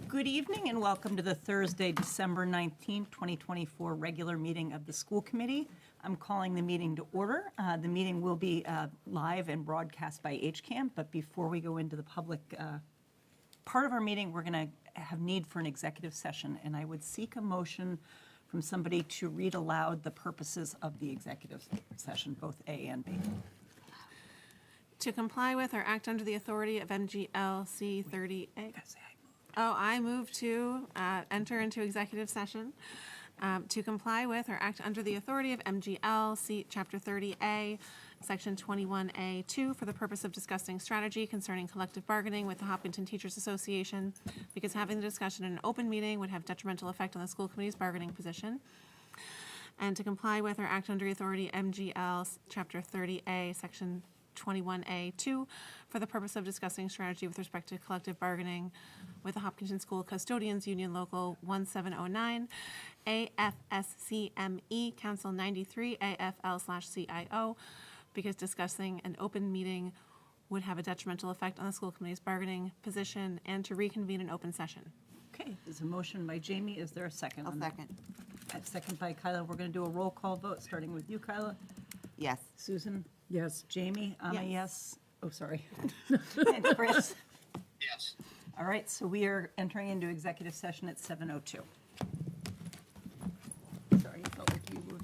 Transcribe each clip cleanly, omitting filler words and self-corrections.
Good evening and welcome to the Thursday, December 19th, 2024 regular meeting of the school committee. I'm calling the meeting to order. The meeting will be live and broadcast by HCAM, but before we go into the public part of our meeting, we're going to have need for an executive session, and I would seek a motion from somebody to read aloud the purposes of the executive session, both A and B. To comply with or act under the authority of MGLC 30A. I move to enter into executive session to comply with or act under the authority of MGLC Chapter 30A, Section 21A2, for the purpose of discussing strategy concerning collective bargaining with the Hopkinton Teachers Association, because having the discussion in an open meeting would have detrimental effect on the school committee's bargaining position. And to comply with or act under the authority of MGL Chapter 30A, Section 21A2, for the purpose of discussing strategy with respect to collective bargaining with the Hopkinton School Custodians Union Local 1709, AFSCME, Council 93, AFL/CIO, because discussing an open meeting would have a detrimental effect on the school committee's bargaining position, and to reconvene an open session. Okay, there's a motion by Jamie. Is there a second? I'll second. A second by Kyla. We're going to do a roll call vote, starting with you, Kyla. Yes. Susan? Yes. Jamie? I'm a Yes. yes. Oh, sorry. And Chris? Yes. All right, so we are entering into executive session at 7:02. Sorry, you felt like you were.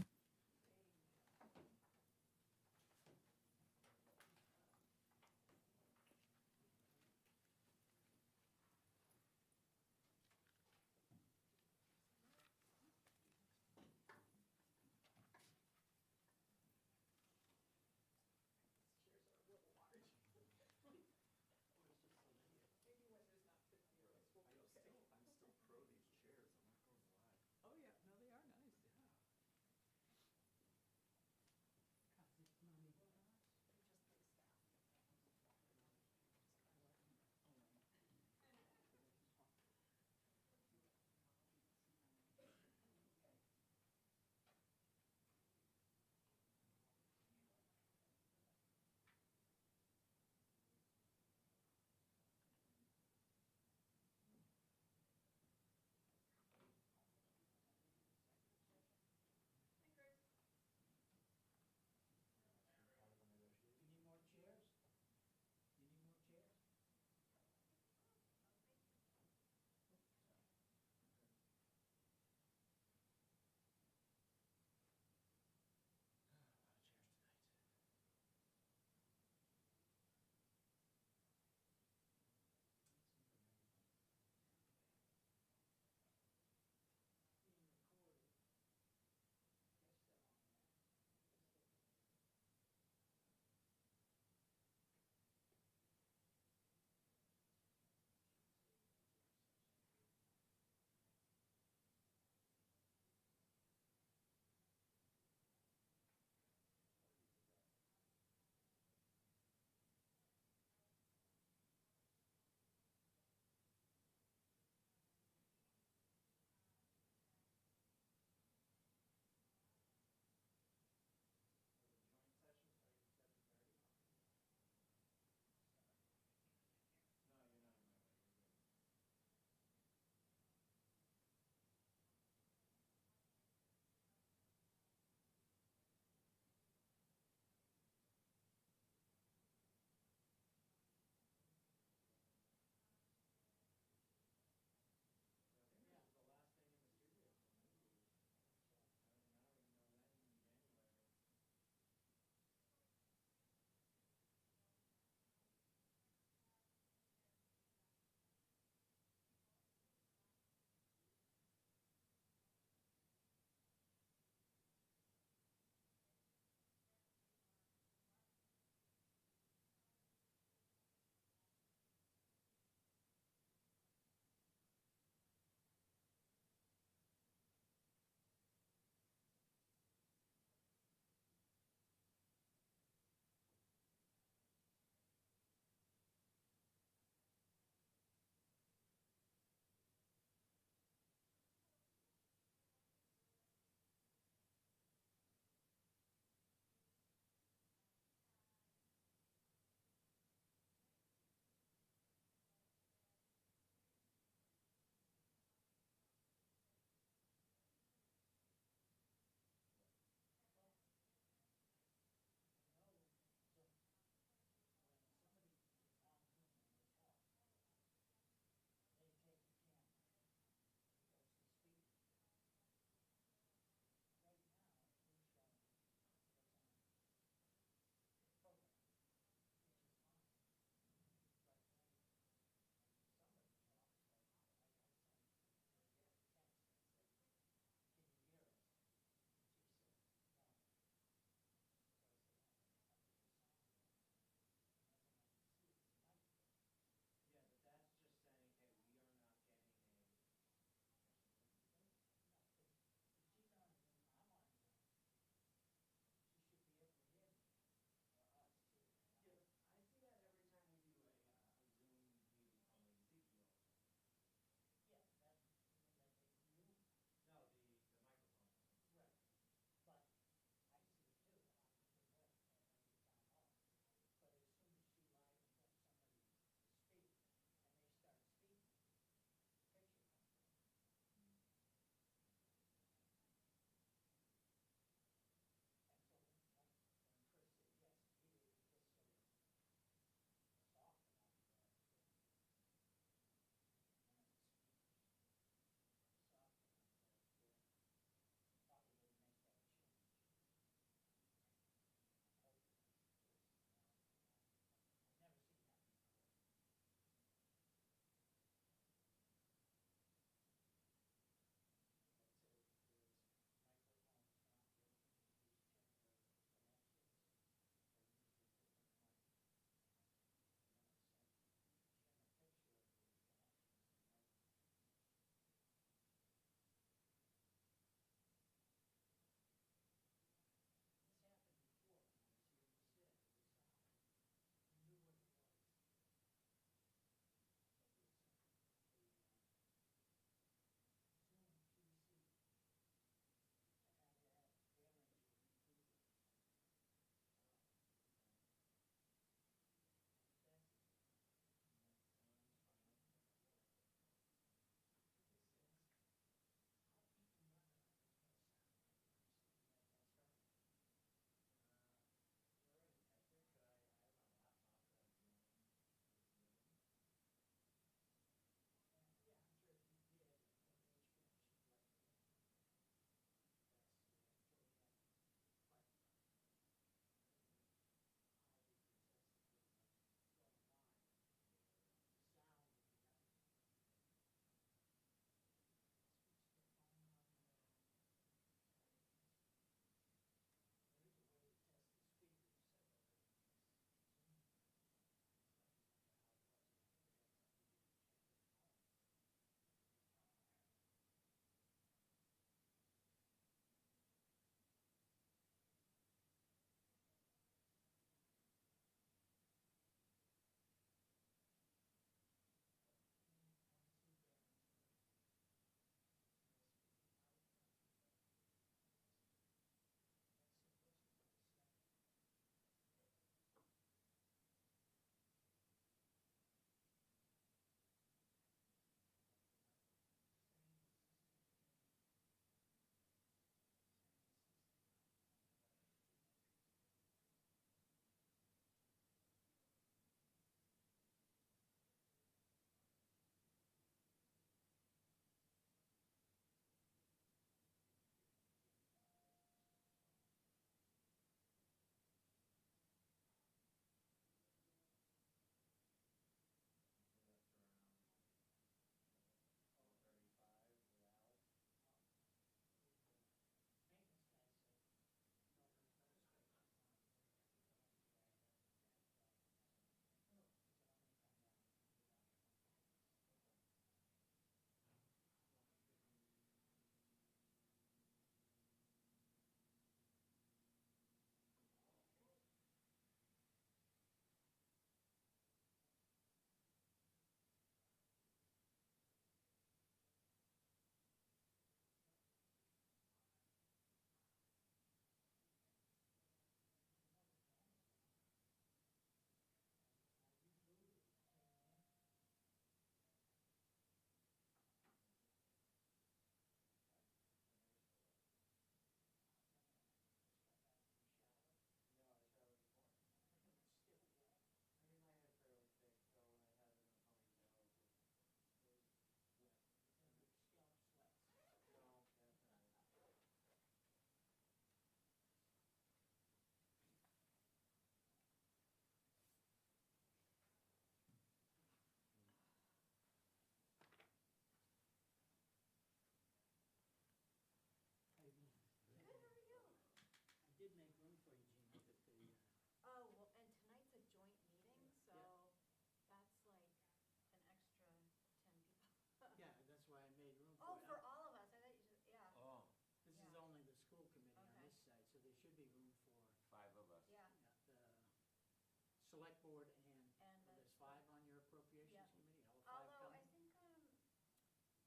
select board and, And well, the- there's 5 on your appropriations Yeah. committee, all 5 Although I coming? think, one of them is maybe zooming in.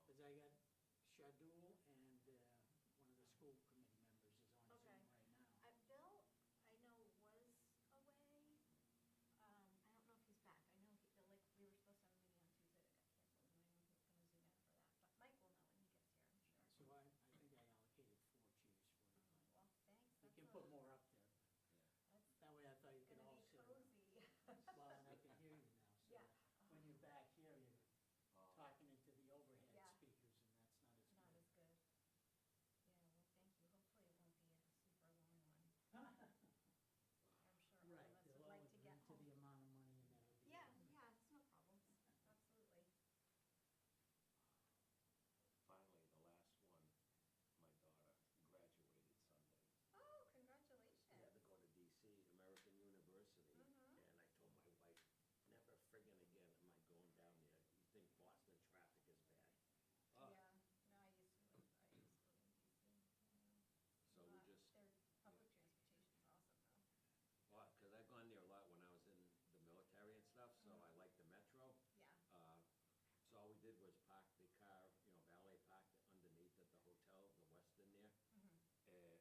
Because I got Shadul and one of the school committee members is on Okay. Zoom right now. Bill, I know was away. I don't know if he's back. I know we were supposed to have a meeting on Tuesday that got canceled, and I know he was gonna zoom in for that. But Mike will know when he gets here, I'm sure. So I think I allocated 4 chairs for you. Well, thanks. We That's can a- put more up there. That's That way I thought you could gonna all be sit around. cozy. Well, and I can hear you now, so Yeah. when you're back here, you're talking into the overhead Yeah. speakers, and that's not as Not good. as good. Yeah, well, thank you. Hopefully it won't be a super long one. I'm sure all Right, of us they'll would all like to agree get to the home. amount of money and that'll be. Yeah, yeah, it's no problems. Absolutely. Finally, the last one, my daughter graduated Sunday. Oh, congratulations. I had to go to DC, American University, Mhm. and I told my wife, never friggin' again am I going down there. You think Boston traffic is bad? Oh, Yeah, no, I used to live in DC. So we just, Their public transportation's awesome though. well, 'cause I've gone there a lot when I was in the military and stuff, so I like the metro. Yeah. So all we did was park the car, valet parked it underneath at the hotel, the Westin there.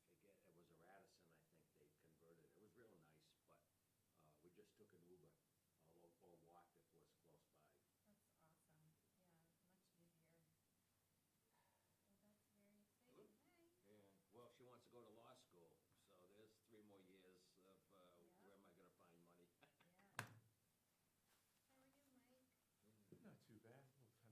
I forget, it was a Radisson, I think they converted. It was real nice, but we just took an Uber or walked if it was close by. That's awesome. Yeah, much easier. Well, that's very exciting. Hey. And, well, she wants to go to law school, so there's 3 more years of Yeah. where am I gonna find money? Yeah. How are you, Mike? Not too bad, a little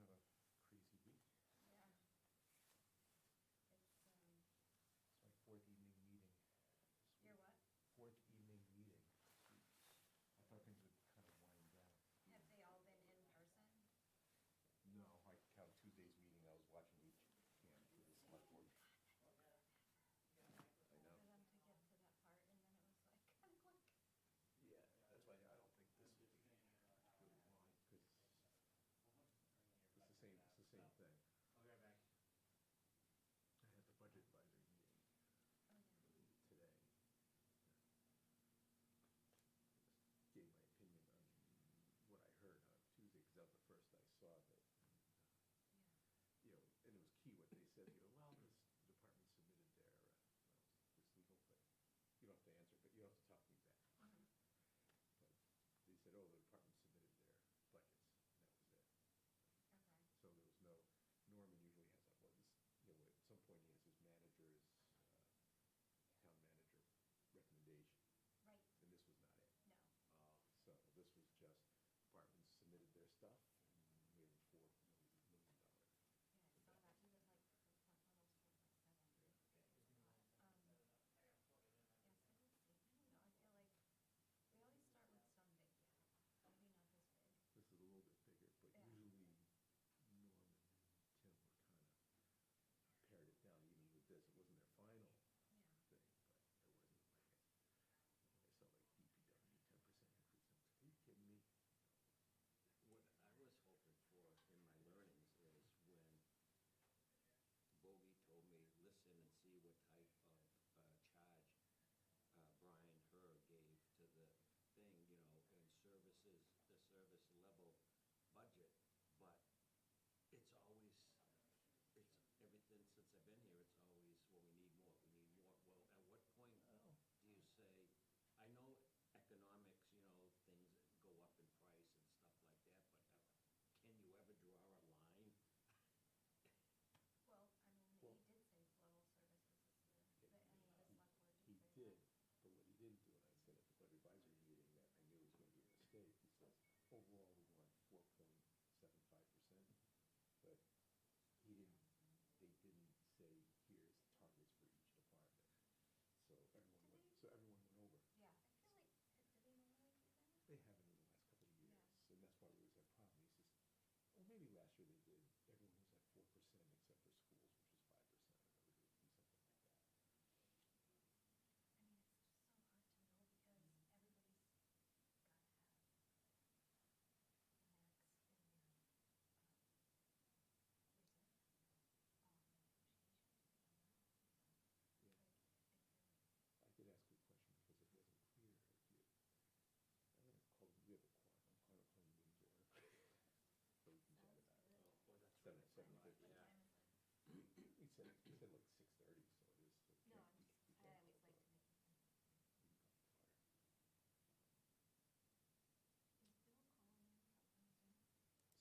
he said like 6:30, so it is. So it No, can't- I'm you just, can't- you I can't always go like far. to make it simple. You can go far. Is Bill calling in from Zoom?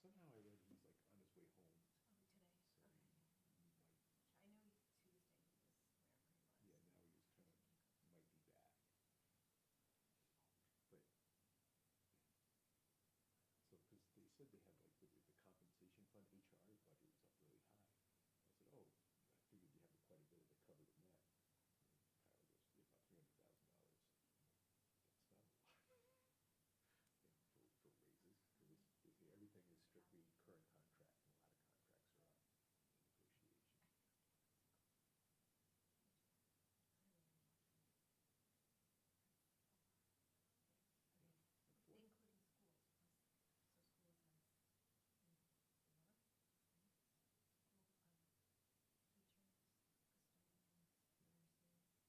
Somehow I read he's like on his way home, Oh, today, so okay. he might, I know Tuesday he was wherever he was. yeah, now he was kind of, might be back. But, yeah. So, because they said they had like, the compensation fund, HR budget was up really high. I said, oh, I figured you have quite a bit of it covered in that. And Kyle goes, yeah, about $300,000. That's not a lot. You know, for raises, because everything is strictly current contract, and a lot of contracts are up in negotiation. Yeah, like four. Including schools, plus, so schools has, four, right? School, teachers, custodians,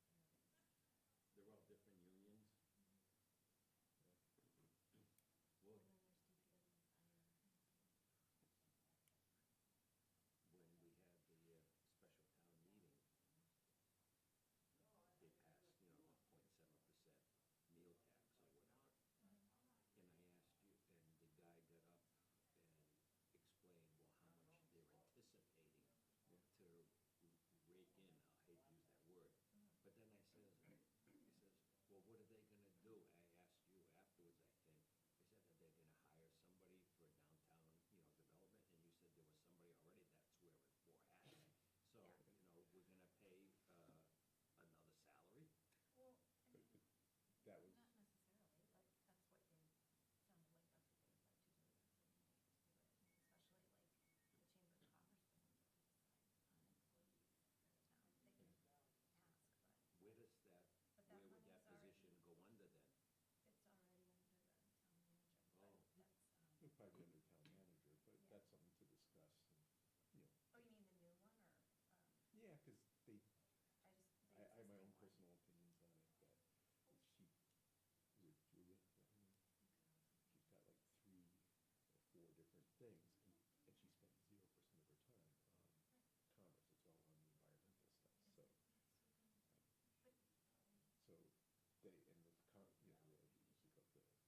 nurses, They're all different unions. Yeah. Well, and then there's DPW fire. when we had the special town meeting, they passed, 1.7% meal tax or whatever. And I asked you, and the guy got up and explained, well, how much they're anticipating to rake in. I hate to use that word. But then he says, well, what are they gonna do? I asked you afterwards, I think. They said that they're gonna hire somebody for downtown, development, and you said there was somebody already that's wearing 4 hats. So, we're gonna pay, another salary? Well, I But mean, that was, not necessarily, but that's what they, sounded like that's what they would like to do, is they would like to do it. And especially like the Chamber of Commerce doesn't get to decide on employees for the town. They can ask, but Where does that, But that where would that money's already- position go under then? it's already under the town manager, Oh. but that's, it'd probably be under town manager, but Yeah. that's something to discuss and, oh, you mean the new one, or, yeah, because they, I just, the I have my own existing one? personal opinions on it, that she, is it Julia? Is that her name? She's got like 3 or 4 different things, and she spends 0% of her time on commerce. It's all on the environmental stuff, so. But, So they, and the, what's it called, the commerce, whatever committee, whatever that,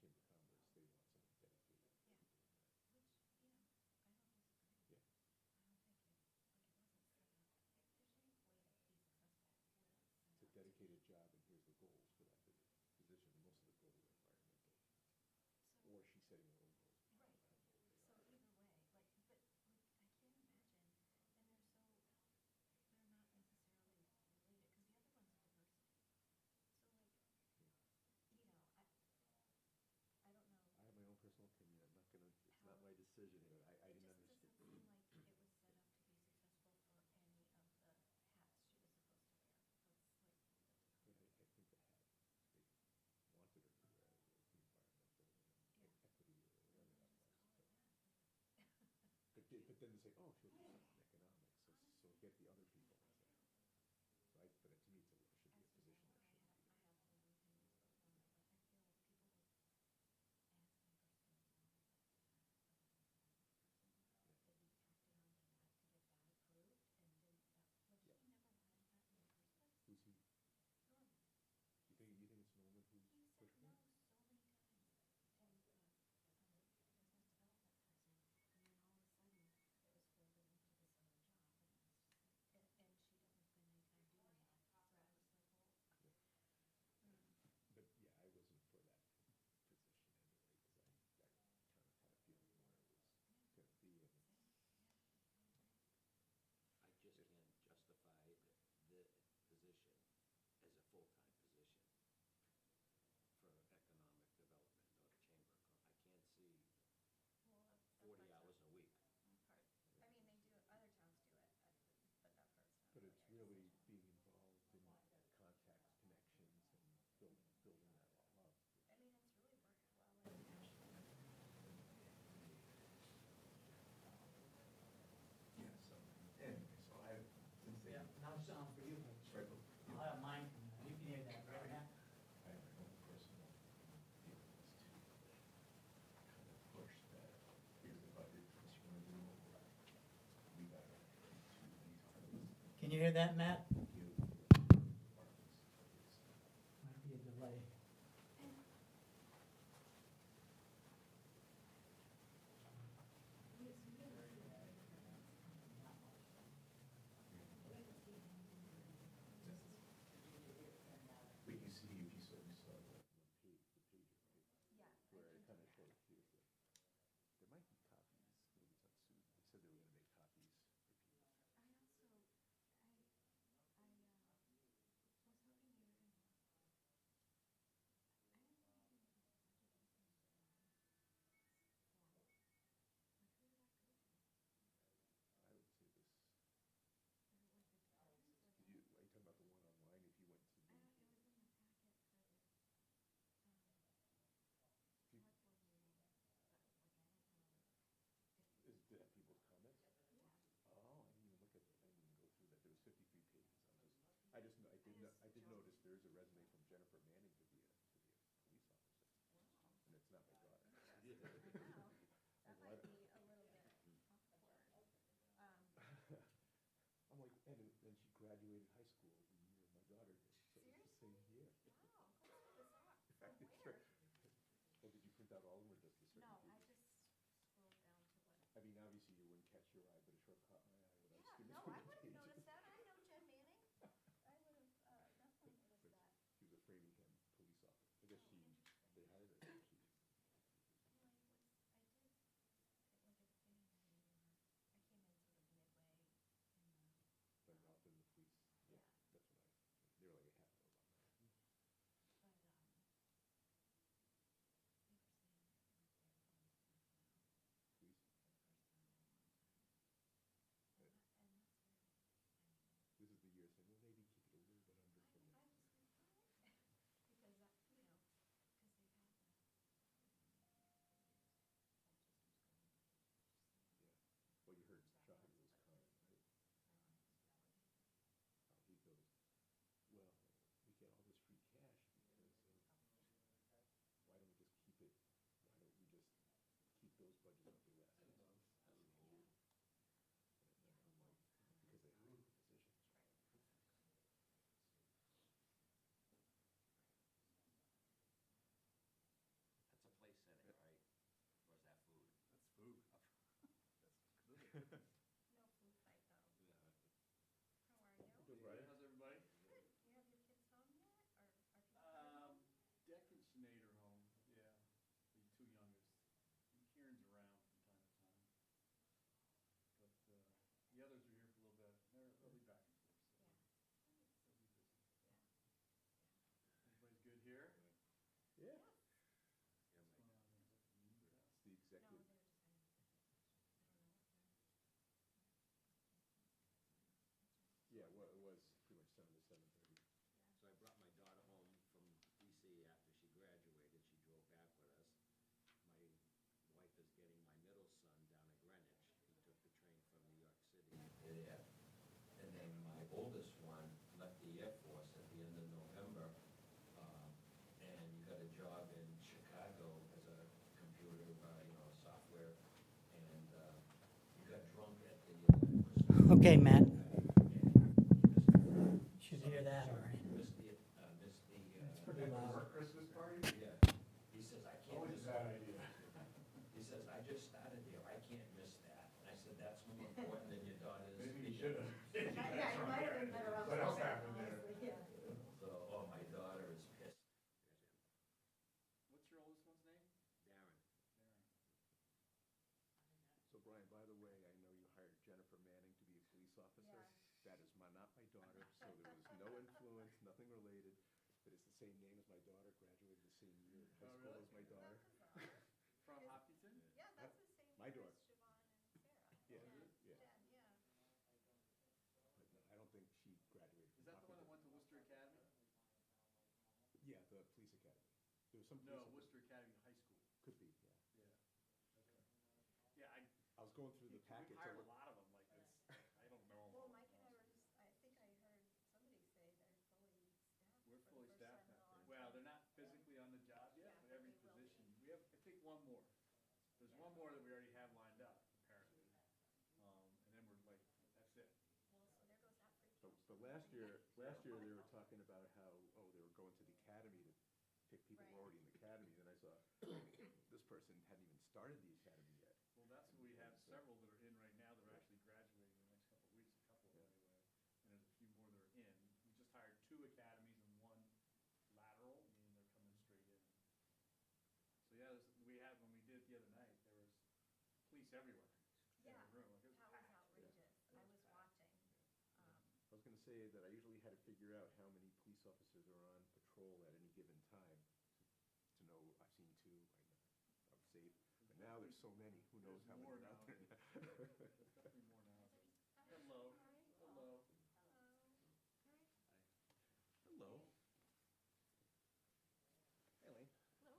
Chamber of Commerce, they want someone dedicated to Yeah. doing that. which, I don't disagree. Yeah. I don't think it, like, it wasn't set up, there's no way to be successful without set It's a up. dedicated job, and here's the goals for that position. Most of the goals are environmental. So- Or she's setting her own goals. I Right, don't know what they so are. either way, like, but, like, I can't imagine, and they're not necessarily related, because the other one's diversity. So like, I don't know. I have my own personal opinion. I'm not gonna, it's not my decision here. I It didn't just understand. doesn't seem like it was set up to be successful for any of the hats she was supposed to wear. That's like But the. I think the hat they wanted her to wear was the environmental and Yeah. equity or whatever that Just was. call it that. But then they say, oh, she'll do something in economics, so get the other people in there. So but to me, it should be a position that shouldn't be I there. have my own opinions about them, but I feel like people would ask my person as long as that's the tax, that he tacked it on to that to get that approved and didn't, like, he Yeah. never wanted that in the first place. Who's he? Norman. You think it's Norman who He said pushed no him? so many times to business development person, and then all of a sudden, it was folded into this other job, and it was just like, hear that, Matt? Might be a delay. But you see, if you saw the page, right? Where it kind of showed, here's the, there might be copies, maybe it's on Susan, they said they were gonna make copies for people. I would say this. Are you talking about the one online, if you went to the? Did it have people's comments? Oh, I didn't even look at, I didn't even go through that, there was 53 pages, I did notice there is a resume from Jennifer Manning to be a police officer, and it's not my daughter. That might be a little bit awkward. I'm like, and then she graduated high school the year my daughter did, so it was the same year. Wow, that's bizarre. From It's where? right. Well, did you print out all of them or just the certain No, I pages? just scrolled down to what. I mean, obviously you wouldn't catch your eye, but it sure caught my eye when I was Yeah, skimming no, through I the wouldn't pages. notice that. I know Jen Manning. I would have definitely noticed But that. she was a Framingham police officer. I guess Oh, they hired her. and she- Well, I did, it was a thing, I came in sort of midway in the, Went off in the police. Yeah, that's what they were like a half hour behind. but, they were saying that it was their Police. for the first time in a long time. Yeah. And that's weird. This is the year saying, well, maybe keep it a little bit under for I now. was like, what? Because that, you know, because they've had that, Yeah. Well, you heard Shahidul's comment, right? How he goes, well, we get all this free cash because why don't we just keep it, why don't we just keep those budgets like the rest? And I'm like, because they hire the positions. That's a place setting, right? Or is that food? That's food. no food fight though. Yeah. How are you? Good, Brian. How's everybody? Good. You have your kids home yet, or are people? Deck and Sinead are home, yeah, the two youngest. And Kieran's around from time to time. But, the others are here for a little bit, they'll be back and forth, so Yeah. they'll be busy. Yeah. Everybody's good here? Yeah. Yeah, What's Mike. going on there? Is that the meeting It's house? the No, executive. they were just having an executive session. I don't know what they're. Yeah, well, it was pretty much 7 to 7:30. So I brought my daughter home from DC after she graduated. She drove back with us. My wife is getting my middle son down at Greenwich. He took the train from New York City. Yeah. And then my oldest one left the Air Force at the end of November, and he got a job in Chicago as a computer, software, and he got drunk at the. Okay, Matt. And Should hear that, all right. Missed the. It's pretty loud. Christmas party? Yeah, he says, I can't Always miss a bad that. idea. He says, I just started there, I can't miss that. And I said, that's more important than your daughter's. Maybe you should have. Yeah, you might have been better off. What else happened there? Honestly, yeah. So, oh, my daughter is pissed. What's your oldest one's name? Darren. Darren. So Brian, by the way, I know you hired Jennifer Manning to be a police officer. Yeah. That is not my daughter, so there was no influence, nothing related. But it's the same name as my daughter, graduated the same year in high Oh, school really? as my daughter. From Hopkinton? Yeah, that's the same My year daughter. as Siobhan and Sarah. Yeah, Jen, yeah. yeah. But no, I don't think she graduated Is from that the one that Hopkins. went to Worcester Academy? Yeah, the police academy. There was some police. No, Worcester Academy High School. Could be, yeah. Yeah. Okay. Yeah, I was going through the we've packets. hired a lot of them like this. I don't know. Well, Mike and I were just, I think I heard somebody say they're fully staffed. We're for the fully first staffed time in a now. long Well, time. they're not physically on the job yet, Yeah, but every but they will be. position, we have, I think, one more. There's one more that we already have lined up, apparently. And then we're like, that's it. Well, so there goes that free So cash. But last year they were talking about how, they were going to the academy to pick people who were already in the academy, and I saw this person hadn't even started the academy yet. Well, that's what we have several that are in right now that are actually graduating in the next couple of weeks, a couple Yeah. anyway. And there's a few more that are in. We just hired 2 academies and 1 lateral, meaning they're coming straight in. So yeah, when we did it the other night, there was police everywhere in Yeah, the room. Like, it was that was packed. outrageous. I was watching. I was gonna say that I usually had to figure out how many police officers are on patrol at any given time to know, I've seen 2, I know, I'm safe, but now there's so many, who knows There's how many more are out there now. now. There's definitely more now. Hello, hello. Hello. Hey, Elaine. Hello.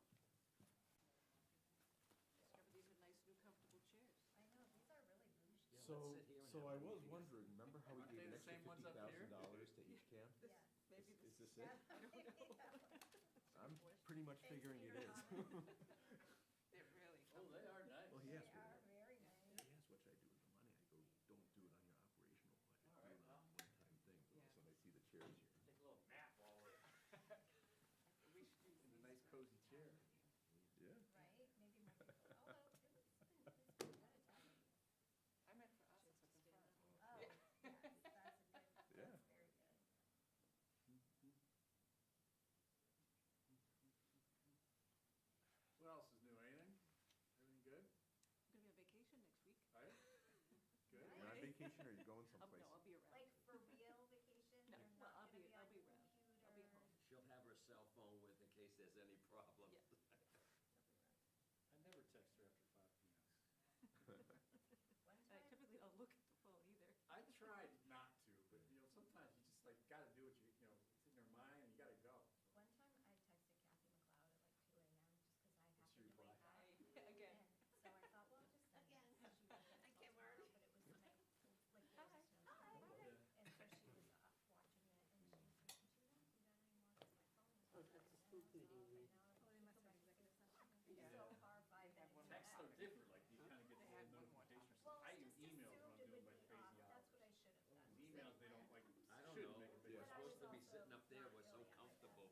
Discovered these are nice, new, comfortable chairs. I know, these are really bougie. Yeah, So, let's sit here and so have I a was meeting. wondering, remember how we Aren't they gave an the extra same ones up here? $50,000 to each camp? Yes. Maybe Is this Yeah, it? maybe that one. I'm pretty much Thanks, figuring it Peter. is. They're really Oh, they are nice. Well, he They asked me, are very nice. he asked what should I do with the money, I go, don't do it on your operational budget, All do right, it on a one-time thing, but Yeah. also I see the chairs here. Take a little nap while we're We should use in a these nice for- cozy chair. Yeah. Right? Maybe more people, although it's been good attendance. I meant for us, it's at the front. Oh, yes, that's a good, Yeah. that's very good. What else is new? Anything? Everything good? I'm gonna be on vacation next week. All right? Good. You're on vacation or are you going No, someplace? I'll be around. Like for real vacation, No, you're well, not gonna be on I'll be your around. computer? I'll be home. She'll have her cell phone with in case there's any problem. Yeah. I never text her after 5 p.m. One And I time, typically don't look at the phone either. I tried not to, but sometimes you just like gotta do what it's in your mind and you gotta go. one time I texted Kathy McLeod at like 2 a.m. just because I What's happened your to wake reply? up. Again. And so I thought, well, I'll just send Again. it. She won't get it I till can't tomorrow, work. but it was like there was just no time. Yeah. And so she was up watching it and she was like, she won't do that anymore because my phone is. Oh, that's the school committee you mean. Oh, they must have executive session. Yeah. So horrified that. one Texts are different, like you kind of get They the had little one more notification or Well, something. I I use just emails when I'm assumed it doing would like be crazy off. hours. That's what I should have done. With emails, they don't like, I don't shouldn't know. make a big We're difference. supposed to be also sitting up there, not we're so really comfortable.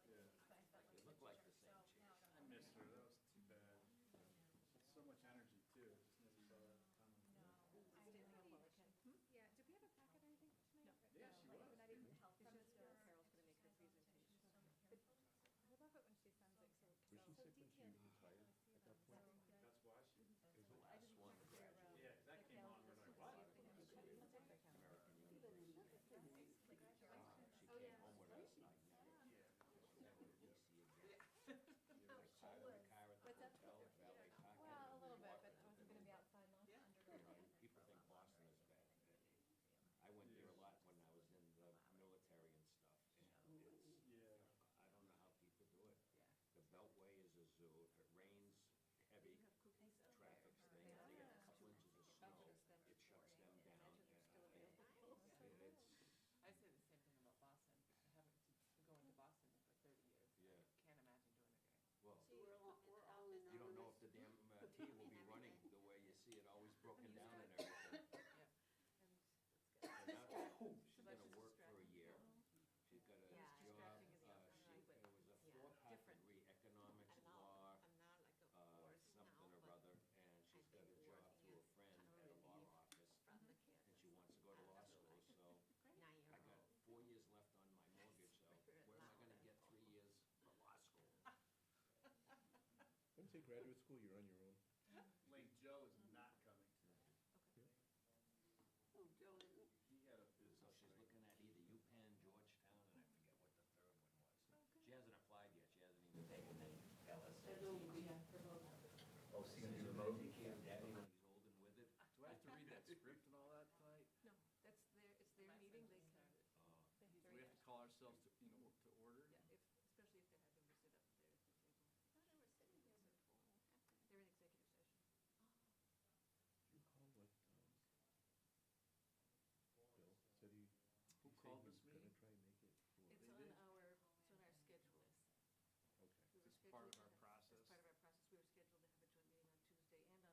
Yeah. But I felt You like look a like teacher, the same so chick. now I I don't know. missed her, that was too bad. So much energy too, just never saw that coming. No, I Stay really. home while I can. Yeah, did we have a packet or anything tonight? Yeah, she Like, was. when I didn't help It's them just, with their Carol's gonna make her exercise presentation. on so many earphones. I love it when she sends it so. Was she sick when she retired at that point? That's why she, It was the last one to graduate. yeah, 'cause that came on, we're like, what? She came home with us like, never easy again. Side of the car at the hotel, at valet parking. Well, a little bit, but it wasn't gonna be outside long. You know, people think Boston is bad. I went there a lot when I was in the military and stuff, and it's, Yeah. I don't know how people do it. Yeah. The Beltway is a zoo. If it rains heavy, You have cookies out there. traffic's thing, if they get a couple inches of snow, it shuts them down. Imagine they're still available. It's, I say the same thing about Boston. I haven't been going to Boston for 30 years. Yeah. Can't imagine doing it again. well, We're all in you don't know if the damn tea will be running the way you see it always broken down and everything. Yeah. And it's good. And now, she's But gonna she's work for a distracting. year. She's got a Yeah. job, Distracting is the other she, thing, but it was a yeah, four-part different. degree, economics, I'm law, not, I'm not like a force something now, or but other, and she's got a been job working through a as friend town at a law relief office, from the and campus. she wants to go to law school, so I 9-year-old. got 4 years left on my mortgage, so where am I gonna get 3 years for law school? When you say graduate school, you're on your own? Lane Joe is not coming tonight. Oh, Joe isn't. He had a So business she's thing. looking at either UPenn, Georgetown, and I forget what the third one was. She hasn't applied yet, she hasn't even taken the LSAT. Oh, so you're gonna do the vote? Take care of Daddy when he's old and with it. Do I have to read that script and all that tonight? No, it's their meeting. They can. Oh, Do we have to call ourselves to, to order? Yeah, especially if they're having to sit up there at the table. I thought I was sitting here before. What happened? They're in executive session. Do you recall what, Bill said he Who said called he this was gonna meeting? try and make it for, It's They on did? our schedule. okay. We were Is this part of scheduled our to have- process? As part of our process, we were scheduled to have a joint meeting on Tuesday and on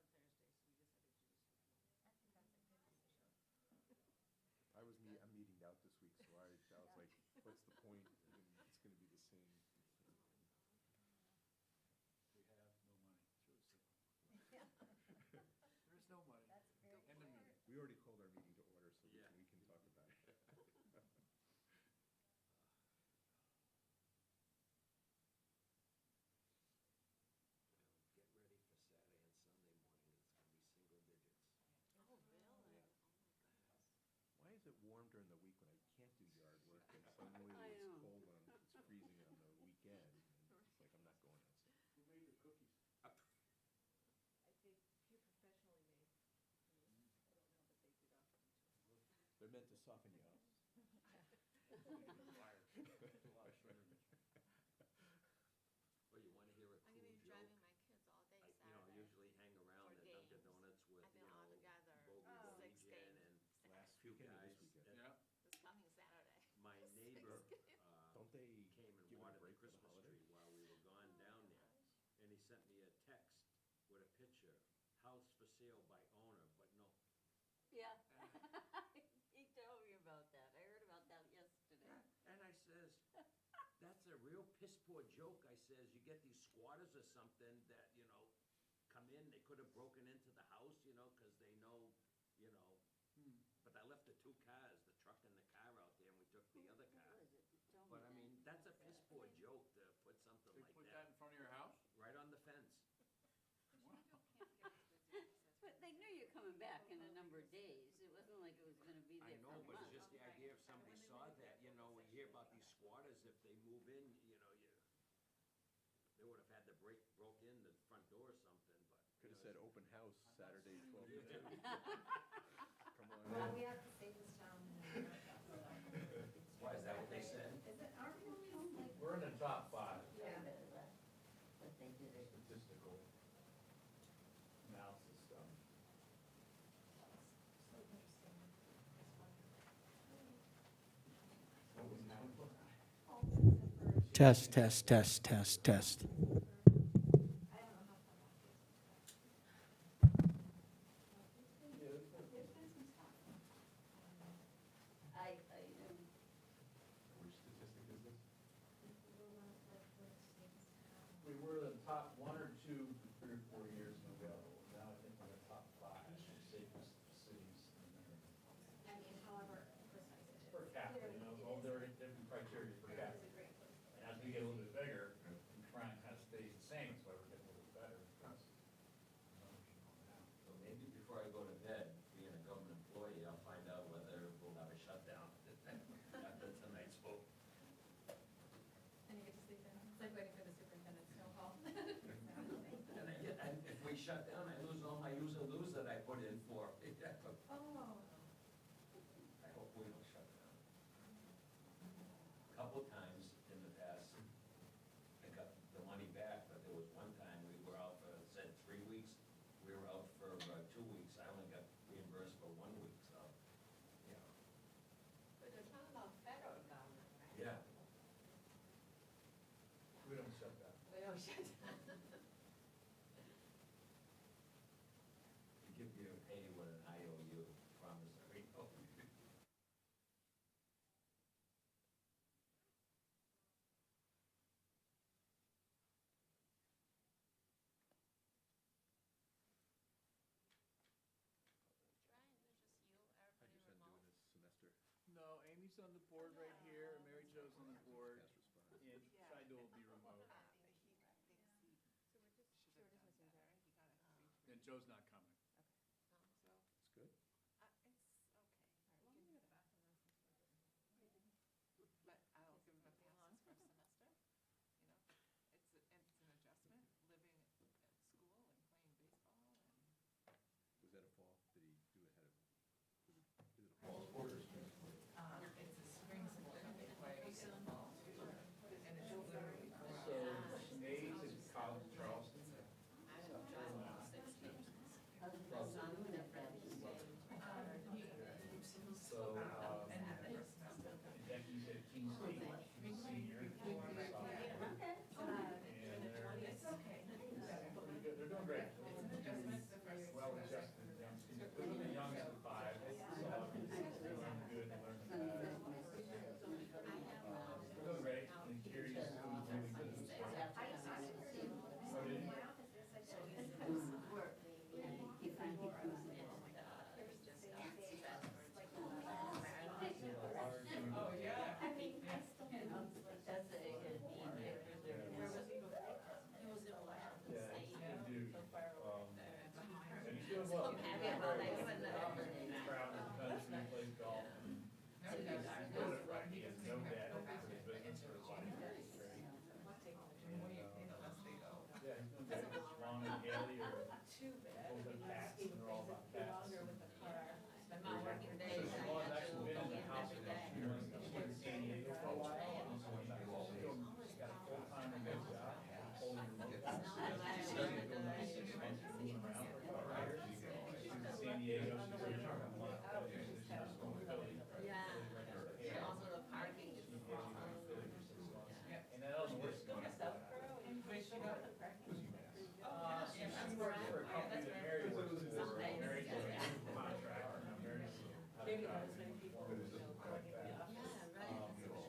we already called our meeting to order, so Yeah. we can talk about it. Get ready for Saturday and Sunday morning, it's gonna be single digits. Oh, really? Why is it warm during the week when I can't do yard work, and suddenly I it's know. cold on, it's freezing on the weekend, and it's like, I'm not going outside. Who made the cookies? I think you're professionally made. I don't know, but they did offer them to us. They're meant to soften you up. Fire. It's a lot of sugar. Well, you wanna hear a I'm cool gonna be joke? driving my kids all day I Saturday. usually hang around for at Dunkin' games. Donuts with, I've been all together Bogey 6 Legion games. and Last few weekend or guys. this weekend? and Yeah. This coming Saturday. My Six neighbor, games. Don't they came and give it a watered the break for the Christmas holidays? tree while we were gone down there. And he sent me a text with a picture, house for sale by owner, but no. Yeah. He told me about that. I heard about that yesterday. And I says, that's a real piss poor joke. I says, you get these squatters or something that, come in, they could have broken into the house, cause they know, but I left the two cars, the truck and the car out there, and we took the other car. Who was it? You told But I me mean, that's a piss poor joke to put something They like put that in that front of your house? right on the fence. But they knew you're coming back in a number of days. It wasn't like it was gonna be I there for know, a but month. it's just the idea if somebody saw that, we hear about these squatters, if they move in, they would have had to broke in the front door or something, but. Could have said open house Saturday, 12 to 2. Come on Well, in. we have the safest town in America, so. Why, is that what they said? Is it, aren't we always like? We're in the top 5 Yeah. But they did it. statistical analysis stuff. So interesting. What was that? Test, test, test, test, test. I don't know how far back it is. There's been some stuff. I Which statistic is this? We were the top 1 or 2 3 or 4 years ago. Now I think we're the top 5 safest cities in America. I mean, however precise it is. Per capita, all there are different criteria per It is capita. a great place. And as we get a little bit bigger, we try and kind of stay the same, that's why we're getting a little bit better. because numbers are going down. So maybe before I go to bed, being a government employee, I'll find out whether we'll have a shutdown after tonight's vote. And you get to sleep in. It's like waiting for the superintendent's snow call. And if we shut down, I lose all my use and lose that I put in for. Oh. I hope we don't shut down. Couple times in the past, I got the money back, but there was one time we were out for, it said 3 weeks, we were out for 2 weeks, I only got reimbursed for 1 week, so, But they're talking about federal government, right? yeah. We don't shut down. We don't shut down. To give you a pay with an IOU, promissory note. Trying, there's just you, How'd everybody your son do remote. in this semester? No, Amy's on the board right here, and Mary Jo's on the board, Fast response. and Shido will be remote. So we're just, so we're just missing Jerry. And Joe's not coming. So, It's good. it's okay. All right, we can go to the bathroom now since we're doing But I'll give them a pass for a semester, it's an adjustment, living at school and playing baseball and. Was that a fall? Did he do it ahead of, is it a fall sport or spring sport? It's a spring sport, they play baseball too, and it's literally So around. A's in College Charleston. I don't trust all 6 games. doing well. happy about that. You wouldn't know. Traveled the country, played golf. He's doing it right. He has no debt for his business or his life. It's great. And, yeah, he's doing good. Ron and Haley are both have cats, and they're all about cats. But my working days, So I Ron's have to actually been go in the in house every with us. day. She went to San Diego for a while. And so went back home. He's got a full-time remote job. Holding remote jobs. She's doing nice 6 months moving around for a couple of years. She was in San Diego. She was here for a month. She's just going to Philly. Yeah. And also the parking is the problem. And that doesn't work. She works for a company that Mary works for. Mary's a contractor, and Mary's Maybe not as many people like know going into the that.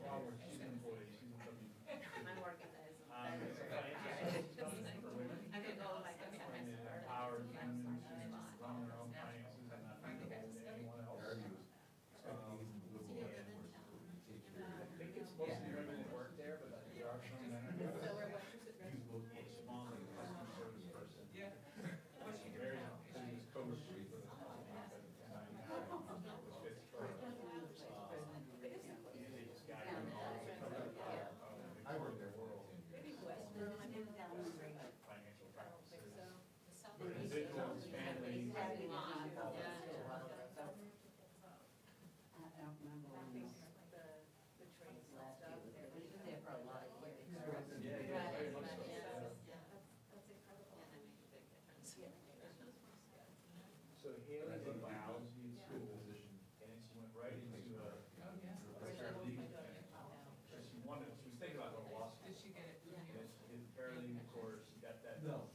office. She's an employee, she's a W. My working days. It's a financial company for women. I could go like a And it empowers women to run their own finances and not be beholden to anyone else. I think it's mostly women that work there, but I think there are some men. So we're waitress at Small customer service person. Very business coach for the company, which fits for her. And they just got her all the cover of the world. Financial practices. Individuals, families. the trains and stuff. There for a lot of years. Yeah, very much so. That's incredible. So Haley's in biology in school, and then she went right into a paralegal. So she wanted, she was thinking about going to law school. Did she get it? And she did paralegal course, she got that. No. Or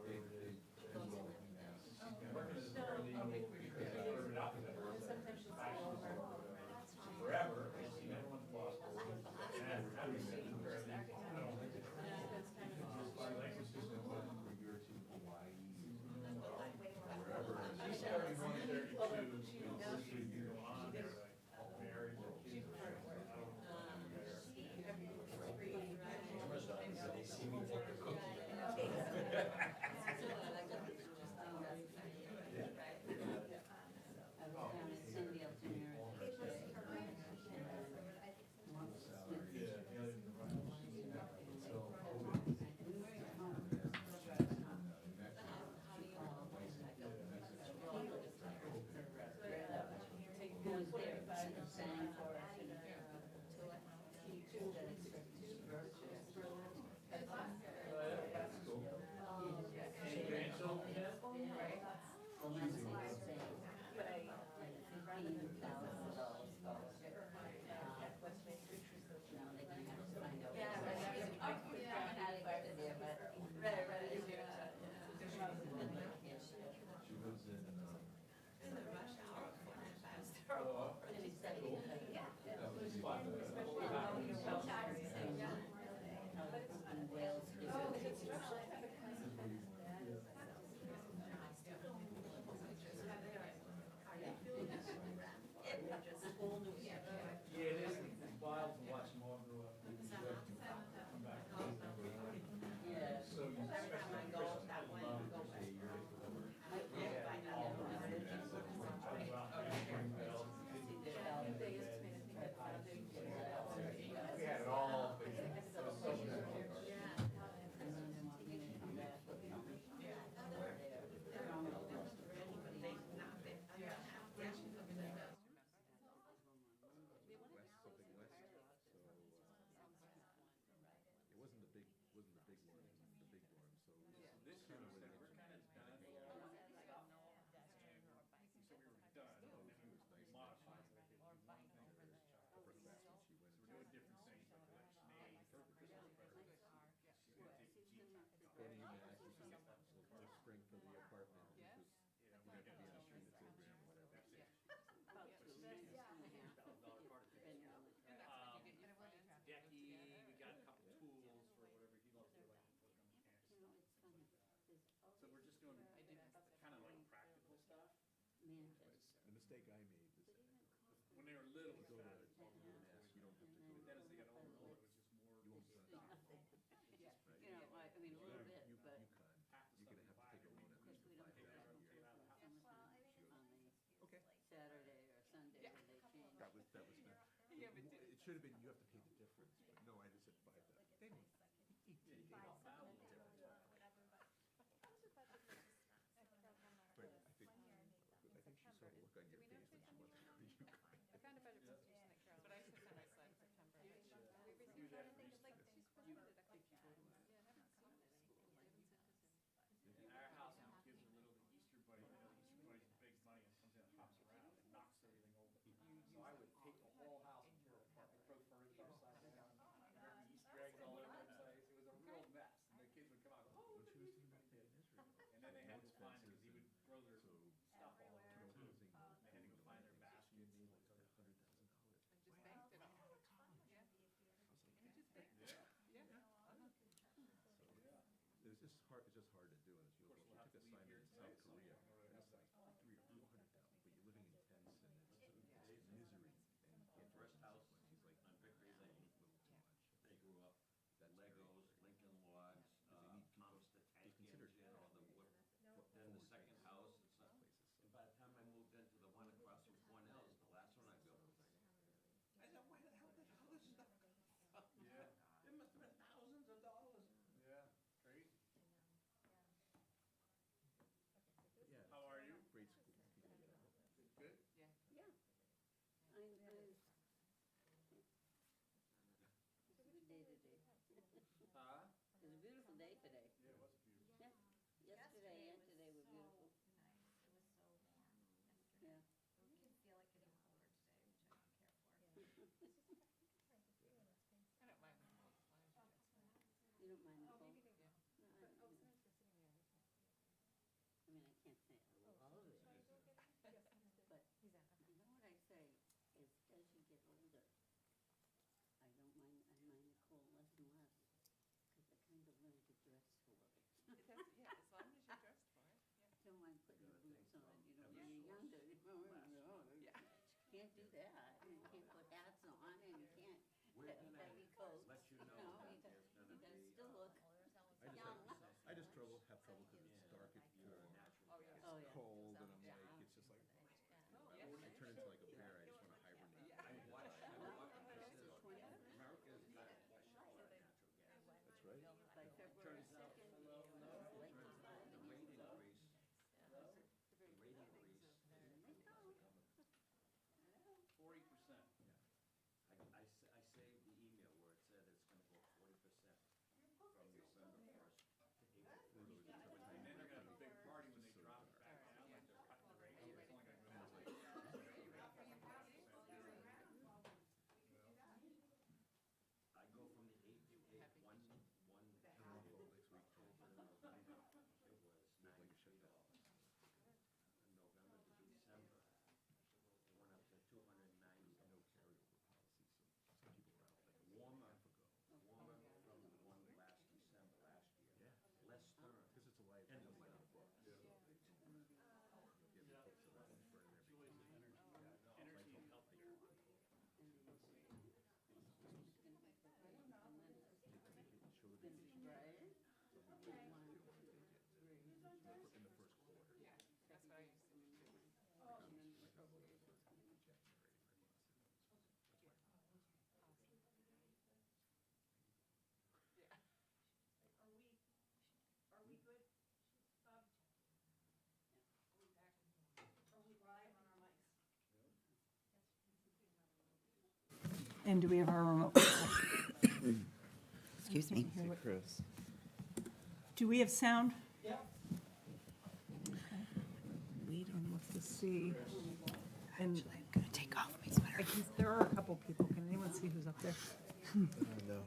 whatever it is. She's been working as a paralegal, further out to her. Sometimes she's all over. Forever, and she never went to law school. And I was a paralegal, I don't think it. She likes it, she's been doing it. She's 31, 32, and she go on there like married with kids. I don't know. I was down at Cindy Altamira today. Yeah, Haley's been running. Who was there, she sang for us and, That's cool. Any grandchildren yet? But I, $15,000 scholarship. Now they can have to find out. Yeah, right. How to get to there, but. She lives in, In the rush hour, 4:95 is Oh, terrible. And he said, yeah. that was fun. In Wales, yeah, it is, it's wild to watch them all grow up. Come back. yeah. So you, especially Christmas, I love it. Yeah, all of them. I was out there in Springfield. they estimated, I think I found it. We had it all, but it was so good. And then they want me to come back with them. They're on the list. Something west, so, it wasn't the big one, the big dorm, so. This year we said, we're kind of done. So we were done, and then we modified it. We did one thing for this child. Upper class when she went. So we're doing different things, like election aid, for the Christmas presents. She's gonna take the Jeep. Going to UMass, you can get the spring for the apartment, because you have to be on a student program or whatever. Decky, we got a couple tools for whatever he loves to do, like work on mechanics. You know, it's funny. There's So we're just doing kind of like practical stuff. Manchester. The mistake I made is, When they were little, it's go bad. to UMass, you don't have to go. But then as they got older, it was just more. You won't stuff. You know, I mean, a little bit, but UConn, Half the you're stuff gonna have to take a loan at least for we don't $5,000 a year. That was not, it should have been, you have to pay the difference, but no, I just said 5,000. They didn't. But I think she saw the look on your face when she went to you guys. I found a better presentation than Carol, but I should send my slide in September. We received it, like, she's presented a couple times. Yeah, I haven't seen it in school. They haven't sent us in. In our house, when kids are little, the Easter Bunny, you know, the Easter Bunny's big bunny and comes in and hops around and knocks everything over. So I would take the whole house and tear it apart, and throw furniture upside down, and there'd be Easter eggs all over the place. It was a real mess, and the kids would come out, oh, look at Easter Bunny. And then they had to find it, because he would throw their stuff all over the place. They had to go find their baskets. And just banked it all. Yeah. And just banked it. Yeah. It's just hard to do, and if you took assignment in South Korea, that's like 300,000 or 400,000, but you're living in tents and it's misery, and you can't First house He's like, on Victory Lane, a little too much. they grew up, Legos, Lincoln Logs, Thomas the Tank consider Engine, all the wood. Then the second house, it's not, and by the time I moved into the one across from Cornell's, the last one I built, I said, where the hell did all this stuff come from? Yeah. It must have been thousands of dollars. Yeah, crazy. Yeah. How are you? Grade school. People get out. Good? Yeah. Yeah. It's a good day today. Huh? It's a beautiful day today. Yeah, it was beautiful. Yeah. Yesterday and today were beautiful. Nice, it was so warm yesterday. Yeah. You can feel it getting colder today, which I don't care for. I don't mind the cold, as long as you dress well. You don't mind the cold? Yeah. No, I don't either. I mean, I can't say I love it, but you know what I say is as you get older, I mind the cold less and less, because I kind of learned to dress for it. Yeah, as long as you're dressed for it, yeah. Don't mind putting your boots on, you know, when Yeah. you're younger, you Yeah. can't do that, and you can't put hats on, and you can't We're have gonna heavy coats. let you know No, that you there's gotta gonna be, still look young. I just have trouble because it's dark at you're 4, a natural Oh, yeah. gas. Oh, yeah. cold, and I'm Yeah. like, it's just like, Yeah. I turn into like a bear, I just want to hibernate. I watch, this is, Twenty. America's got a shower of natural gas. That's right. By February Turns out, 2nd, the like rate increase, the rate increase, 40%. I saved the email where it said it's gonna go 40% from November 1st to April 1st. And then they're gonna have a big party when they drop it back down, like they're cutting the rate. It's only gonna go down. I go from the 8 to 8, one, October, November, it was $93. November to December, it went up to $290. No carryover policy, so some people are out like a Warmer from the one last December, last year. Yeah. Less stern. because it's a liability on the book. Yeah. Give the books around and burn their big Energy and healthier. show the vacation right? in the first quarter. Yeah, that's what I used to do too. Yeah. Are we good, Bob? Are we back? Are we live on our mics? And do we have our remote? Excuse me. Chris. Do we have sound? Yep. And let's just see. And I'm gonna take off my sweater. there are a couple people. Can anyone see who's up there?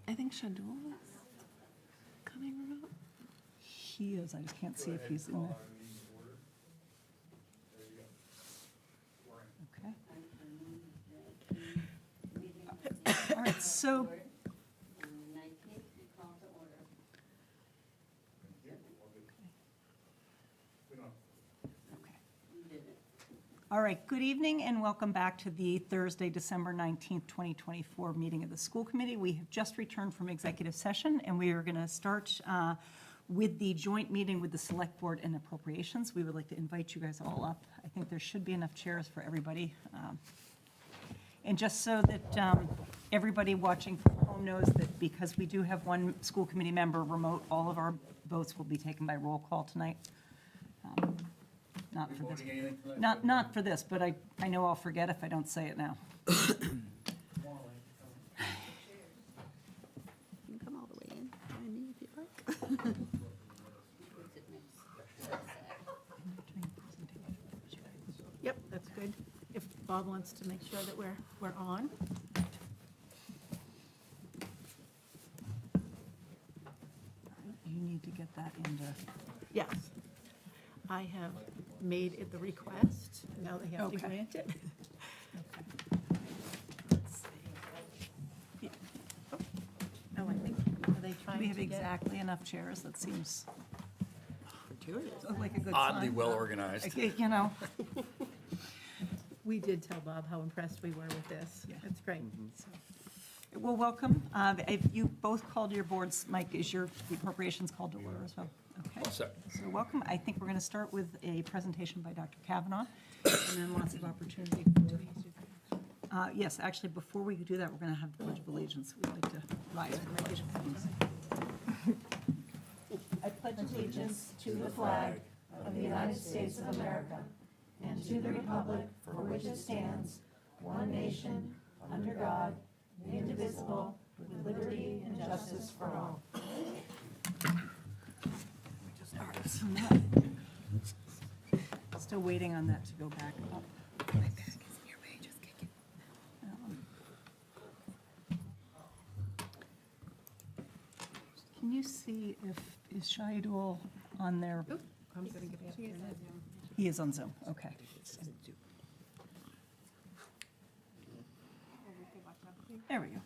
I think Shadul is coming remote. He is. I just can't see if he's in there. Okay. All right, so On the 19th, we call to order. We did it. all right, good evening and welcome back to the Thursday, December 19th, 2024 meeting of the school committee. We have just returned from executive session and we are going to start with the joint meeting with the select board and appropriations. We would like to invite you guys all up. I think there should be enough chairs for everybody. And just so that everybody watching from home knows that because we do have one school committee member remote, all of our votes will be taken by roll call tonight. Not for this. Not for this, but I know I'll forget if I don't say it now. You can come all the way in, join me if you'd like. Yep, that's good. If Bob wants to make sure that we're on. You need to get that into, Yes. I have made it the request. Now they have to Okay. grant it. Let's see. Oh, I think, are they do trying we to have get? exactly enough chairs? That seems Gratuitous. like a good sign. Oddly well organized. You know, We did tell Bob how impressed we were with this. Yeah. It's great. well, welcome. If you both called your boards, Mike, is your the appropriations called to order as well? Okay. All set. So welcome. I think we're going to start with a presentation by Dr. Kavanaugh, and then lots of opportunity for, yes, actually, before we do that, we're going to have the Pledge of Allegiance. We'd like to rise for the Pledge of Allegiance. I pledge allegiance to the flag of the United States of America and to the republic for which it stands, one nation, under God, indivisible, with liberty and justice for all. Still waiting on that to go back up. My back is in your way, just kick it. Can you see if, is Shahidul on there? I'm going to give you a minute. He is on Zoom, okay. There we go.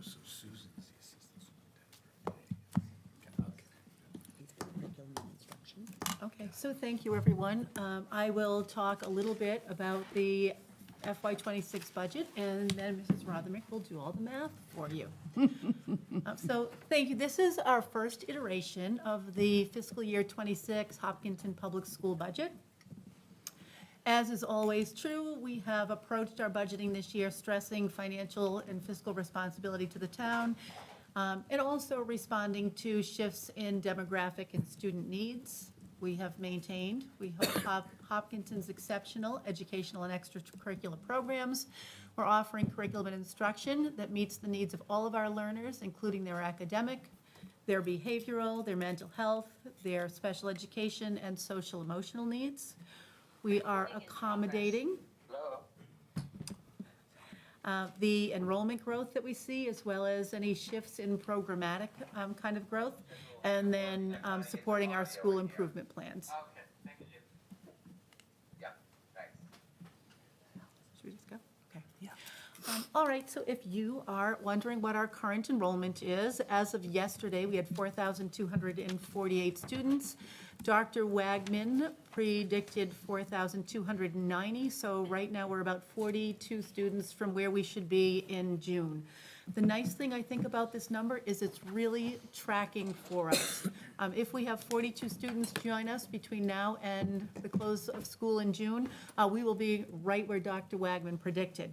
So Susan's the assistant superintendent. Okay, so thank you, everyone. I will talk a little bit about the FY26 budget, and then Mrs. Rothermick will do all the math for you. So, thank you. This is our first iteration of the fiscal year 26 Hopkinton Public School budget. As is always true, we have approached our budgeting this year stressing financial and fiscal responsibility to the town, and also responding to shifts in demographic and student needs. We have maintained, we hope, Hopkinton's exceptional educational and extracurricular programs. We're offering curriculum and instruction that meets the needs of all of our learners, including their academic, their behavioral, their mental health, their special education, and social emotional needs. We are accommodating the enrollment growth that we see, as well as any shifts in programmatic kind of growth, and then supporting our school improvement plans. Okay, thank you. Yeah, thanks. Should we just go? Okay. Yeah. All right, so if you are wondering what our current enrollment is, as of yesterday, we had 4,248 students. Dr. Wagman predicted 4,290, so right now we're about 42 students from where we should be in June. The nice thing I think about this number is it's really tracking for us. If we have 42 students join us between now and the close of school in June, we will be right where Dr. Wagman predicted.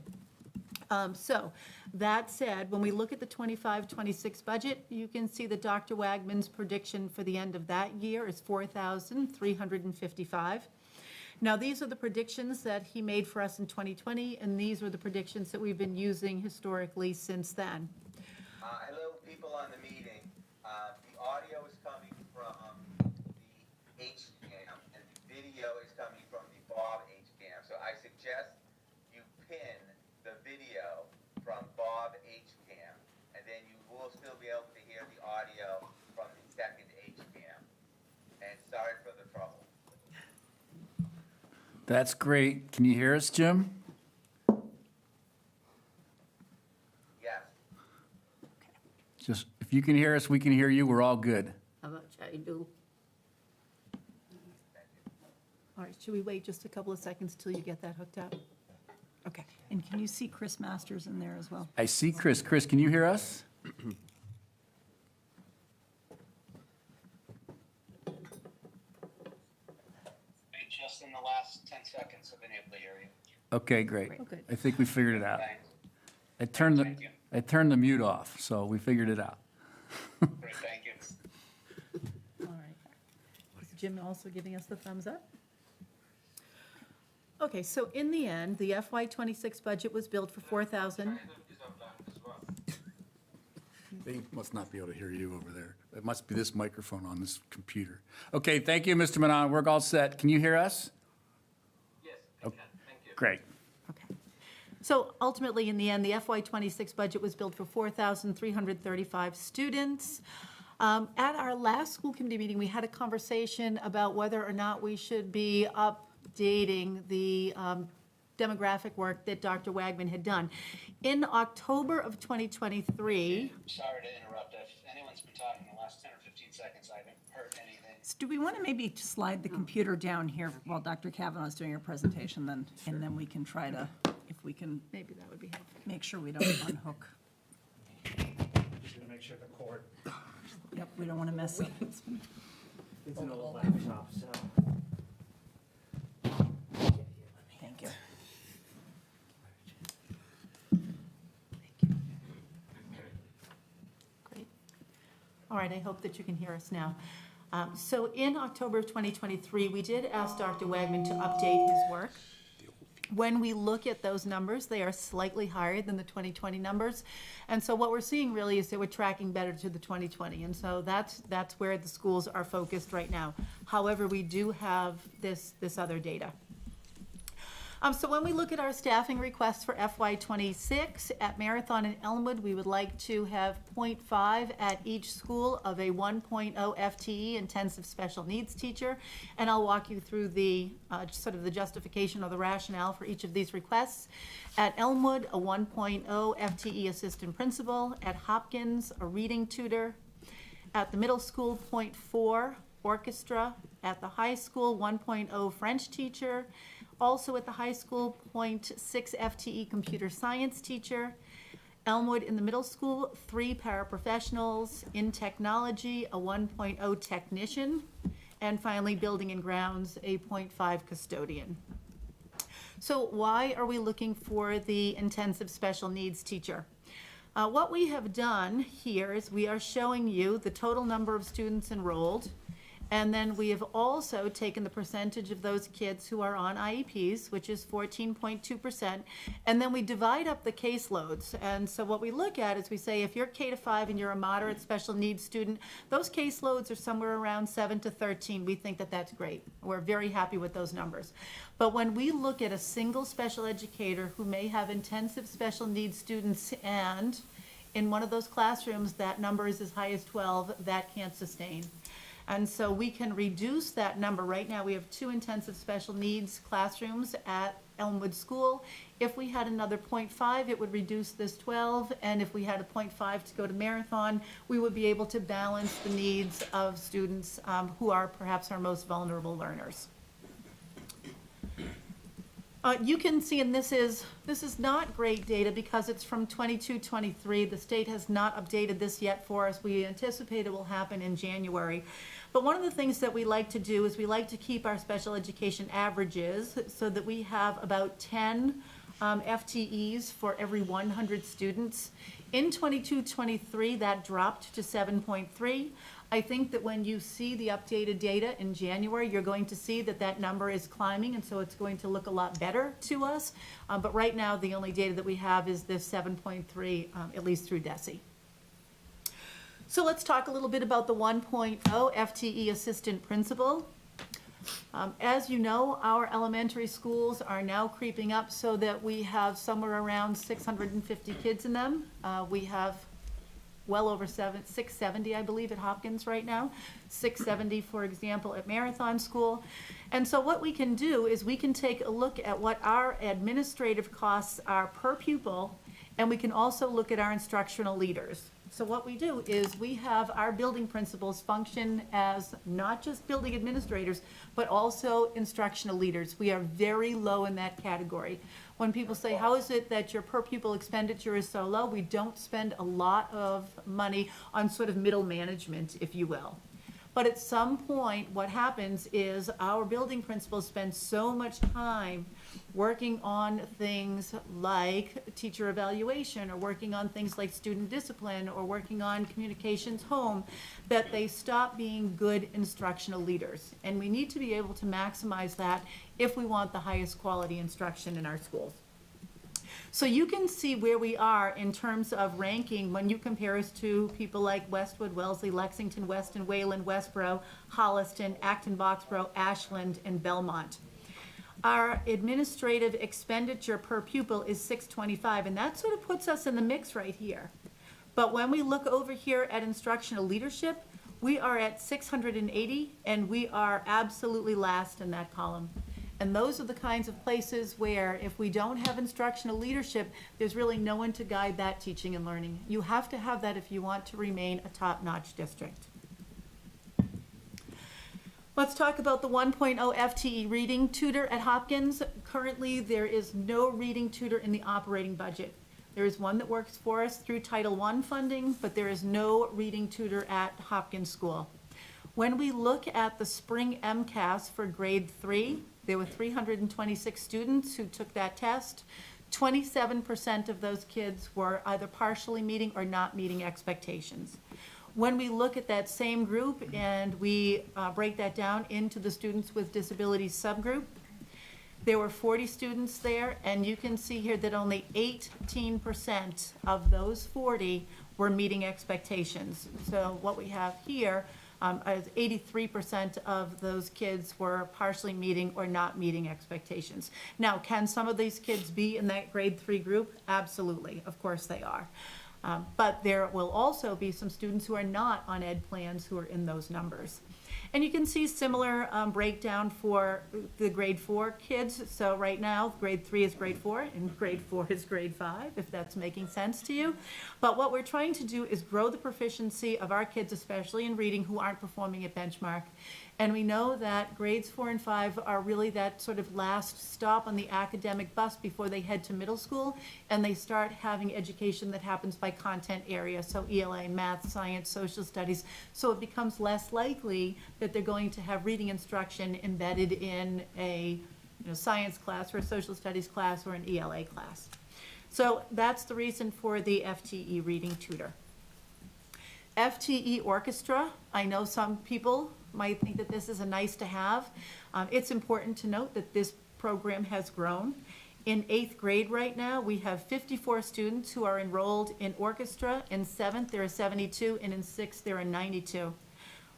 So, that said, when we look at the 25-26 budget, you can see that Dr. Wagman's prediction for the end of that year is 4,355. Now, these are the predictions that he made for us in 2020, and these are the predictions that we've been using historically since then. Hello, people on the meeting. The audio is coming from the HCAM, and the video is coming from the Bob HCAM. So I suggest you pin the video from Bob HCAM, and then you will still be able to hear the audio from the second HCAM. And sorry for the trouble. That's great. Can you hear us, Jim? Yes. Just, if you can hear us, we can hear you. We're all good. How about Shaidu? All right, should we wait just a couple of seconds till you get that hooked up? Okay. And can you see Chris Masters in there as well? I see Chris. Chris, can you hear us? Just in the last 10 seconds, I've been able to hear you. Okay, great. Oh, good. I think we figured it out. Thanks. I turned the mute off, so we figured it out. Great, thank you. All right. Is Jim also giving us the thumbs up? Okay, so in the end, the FY '26 budget was built for 4,000. They must not be able to hear you over there. It must be this microphone on this computer. Okay, thank you, Mr. Manon. We're all set. Can you hear us? Yes, I can, thank you. Great. Okay. So ultimately, in the end, the FY '26 budget was built for 4,335 students. At our last school committee meeting, we had a conversation about whether or not we should be updating the demographic work that Dr. Wagman had done. In October of 2023, Sorry to interrupt. If anyone's been talking the last 10 or 15 seconds, I haven't heard anything. So do we want to maybe slide the computer down here while Dr. Kavanaugh is doing her presentation then? And then we can try to, if we can, maybe that would be helpful. make sure we don't unhook. Just gonna make sure the cord. Yep, we don't want to mess up. It's an old laptop, so. Thank you. Great. All right, I hope that you can hear us now. So in October of 2023, we did ask Dr. Wagman to update his work. When we look at those numbers, they are slightly higher than the 2020 numbers. And so what we're seeing really is that we're tracking better to the 2020. And so that's where the schools are focused right now. However, we do have this other data. So when we look at our staffing requests for FY '26, at Marathon and Elmwood, we would like to have 0.5 at each school of a 1.0 FTE intensive special needs teacher. And I'll walk you through the sort of the justification or the rationale for each of these requests. At Elmwood, a 1.0 FTE assistant principal. At Hopkins, a reading tutor. At the middle school, 0.4 orchestra. At the high school, 1.0 French teacher. Also at the high school, 0.6 FTE computer science teacher. Elmwood in the middle school, 3 paraprofessionals. In technology, a 1.0 technician. And finally, building and grounds, a 0.5 custodian. So why are we looking for the intensive special needs teacher? What we have done here is we are showing you the total number of students enrolled. And then we have also taken the percentage of those kids who are on IEPs, which is 14.2%, and then we divide up the caseloads. And so what we look at is we say if you're K-5 and you're a moderate special needs student, those caseloads are somewhere around 7 to 13. We think that that's great. We're very happy with those numbers. But when we look at a single special educator who may have intensive special needs students and in one of those classrooms that number is as high as 12, that can't sustain. And so we can reduce that number. Right now, we have 2 intensive special needs classrooms at Elmwood School. If we had another 0.5, it would reduce this 12. And if we had a 0.5 to go to Marathon, we would be able to balance the needs of students who are perhaps our most vulnerable learners. You can see, and this is not great data because it's from 22-23. The state has not updated this yet for us. We anticipate it will happen in January. But one of the things that we like to do is we like to keep our special education averages so that we have about 10 FTEs for every 100 students. In 22-23, that dropped to 7.3. I think that when you see the updated data in January, you're going to see that that number is climbing, and so it's going to look a lot better to us. But right now, the only data that we have is this 7.3, at least through DESE. So let's talk a little bit about the 1.0 FTE assistant principal. As you know, our elementary schools are now creeping up so that we have somewhere around 650 kids in them. We have well over 670, I believe, at Hopkins right now, 670, for example, at Marathon School. And so what we can do is we can take a look at what our administrative costs are per pupil, and we can also look at our instructional leaders. So what we do is we have our building principals function as not just building administrators, but also instructional leaders. We are very low in that category. When people say, how is it that your per pupil expenditure is so low? We don't spend a lot of money on sort of middle management, if you will. But at some point, what happens is our building principals spend so much time working on things like teacher evaluation, or working on things like student discipline, or working on communications home, that they stop being good instructional leaders. And we need to be able to maximize that if we want the highest quality instruction in our schools. So you can see where we are in terms of ranking when you compare us to people like Westwood, Wellesley, Lexington, Weston, Wayland, Westboro, Holliston, Acton, Boxborough, Ashland, and Belmont. Our administrative expenditure per pupil is $625, and that sort of puts us in the mix right here. But when we look over here at instructional leadership, we are at $680, and we are absolutely last in that column. And those are the kinds of places where if we don't have instructional leadership, there's really no one to guide that teaching and learning. You have to have that if you want to remain a top-notch district. Let's talk about the 1.0 FTE reading tutor at Hopkins. Currently, there is no reading tutor in the operating budget. There is one that works for us through Title I funding, but there is no reading tutor at Hopkins School. When we look at the spring MCAS for grade 3, there were 326 students who took that test. 27% of those kids were either partially meeting or not meeting expectations. When we look at that same group and we break that down into the students with disabilities subgroup, there were 40 students there, and you can see here that only 18% of those 40 were meeting expectations. So what we have here, 83% of those kids were partially meeting or not meeting expectations. Now, can some of these kids be in that grade 3 group? Absolutely, of course they are. But there will also be some students who are not on ed plans who are in those numbers. And you can see similar breakdown for the grade 4 kids. So right now, grade 3 is grade 4 and grade 4 is grade 5, if that's making sense to you. But what we're trying to do is grow the proficiency of our kids, especially in reading, who aren't performing at benchmark. And we know that grades 4 and 5 are really that sort of last stop on the academic bus before they head to middle school, and they start having education that happens by content area, so ELA, math, science, social studies. So it becomes less likely that they're going to have reading instruction embedded in a science class or a social studies class or an ELA class. So that's the reason for the FTE reading tutor. FTE orchestra, I know some people might think that this is a nice to have. It's important to note that this program has grown. In 8th grade right now, we have 54 students who are enrolled in orchestra. In 7th, there are 72, and in 6th, there are 92.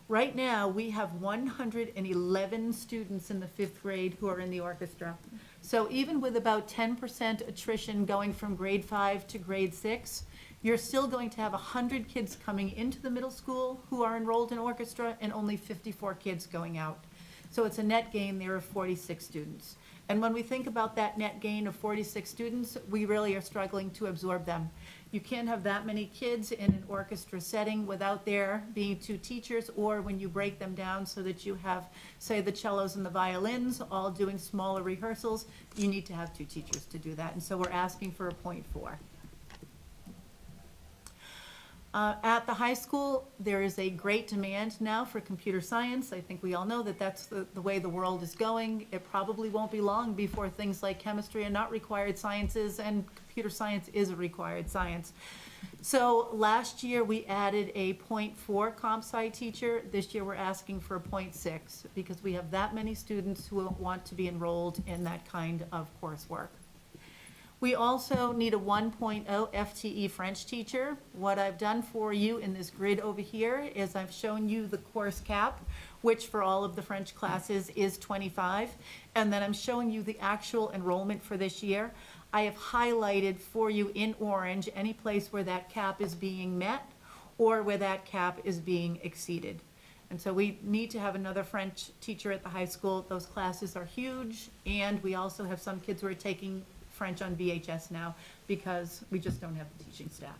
Right now, we have 111 students in the 5th grade who are in the orchestra. So even with about 10% attrition going from grade 5 to grade 6, you're still going to have 100 kids coming into the middle school who are enrolled in orchestra and only 54 kids going out. So it's a net gain there of 46 students. And when we think about that net gain of 46 students, we really are struggling to absorb them. You can't have that many kids in an orchestra setting without there being 2 teachers, or when you break them down so that you have, say, the cellos and the violins all doing smaller rehearsals, you need to have 2 teachers to do that. And so we're asking for a 0.4. At the high school, there is a great demand now for computer science. I think we all know that that's the way the world is going. It probably won't be long before things like chemistry are not required sciences, and computer science is a required science. So last year, we added a 0.4 comp sci teacher. This year, we're asking for a 0.6 because we have that many students who want to be enrolled in that kind of coursework. We also need a 1.0 FTE French teacher. What I've done for you in this grid over here is I've shown you the course cap, which for all of the French classes is 25, and then I'm showing you the actual enrollment for this year. I have highlighted for you in orange any place where that cap is being met or where that cap is being exceeded. And so we need to have another French teacher at the high school. Those classes are huge, and we also have some kids who are taking French on VHS now because we just don't have the teaching staff.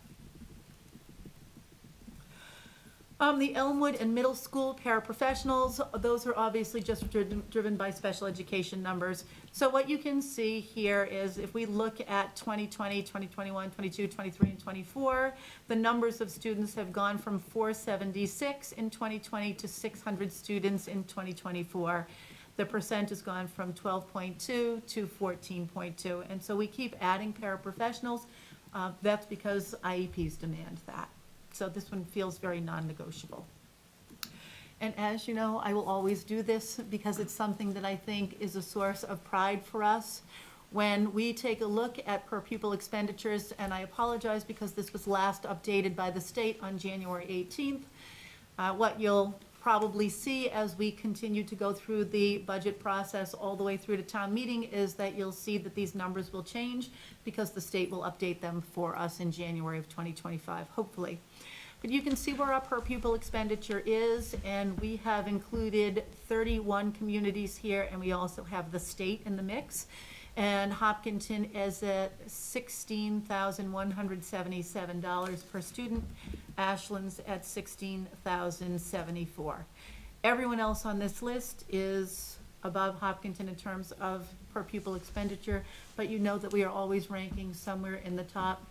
The Elmwood and middle school paraprofessionals, those are obviously just driven by special education numbers. So what you can see here is if we look at 2020, 2021, 22, 23, and 24, the numbers of students have gone from 476 in 2020 to 600 students in 2024. The percent has gone from 12.2 to 14.2. And so we keep adding paraprofessionals. That's because IEPs demand that. So this one feels very non-negotiable. And as you know, I will always do this because it's something that I think is a source of pride for us. When we take a look at per pupil expenditures, and I apologize because this was last updated by the state on January 18th, what you'll probably see as we continue to go through the budget process all the way through to town meeting is that you'll see that these numbers will change because the state will update them for us in January of 2025, hopefully. But you can see where our per pupil expenditure is, and we have included 31 communities here, and we also have the state in the mix. And Hopkinton is at $16,177 per student. Ashland's at $16,074. Everyone else on this list is above Hopkinton in terms of per pupil expenditure, but you know that we are always ranking somewhere in the top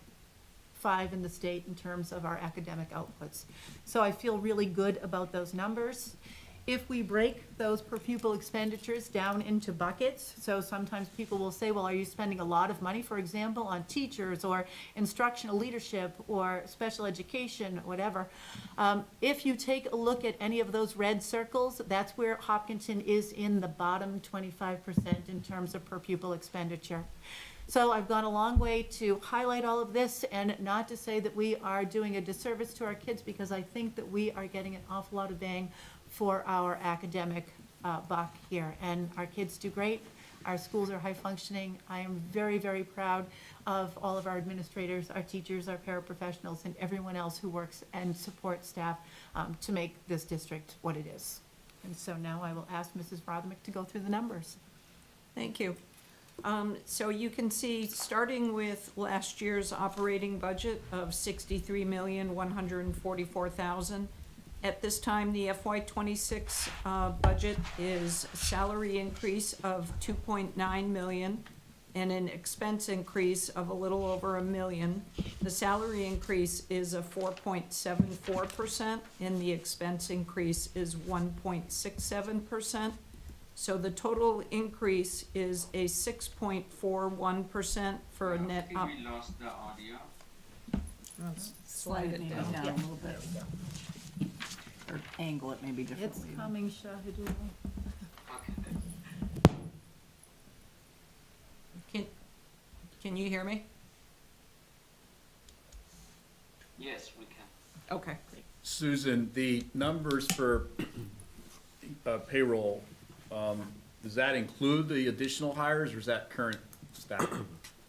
5 in the state in terms of our academic outputs. So I feel really good about those numbers. If we break those per pupil expenditures down into buckets, so sometimes people will say, well, are you spending a lot of money, for example, on teachers or instructional leadership or special education, whatever. If you take a look at any of those red circles, that's where Hopkinton is in the bottom 25% in terms of per pupil expenditure. So I've gone a long way to highlight all of this and not to say that we are doing a disservice to our kids, because I think that we are getting an awful lot of bang for our academic buck here. And our kids do great. Our schools are high functioning. I am very, very proud of all of our administrators, our teachers, our paraprofessionals, and everyone else who works and supports staff to make this district what it is. And so now I will ask Mrs. Rothermick to go through the numbers. Thank you. So you can see, starting with last year's operating budget of $63,144,000. At this time, the FY26 budget is a salary increase of $2.9 million and an expense increase of a little over $1 million. The salary increase is a 4.74%, and the expense increase is 1.67%. So the total increase is a 6.41% for a net up. We lost the audio. Slide it down a little bit. Or angle it maybe It's differently. coming, Shahidul. Can you hear me? Yes, we can. Okay. Susan, the numbers for payroll, does that include the additional hires, or is that current staff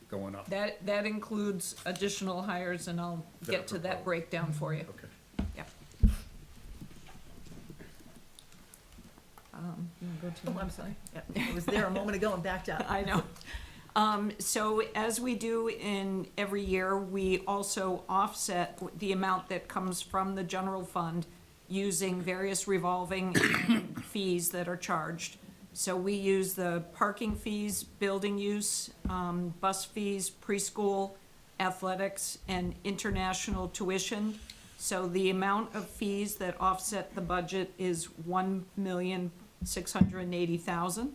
going up? That includes additional hires, and I'll get to that breakdown for you. Okay. Yeah. You wanna go to the Oh, I'm next sorry. slide? Yeah, it was there a moment ago and backed up. I know. So as we do in every year, we also offset the amount that comes from the general fund using various revolving fees that are charged. So we use the parking fees, building use, bus fees, preschool, athletics, and international tuition. So the amount of fees that offset the budget is $1,680,000.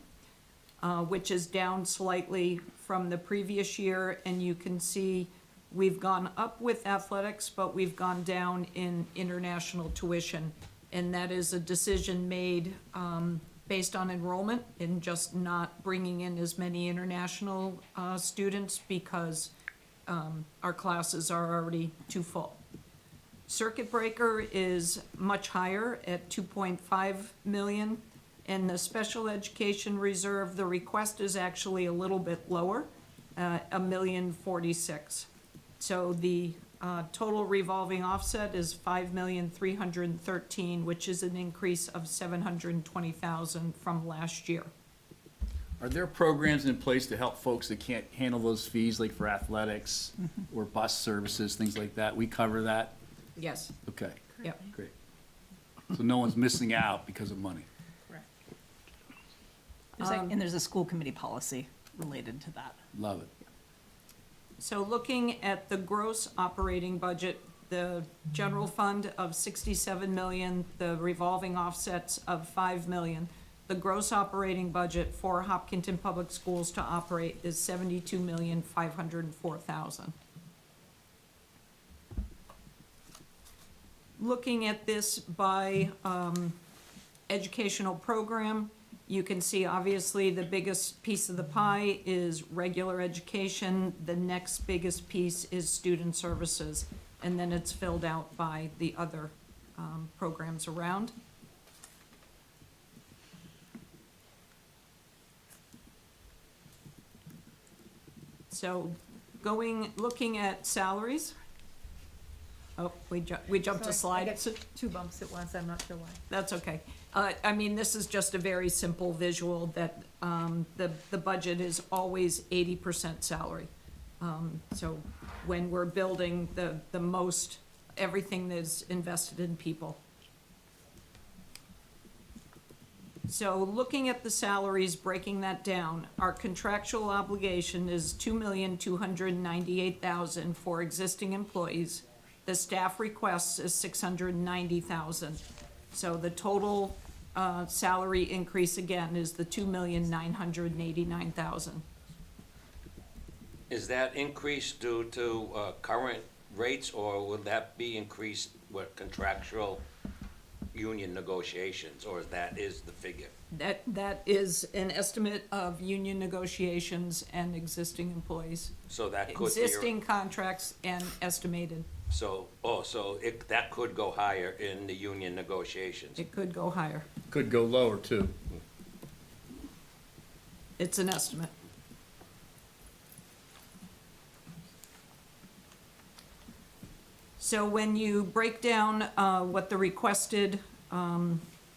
Which is down slightly from the previous year, and you can see we've gone up with athletics, but we've gone down in international tuition. And that is a decision made based on enrollment and just not bringing in as many international students because our classes are already too full. Circuit breaker is much higher at 2.5 million. And the special education reserve, the request is actually a little bit lower, $1,046,000. So the total revolving offset is $5,313,000, which is an increase of $720,000 from last year. Are there programs in place to help folks that can't handle those fees, like for athletics or bus services, things like that? We cover that? Yes. Okay, Yep. great. So no one's missing out because of money. And there's a school committee policy related to that. Love it. So looking at the gross operating budget, the general fund of 67 million, the revolving offsets of 5 million, the gross operating budget for Hopkinton Public Schools to operate is 72,504,000. Looking at this by educational program, you can see obviously the biggest piece of the pie is regular education. The next biggest piece is student services, and then it's filled out by the other programs around. So looking at salaries. Oh, we jumped a slide. I got two bumps at once, I'm not sure why. That's okay. I mean, this is just a very simple visual that the budget is always 80% salary. So when we're building the most, everything that's invested in people. So looking at the salaries, breaking that down, our contractual obligation is $2,298,000 for existing employees. The staff request is $690,000. So the total salary increase again is the $2,989,000. Is that increase due to current rates, or would that be increased with contractual union negotiations, or that is the figure? That is an estimate of union negotiations and existing employees. So that could be. Existing contracts and estimated. So that could go higher in the union negotiations. It could go higher. Could go lower too. It's an estimate. So when you break down what the requested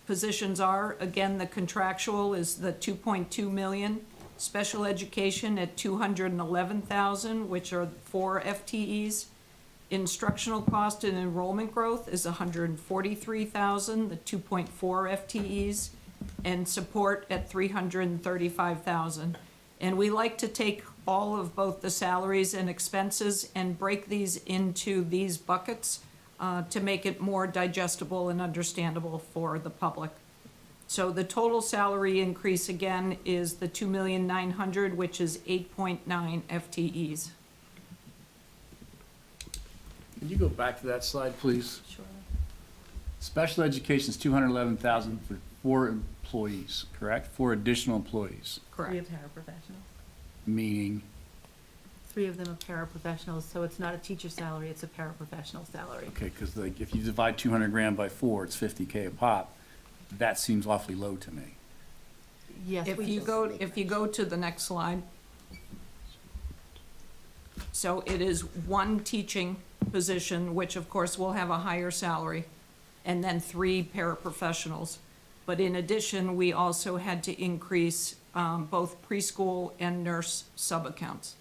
positions are, again, the contractual is the 2.2 million, special education at 211,000, which are 4 FTEs. Instructional cost and enrollment growth is 143,000, the 2.4 FTEs, and support at 335,000. And we like to take all of both the salaries and expenses and break these into these buckets to make it more digestible and understandable for the public. So the total salary increase again is the 2,900,000, which is 8.9 FTEs. Can you go back to that slide, please? Sure. Special education is 211,000 for 4 employees, correct? 4 additional employees, Three Correct. of paraprofessionals. meaning, 3 of them are paraprofessionals, so it's not a teacher salary, it's a paraprofessional salary. okay, because like if you divide 200 grand by 4, it's 50K a pop. That seems awfully low to me. Yes, If you go to the next slide. So it is 1 teaching position, which of course will have a higher salary, and then 3 paraprofessionals. But in addition, we also had to increase both preschool and nurse sub-accounts.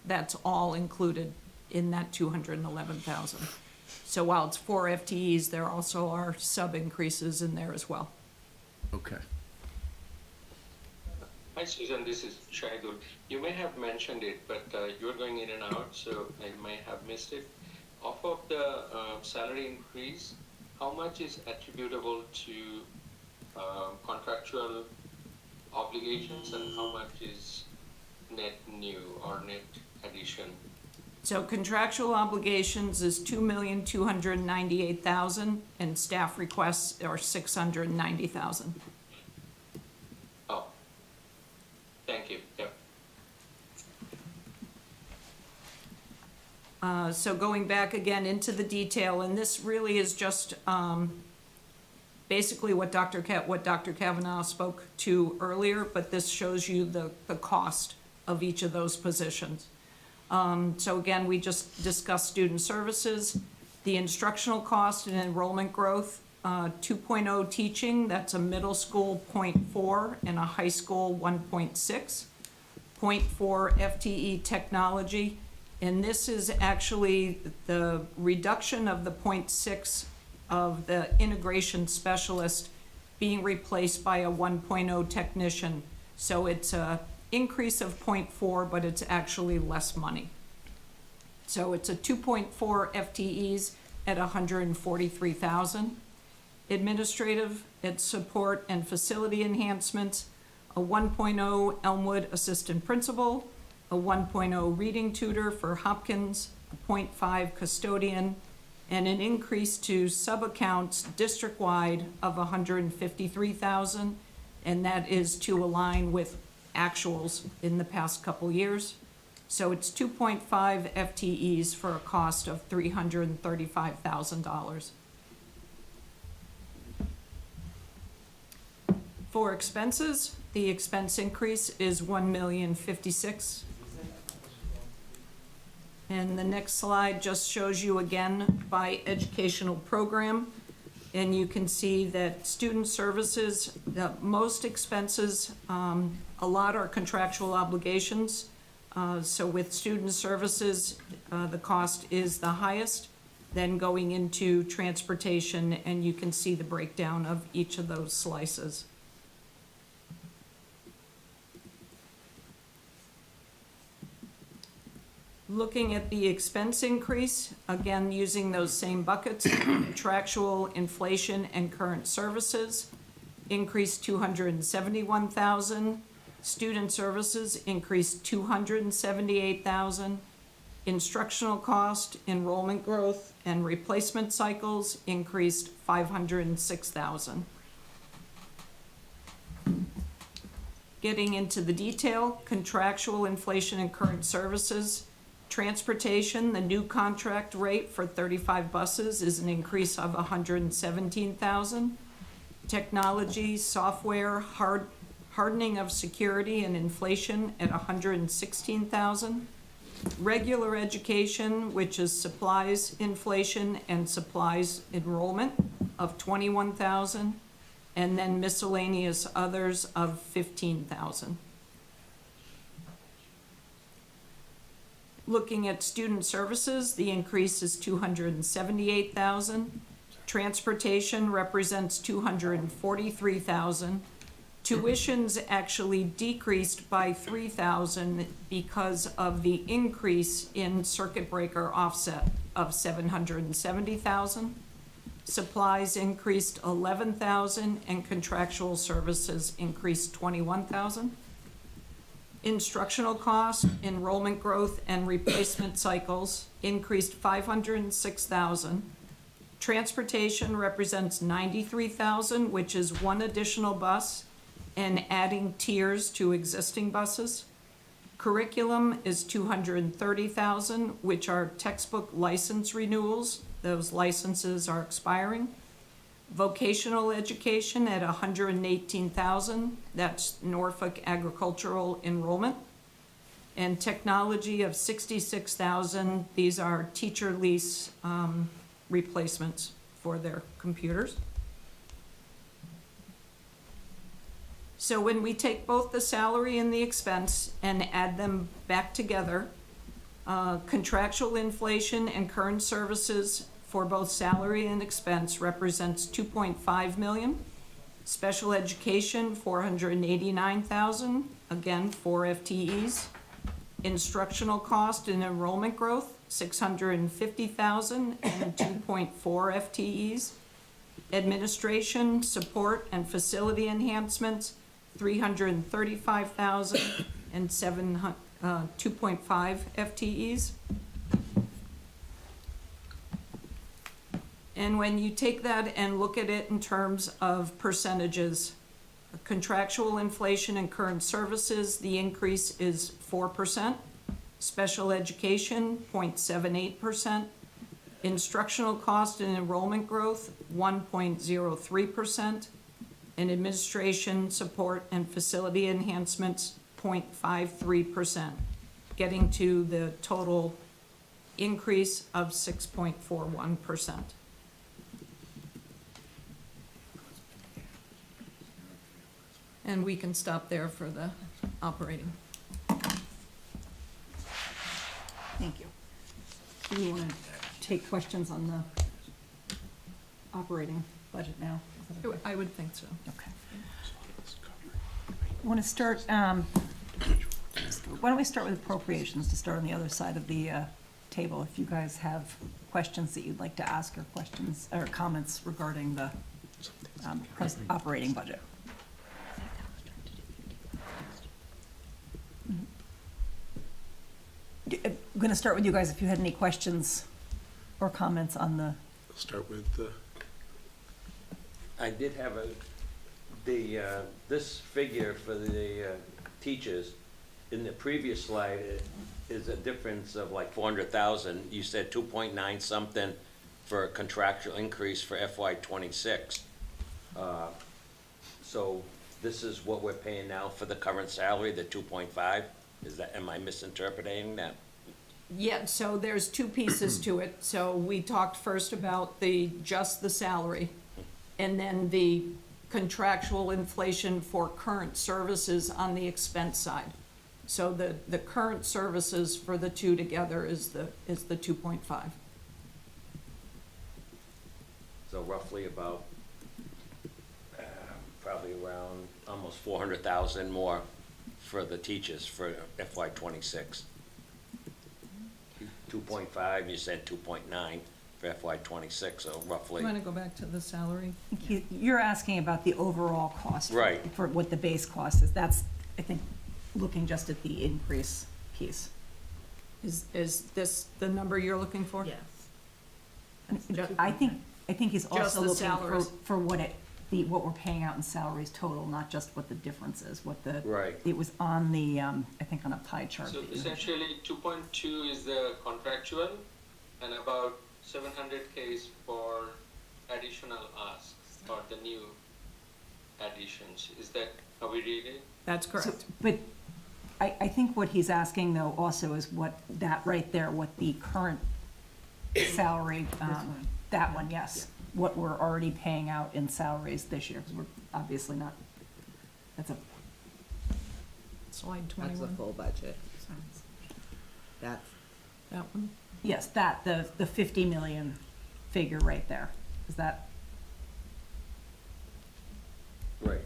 That's all included in that 211,000. So while it's 4 FTEs, there also are sub-increases in there as well. Okay. Hi Susan, this is Shahidul. You may have mentioned it, but you were going in and out, so I may have missed it. Off of the salary increase, how much is attributable to contractual obligations and how much is net new or net addition? So contractual obligations is 2,298,000, and staff requests are 690,000. Oh, thank you. Yep. So going back again into the detail, and this really is just basically what Dr. Kavanaugh spoke to earlier, but this shows you the cost of each of those positions. So again, we just discussed student services, the instructional cost and enrollment growth, 2.0 teaching, that's a middle school 0.4 and a high school 1.6, 0.4 FTE technology. And this is actually the reduction of the 0.6 of the integration specialist being replaced by a 1.0 technician. So it's a increase of 0.4, but it's actually less money. So it's a 2.4 FTEs at 143,000. Administrative, it's support and facility enhancements, a 1.0 Elmwood assistant principal, a 1.0 reading tutor for Hopkins, a 0.5 custodian, and an increase to sub-accounts district-wide of 153,000, and that is to align with actuals in the past couple years. So it's 2.5 FTEs for a cost of $335,000. For expenses, the expense increase is $1,056,000. And the next slide just shows you again by educational program. And you can see that student services, the most expenses, a lot are contractual obligations. So with student services, the cost is the highest. Then going into transportation, and you can see the breakdown of each of those slices. Looking at the expense increase, again, using those same buckets, contractual, inflation, and current services, increased 271,000. Student services increased 278,000. Instructional cost, enrollment growth, and replacement cycles increased 506,000. Getting into the detail, contractual, inflation, and current services. Transportation, the new contract rate for 35 buses is an increase of 117,000. Technology, software, hardening of security and inflation at 116,000. Regular education, which is supplies inflation and supplies enrollment of 21,000. And then miscellaneous others of 15,000. Looking at student services, the increase is 278,000. Transportation represents 243,000. Tuitions actually decreased by 3,000 because of the increase in circuit breaker offset of 770,000. Supplies increased 11,000 and contractual services increased 21,000. Instructional cost, enrollment growth, and replacement cycles increased 506,000. Transportation represents 93,000, which is one additional bus and adding tiers to existing buses. Curriculum is 230,000, which are textbook license renewals. Those licenses are expiring. Vocational education at 118,000, that's Norfolk agricultural enrollment. And technology of 66,000, these are teacher lease replacements for their computers. So when we take both the salary and the expense and add them back together, contractual inflation and current services for both salary and expense represents 2.5 million. Special education, 489,000, again, 4 FTEs. Instructional cost and enrollment growth, 650,000 and 2.4 FTEs. Administration, support, and facility enhancements, 335,000 and 2.5 FTEs. And when you take that and look at it in terms of percentages, contractual inflation and current services, the increase is 4%. Special education, 0.78%. Instructional cost and enrollment growth, 1.03%. And administration, support, and facility enhancements, 0.53%, getting to the total increase of 6.41%. And we can stop there for the operating. Thank you. Do you want to take questions on the operating budget now. Is that okay? I would think so. Okay. Want to start, why don't we start with appropriations to start on the other side of the table? If you guys have questions that you'd like to ask or questions or comments regarding the operating budget. I'm going to start with you guys if you had any questions or comments on the. Start with I did have this figure for the teachers, in the previous slide, is a difference of like 400,000. You said 2.9 something for a contractual increase for FY '26. So this is what we're paying now for the current salary, the 2.5? Is that, am I misinterpreting that? Yeah, so there's two pieces to it. So we talked first about just the salary, and then the contractual inflation for current services on the expense side. So the current services for the two together is the 2.5. So roughly about, probably around almost 400,000 more for the teachers for FY '26. 2.5, you said 2.9 for FY '26, so roughly. You want to go back to the salary? You're asking about the overall cost. Right. For what the base cost is. That's, I think, looking just at the increase piece. Is this the number you're looking for? Yes. I think he's Just also the looking salaries. for what what we're paying out in salaries total, not just what the difference is, what the. Right. It was on the, I think on a pie chart. So that you had. essentially, 2.2 is the contractual, and about 700K is for additional asks, or the new additions. Is that how we read it? That's correct. So, but I think what he's asking though also is what, that right there, what the current salary, that one, yes. What we're already paying out in salaries this year, because we're obviously not, that's a. Slide That's 21. the full budget. That's, That one? Yes, the 50 million figure right there, is that, Right.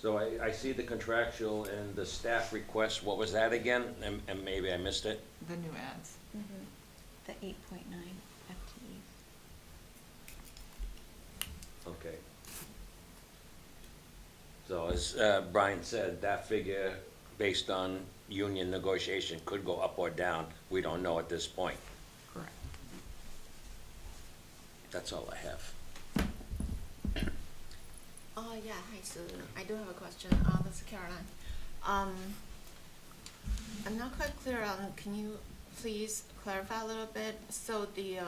So I see the contractual and the staff request, what was that again? And maybe I missed it? The new ads. The 8.9 FTEs. Okay. So as Brian said, that figure, based on union negotiation, could go up or down. We don't know at this point. Correct. That's all I have. Yeah, hi, Sue. I do have a question. This is Caroline. I'm not quite clear on, can you please clarify a little bit? So the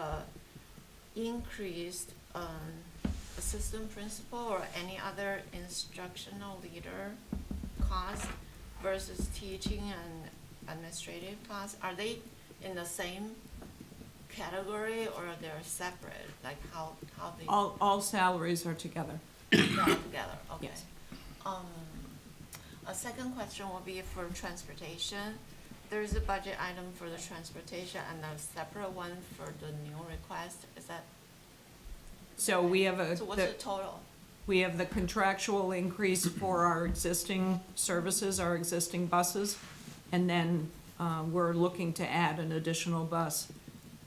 increased assistant principal or any other instructional leader cost versus teaching and administrative costs, are they in the same category or they're separate? Like how they? All salaries are together. They're all together, okay. Yes. A second question will be for transportation. There's a budget item for the transportation and a separate one for the new request, is that? So we have So what's the total? we have the contractual increase for our existing services, our existing buses, and then we're looking to add an additional bus.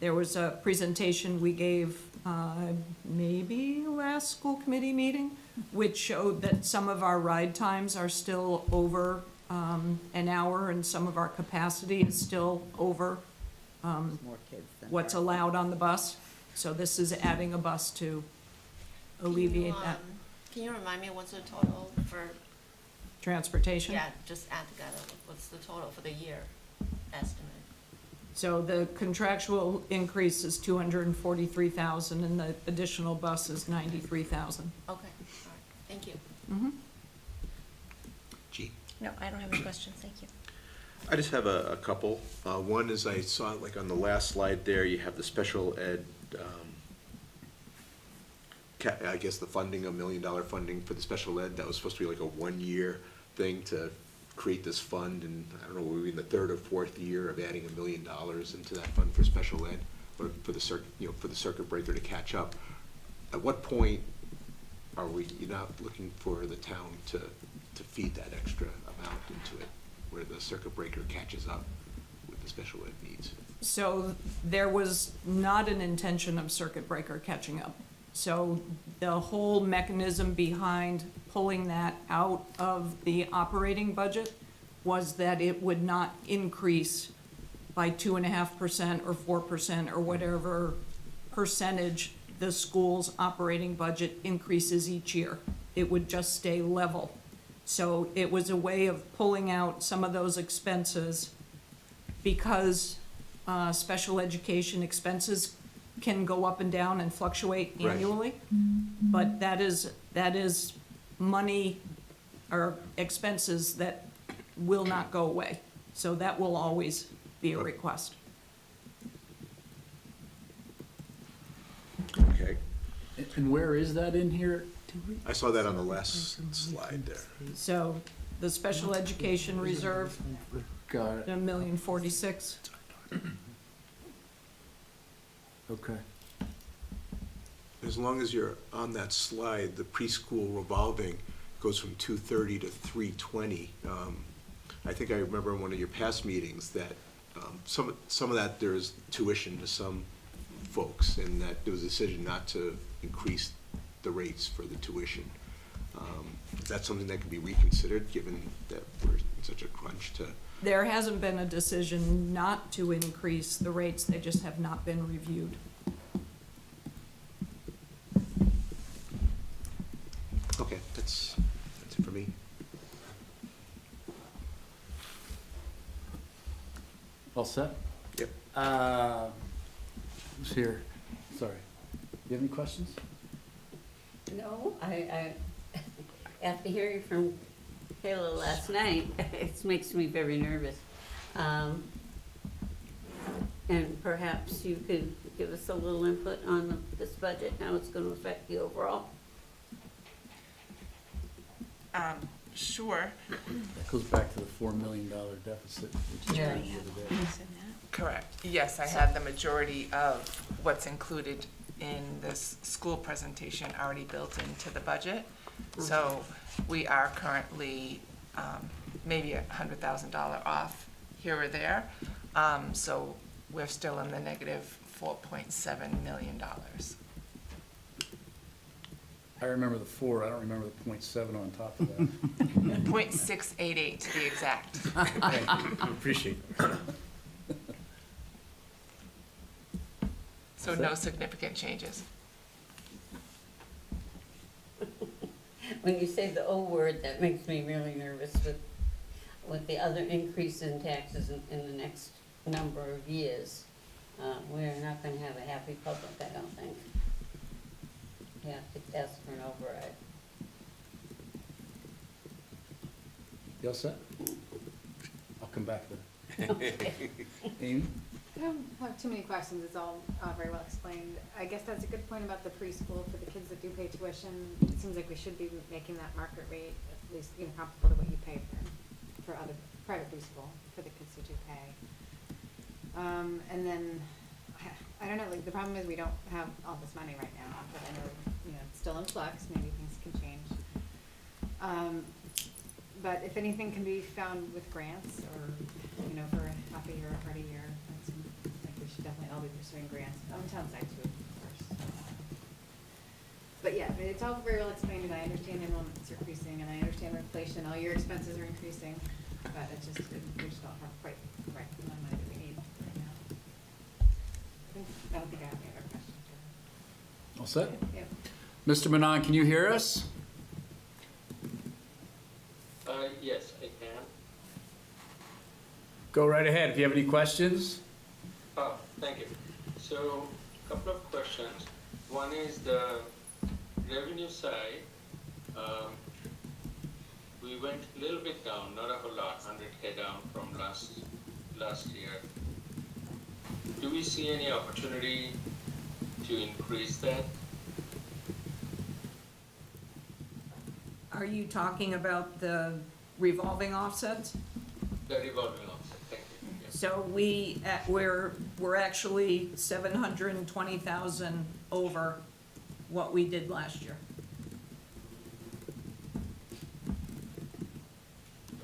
There was a presentation we gave maybe last school committee meeting, which showed that some of our ride times are still over an hour, and some of our capacity is still over more kids than. what's allowed on the bus. So this is adding a bus to alleviate that. Can you remind me what's the total for, Transportation? yeah, just add together, what's the total for the year estimate? So the contractual increase is 243,000, and the additional bus is 93,000. Okay, all right, thank you. G. No, I don't have any questions, thank you. I just have a couple. One is I saw, like, on the last slide there, you have the special ed, I guess the funding, $1 million funding for the special ed. That was supposed to be like a one-year thing to create this fund, and I don't know, we're in the third or fourth year of adding $1 million into that fund for special ed. for the circuit breaker to catch up. At what point are we, you're not looking for the town to feed that extra amount into it, where the circuit breaker catches up with the special ed needs? So there was not an intention of circuit breaker catching up. So the whole mechanism behind pulling that out of the operating budget was that it would not increase by 2.5% or 4% or whatever percentage the school's operating budget increases each year. It would just stay level. So it was a way of pulling out some of those expenses because special education expenses can go up and down and fluctuate Right. annually. But that is money or expenses that will not go away. So that will always be a request. Okay. And where is that in here? I saw that on the last slide there. So the special education reserve, Got it. $1,046,000. Okay. As long as you're on that slide, the preschool revolving goes from 230 to 320. I think I remember in one of your past meetings that some of that, there's tuition to some folks, and that there was a decision not to increase the rates for the tuition. Is that something that can be reconsidered, given that we're in such a crunch to? There hasn't been a decision not to increase the rates, they just have not been reviewed. Okay, that's it for me. All set? Yep. Who's here? Sorry. You have any questions? No, I after hearing from Kayla last night, it makes me very nervous. And perhaps you could give us a little input on this budget, how it's gonna affect the overall. Sure. That goes back to the $4 million deficit, which is Yeah. the other day. Correct. Yes, I had the majority of what's included in this school presentation already built into the budget. So we are currently maybe $100,000 off here or there. So we're still in the negative $4.7 million. I remember the 4, I don't remember the 0.7 on top of that. 0.688 to be exact. Thank you. Appreciate it. So no significant changes. When you say the O word, that makes me really nervous with the other increase in taxes in the next number of years. We're not gonna have a happy public, I don't think. You have to ask for an override. You all set? I'll come back then. Amy? I don't have too many questions, it's all very well explained. I guess that's a good point about the preschool for the kids that do pay tuition. It seems like we should be making that market rate, at least, you know, comparable to what you pay for other private preschool, for the kids who do pay. And then, I don't know, like, the problem is we don't have all this money right now, but I know, you know, it's still in flux, maybe things can change. But if anything can be found with grants, or, you know, for half a year or part a year, that's, like, we should definitely all be pursuing grants, on the town side too, of course. But yeah, it's all very well explained, and I understand enrollment's increasing, and I understand inflation, all your expenses are increasing, but we just don't have quite the right amount of money that we need right now. I don't think I have any other questions. All set? Yeah. Mr. Manon, can you hear us? Yes, I can. Go right ahead. If you have any questions. Oh, thank you. So, couple of questions. One is the revenue side. We went a little bit down, not a whole lot, 100K down from last year. Do we see any opportunity to increase that? Are you talking about the revolving offsets? The revolving offset, thank you. Yeah. So we're we're actually 720,000 over what we did last year.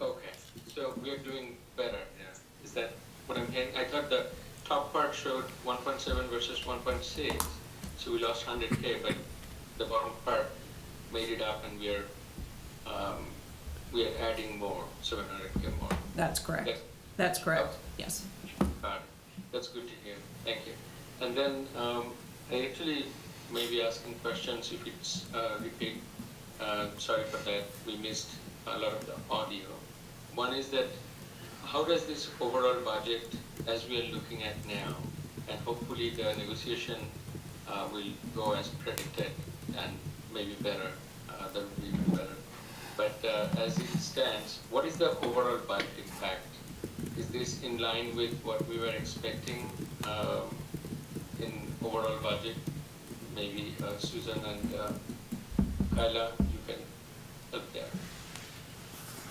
Okay, so we are doing better, yeah. Is that what I'm hearing? I thought the top part showed 1.7 versus 1.6, so we lost 100K, but the bottom part made it up, and we are adding more, 700K more. That's correct. That's correct, yes. Got it. That's good to hear. Thank you. And then I actually may be asking questions if it's repeat. Sorry for that. We missed a lot of the audio. One is that how does this overall budget, as we are looking at now, and hopefully the negotiation will go as predicted and maybe better, that would be even better. But as it stands, what is the overall budget impact? Is this in line with what we were expecting in overall budget? Maybe Susan and Kyla, you can help there.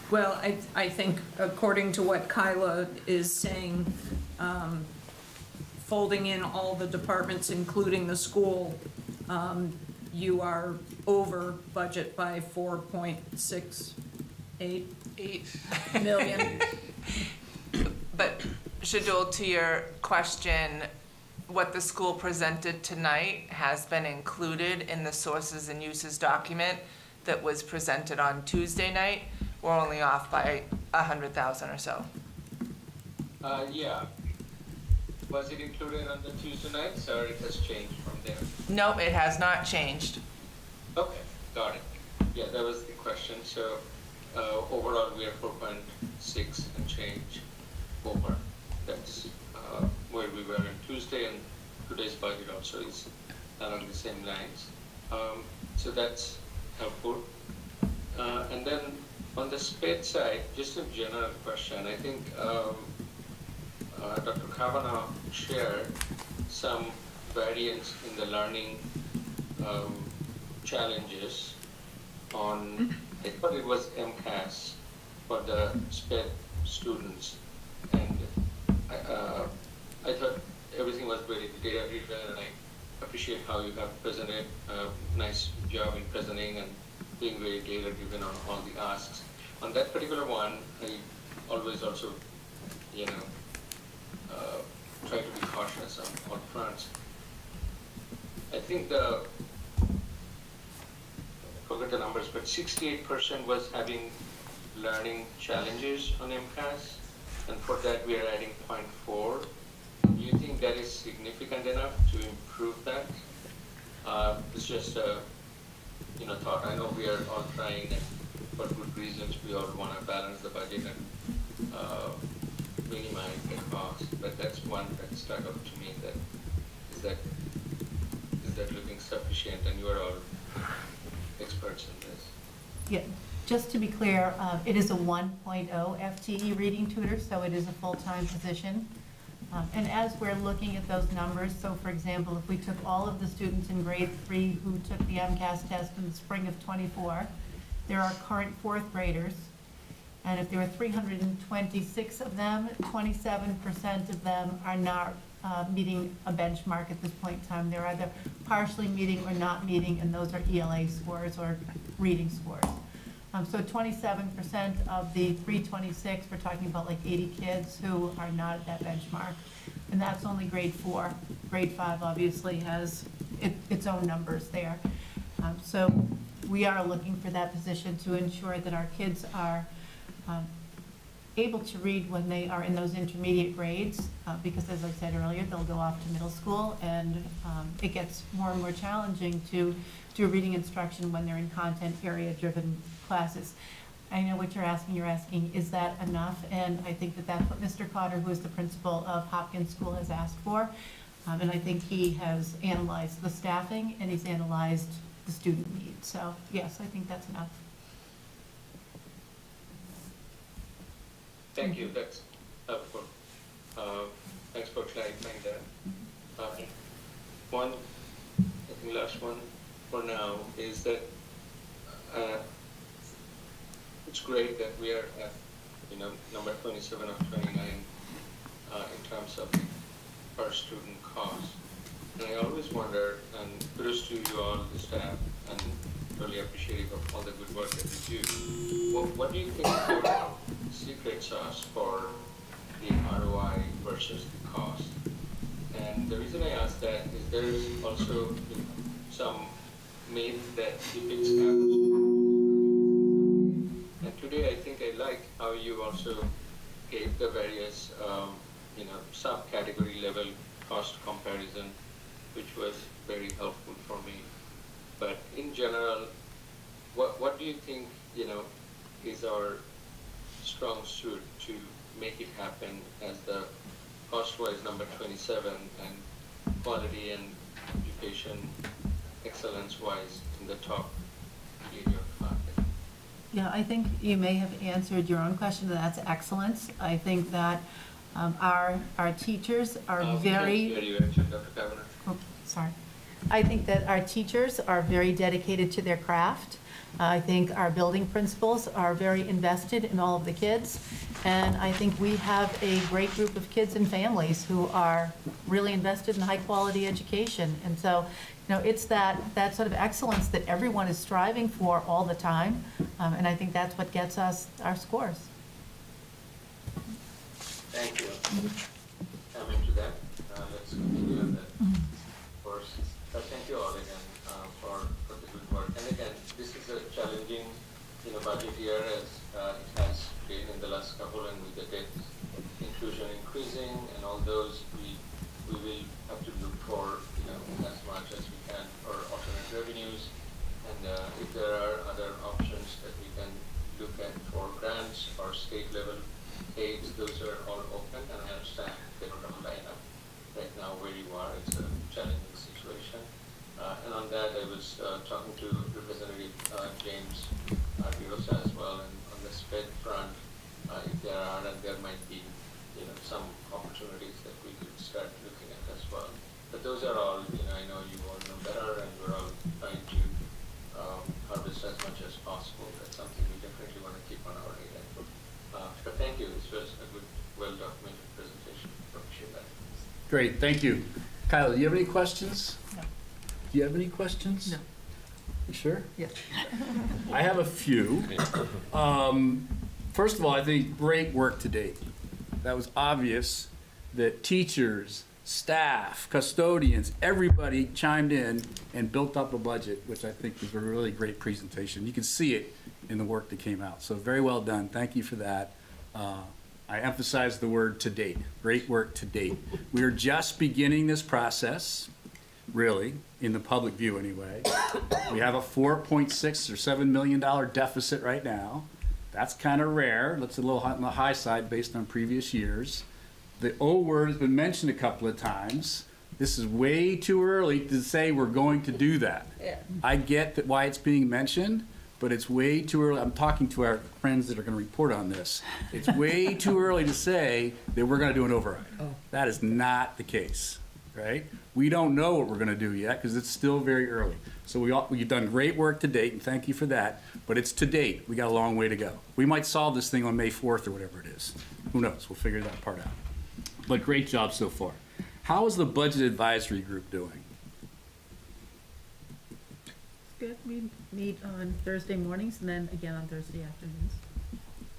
Well, I think according to what Kyla is saying, folding in all the departments, including the school, you are over budget by 4.68 million. But Shadul, to your question, what the school presented tonight has been included in the sources and uses document that was presented on Tuesday night. We're only off by 100,000 or so. Yeah. Was it included on the Tuesday nights, or it has changed from there? No, it has not changed. Okay, got it. Yeah, that was the question. So overall, we are 4.6 and change over. That's where we were on Tuesday, and today's budget also is along the same lines. So that's helpful. And then on the SPED side, just a general question. I think Dr. Kavanaugh shared some variance in the learning challenges on, I thought it was MCAS for the SPED students. And I thought everything was very data-driven, and I appreciate how you have presented. Nice job in presenting and being very data-driven on all the asks. On that particular one, I always also, try to be cautious on all fronts. I think I forgot the numbers, but 68% was having learning challenges on MCAS, and for that we are adding 0.4. Do you think that is significant enough to improve that? It's just a thought. I know we are all trying, and for good reasons. We all want to balance the budget and minimize the cost, but that's one that stuck out to me. Is that looking sufficient? And you are all experts in this. Yeah, just to be clear, it is a 1.0 FTE reading tutor, so it is a full-time position. And as we're looking at those numbers, so for example, if we took all of the students in grade 3 who took the MCAS test in the spring of '24, there are current 4th graders, and if there are 326 of them, 27% of them are not meeting a benchmark at this point in time. They're either partially meeting or not meeting, and those are ELA scores or reading scores. So 27% of the 326, we're talking about like 80 kids who are not at that benchmark. And that's only grade 4. Grade 5 obviously has its own numbers there. So we are looking for that position to ensure that our kids are able to read when they are in those intermediate grades, because as I said earlier, they'll go off to middle school, and it gets more and more challenging to do reading instruction when they're in content area-driven classes. I know what you're asking, is that enough? And I think that that's what Mr. Cotter, who is the principal of Hopkins School, has asked for. And I think he has analyzed the staffing, and he's analyzed the student needs. So yes, I think that's enough. Thank you, that's helpful. Thanks for clarifying that. One, I think last one for now is that it's great that we are at number 27 of 29 in terms of per student cost. And I always wonder, and kudos to you all, the staff, and really appreciative of all the good work that you do. What do you think your secret sauce for the ROI versus the cost? And the reason I ask that is there is also some myth that depicts average. And today I think I like how you also gave the various subcategory level cost comparison, which was very helpful for me. But in general, what do you think is our strong suit to make it happen as the cost-wise number 27 and quality and education excellence-wise in the top area of market? Yeah, I think you may have answered your own question, and that's excellence. I think that our teachers are very. Very Dr. Kavanagh. Oh, sorry. I think that our teachers are very dedicated to their craft. I think our building principals are very invested in all of the kids. And I think we have a great group of kids and families who are really invested in high-quality education. And so, it's that sort of excellence that everyone is striving for all the time. And I think that's what gets us our scores. Thank you. Coming to that, let's continue on that course. Thank you all again for the good work. And again, this is a challenging budget year as it has been in the last couple, and with the debt inclusion increasing and all those, we will have to look for as much as we can for alternate revenues. And if there are other options that we can look at for grants or state level aids, those are all open, and I understand they don't have a lineup right now where you are. It's a challenging situation. And on that, I was talking to Representative James DeRosa as well, and on the SPED front, if there are, and there might be, some opportunities that we could start looking at as well. But those are all, I know you all know better, and we're all trying to harvest as much as possible. That's something we definitely want to keep on our radar. But thank you. This was a good, well-documented presentation. Appreciate that. Great, thank you. Kyla, do you have any questions? No. Do you have any questions? No. You sure? Yes. I have a few. First of all, I think great work to date. That was obvious that teachers, staff, custodians, everybody chimed in and built up a budget, which I think was a really great presentation. You can see it in the work that came out. So very well done. Thank you for that. I emphasize the word to date. Great work to date. We are just beginning this process, really, in the public view anyway. We have a $4.6 or $7 million deficit right now. That's kind of rare. That's a little on the high side based on previous years. The O word has been mentioned a couple of times. This is way too early to say we're going to do that. Yeah. I get that why it's being mentioned, but it's way too early. I'm talking to our friends that are going to report on this. It's way too early to say that we're going to do an override. That is not the case, right? We don't know what we're going to do yet because it's still very early. So we've done great work to date, and thank you for that. But it's to date. We got a long way to go. We might solve this thing on May 4th or whatever it is. Who knows? We'll figure that part out. But great job so far. How is the Budget Advisory Group doing? Good. We meet on Thursday mornings and then again on Thursday afternoons.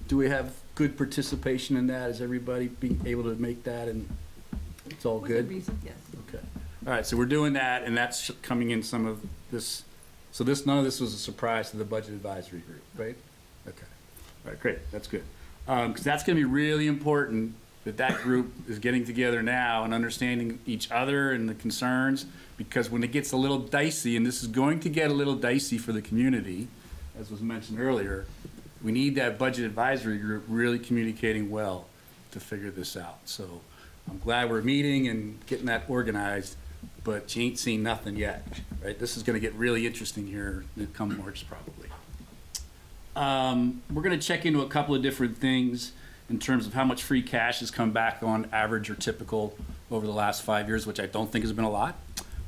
Do we have good participation in that? Is everybody being able to make that and it's all good? Within reason, yes. Okay. All right, so we're doing that, and that's coming in some of this. So none of this was a surprise to the Budget Advisory Group, right? Okay. All right, great. That's good. Because that's going to be really important that group is getting together now and understanding each other and the concerns, because when it gets a little dicey, and this is going to get a little dicey for the community, as was mentioned earlier, we need that Budget Advisory Group really communicating well to figure this out. So I'm glad we're meeting and getting that organized, but you ain't seen nothing yet, right? This is going to get really interesting here in the coming March, probably. We're going to check into a couple of different things in terms of how much free cash has come back on average or typical over the last 5 years, which I don't think has been a lot.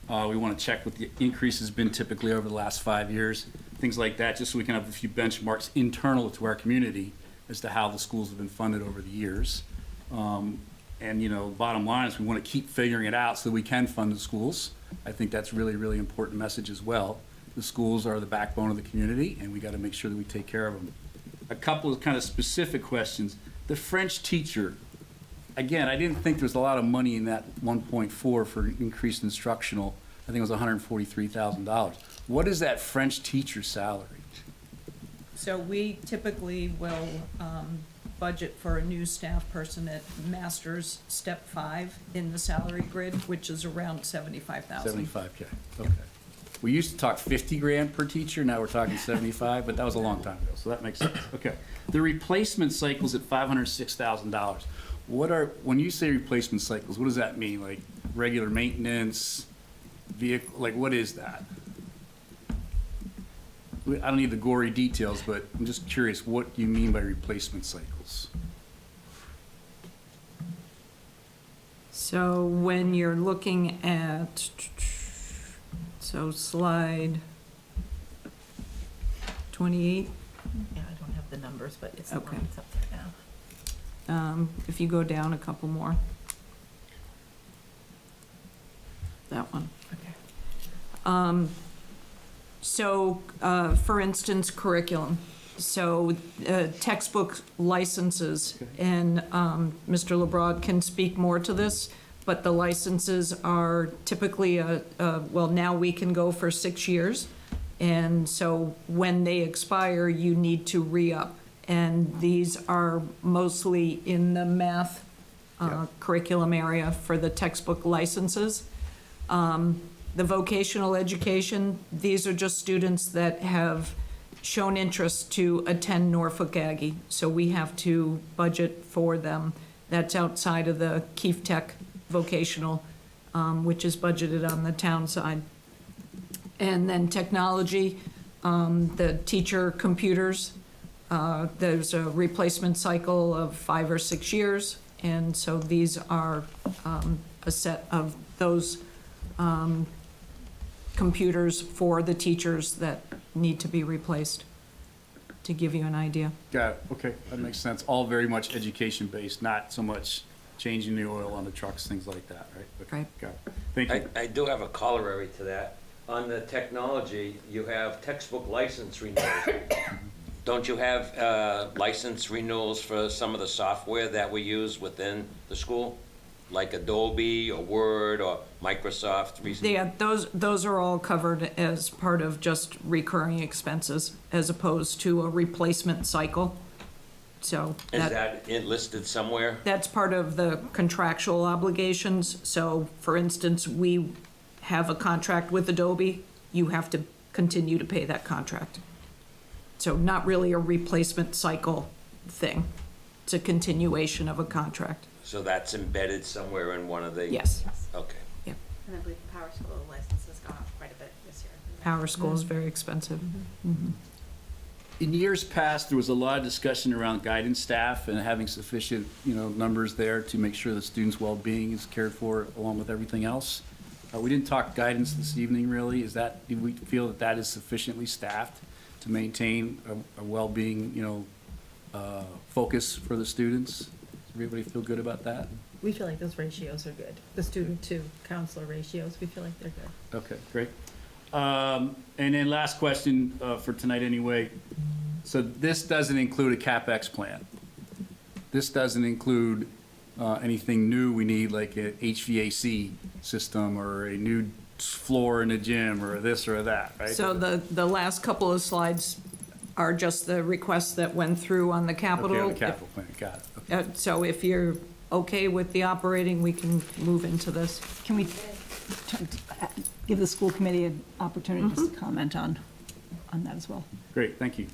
We want to check what the increase has been typically over the last 5 years, things like that, just so we can have a few benchmarks internal to our community as to how the schools have been funded over the years. And, you know, bottom line is we want to keep figuring it out so that we can fund the schools. I think that's really, really important message as well. The schools are the backbone of the community, and we got to make sure that we take care of them. A couple of kind of specific questions. The French teacher, again, I didn't think there was a lot of money in that 1.4 for increased instructional. I think it was $143,000. What is that French teacher salary? So we typically will budget for a new staff person at master's step 5 in the salary grid, which is around $75,000. $75K, okay. We used to talk 50 grand per teacher, now we're talking 75, but that was a long time ago, so that makes sense, okay. The replacement cycle's at $506,000. When you say replacement cycles, what does that mean? Like regular maintenance, vehicle, like what is that? I don't need the gory details, but I'm just curious what you mean by replacement cycles. So when you're looking at, so slide 28. Yeah, I don't have the numbers, but it's the Okay. one that's up there now. If you go down a couple more. That one. Okay. So, for instance, curriculum. So, textbook licenses, and Mr. LeBrod can speak more to this, but the licenses are typically, well, now we can go for 6 years. And so when they expire, you need to re-up. And these are mostly in the math curriculum area for the textbook licenses. The vocational education, these are just students that have shown interest to attend Norfolk Aggie. So we have to budget for them. That's outside of the Keefe Tech vocational, which is budgeted on the town side. And then technology, the teacher computers, there's a replacement cycle of 5 or 6 years. And so these are a set of those computers for the teachers that need to be replaced, to give you an idea. Got it, okay, that makes sense. All very much education-based, not so much changing the oil on the trucks, things like that, right? Okay, Right. got it. Thank you. I do have a corollary to that. On the technology, you have textbook license renewals. Don't you have license renewals for some of the software that we use within the school? Like Adobe or Word or Microsoft? Yeah, those are all covered as part of just recurring expenses as opposed to a replacement cycle. So Is that listed somewhere? that's part of the contractual obligations. So for instance, we have a contract with Adobe, you have to continue to pay that contract. So not really a replacement cycle thing. It's a continuation of a contract. So that's embedded somewhere in one of the? Yes. Okay. Yep. And I believe the Power School license has gone up quite a bit this year. Power School is very expensive. Mhm. In years past, there was a lot of discussion around guidance staff and having sufficient, numbers there to make sure the students' well-being is cared for along with everything else. We didn't talk guidance this evening, really. Do we feel that that is sufficiently staffed to maintain a well-being, focus for the students? Does everybody feel good about that? We feel like those ratios are good. The student to counselor ratios, we feel like they're good. Okay, great. And then last question for tonight anyway. So this doesn't include a CapEx plan. This doesn't include anything new we need, like a HVAC system or a new floor in the gym or this or that, right? So the last couple of slides are just the requests that went through on the capital. Okay, on the capital plan, got it. So if you're okay with the operating, we can move into this. Can we give the school committee an opportunity just to comment on that as well? Great, thank you.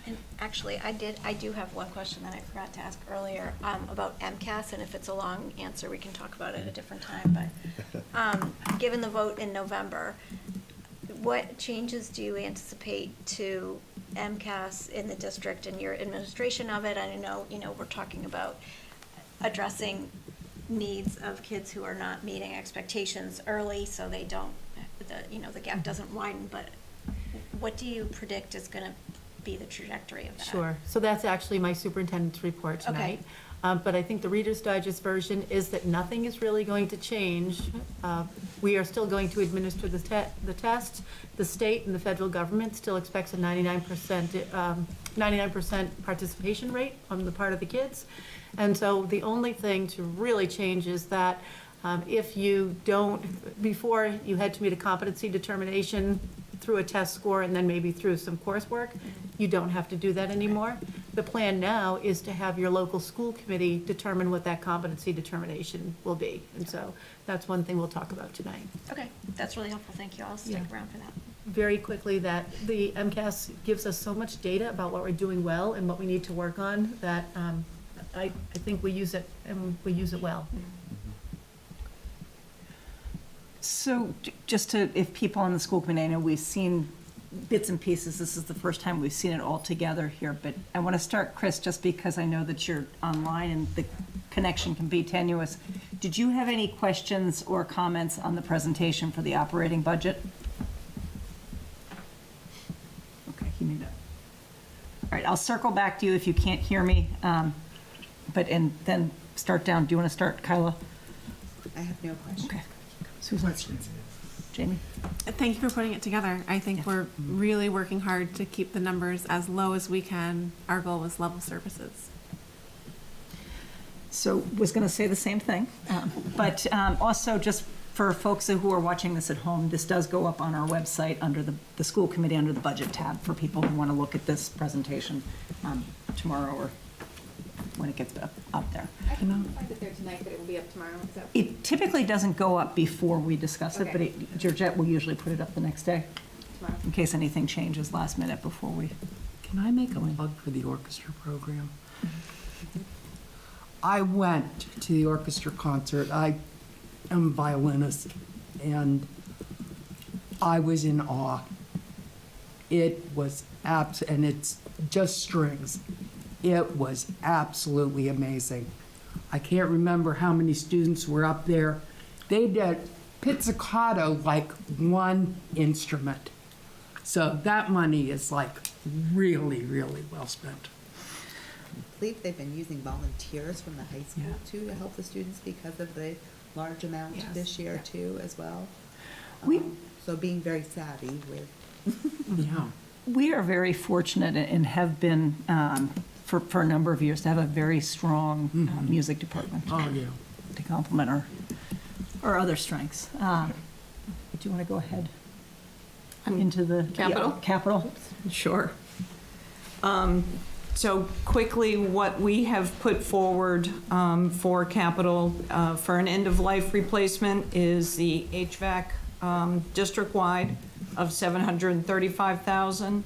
And actually, I do have one question that I forgot to ask earlier, about MCAS, and if it's a long answer, we can talk about it at a different time, but, given the vote in November, what changes do you anticipate to MCAS in the district and your administration of it? I know, we're talking about addressing needs of kids who are not meeting expectations early, so they don't, the gap doesn't widen, but what do you predict is gonna be the trajectory of that? Sure. So that's actually my superintendent's report tonight. But I think the Reader's Digest version is that nothing is really going to change. We are still going to administer the test. The state and the federal government still expects a 99% participation rate on the part of the kids. And so the only thing to really change is that if you don't, before you had to meet a competency determination through a test score and then maybe through some coursework, you don't have to do that anymore. The plan now is to have your local school committee determine what that competency determination will be. And so that's one thing we'll talk about tonight. Okay, that's really helpful, thank you, I'll stick Yeah. around for that. Very quickly, that the MCAS gives us so much data about what we're doing well and what we need to work on, that I think we use it, and we use it well. So just to, if people on the school committee, I know we've seen bits and pieces, this is the first time we've seen it all together here, but I want to start, Chris, just because I know that you're online and the connection can be tenuous. Did you have any questions or comments on the presentation for the operating budget? Okay, he made it. All right, I'll circle back to you if you can't hear me, and then start down. Do you want to start, Kyla? I have no questions. Okay. Susan? Jamie? Thank you for putting it together. I think we're really working hard to keep the numbers as low as we can. Our goal was level services. So was going to say the same thing, but also just for folks who are watching this at home, this does go up on our website under the school committee, under the budget tab, for people who want to look at this presentation tomorrow or when it gets up there. I can find it there tonight, but it will be up tomorrow, is that? It typically doesn't go up before we discuss it, but Georgette will usually put it up the next day Tomorrow. in case anything changes last minute before we. Can I make a plug for the orchestra program? I went to the orchestra concert. I am a violinist, and I was in awe. It was and it's just strings. It was absolutely amazing. I can't remember how many students were up there. They did pizzicato like one instrument. So that money is like really, really well spent. I believe they've been using volunteers from the high school too to help the students because of the large amount this year too as well. So being very savvy with. Yeah. We are very fortunate and have been for a number of years to have a very strong music department. Oh, yeah. To complement our other strengths. Do you want to go ahead into the Capital? Capital? Sure. So quickly, what we have put forward for capital for an end-of-life replacement is the HVAC district-wide of $735,000.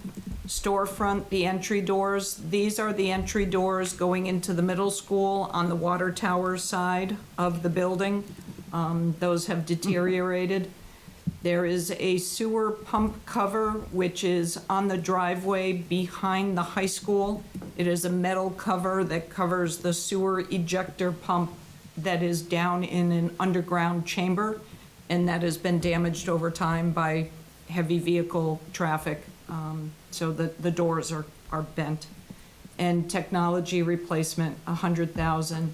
Storefront, the entry doors, these are the entry doors going into the middle school on the water tower side of the building. Those have deteriorated. There is a sewer pump cover, which is on the driveway behind the high school. It is a metal cover that covers the sewer ejector pump that is down in an underground chamber, and that has been damaged over time by heavy vehicle traffic. So the doors are bent. And technology replacement, $100,000.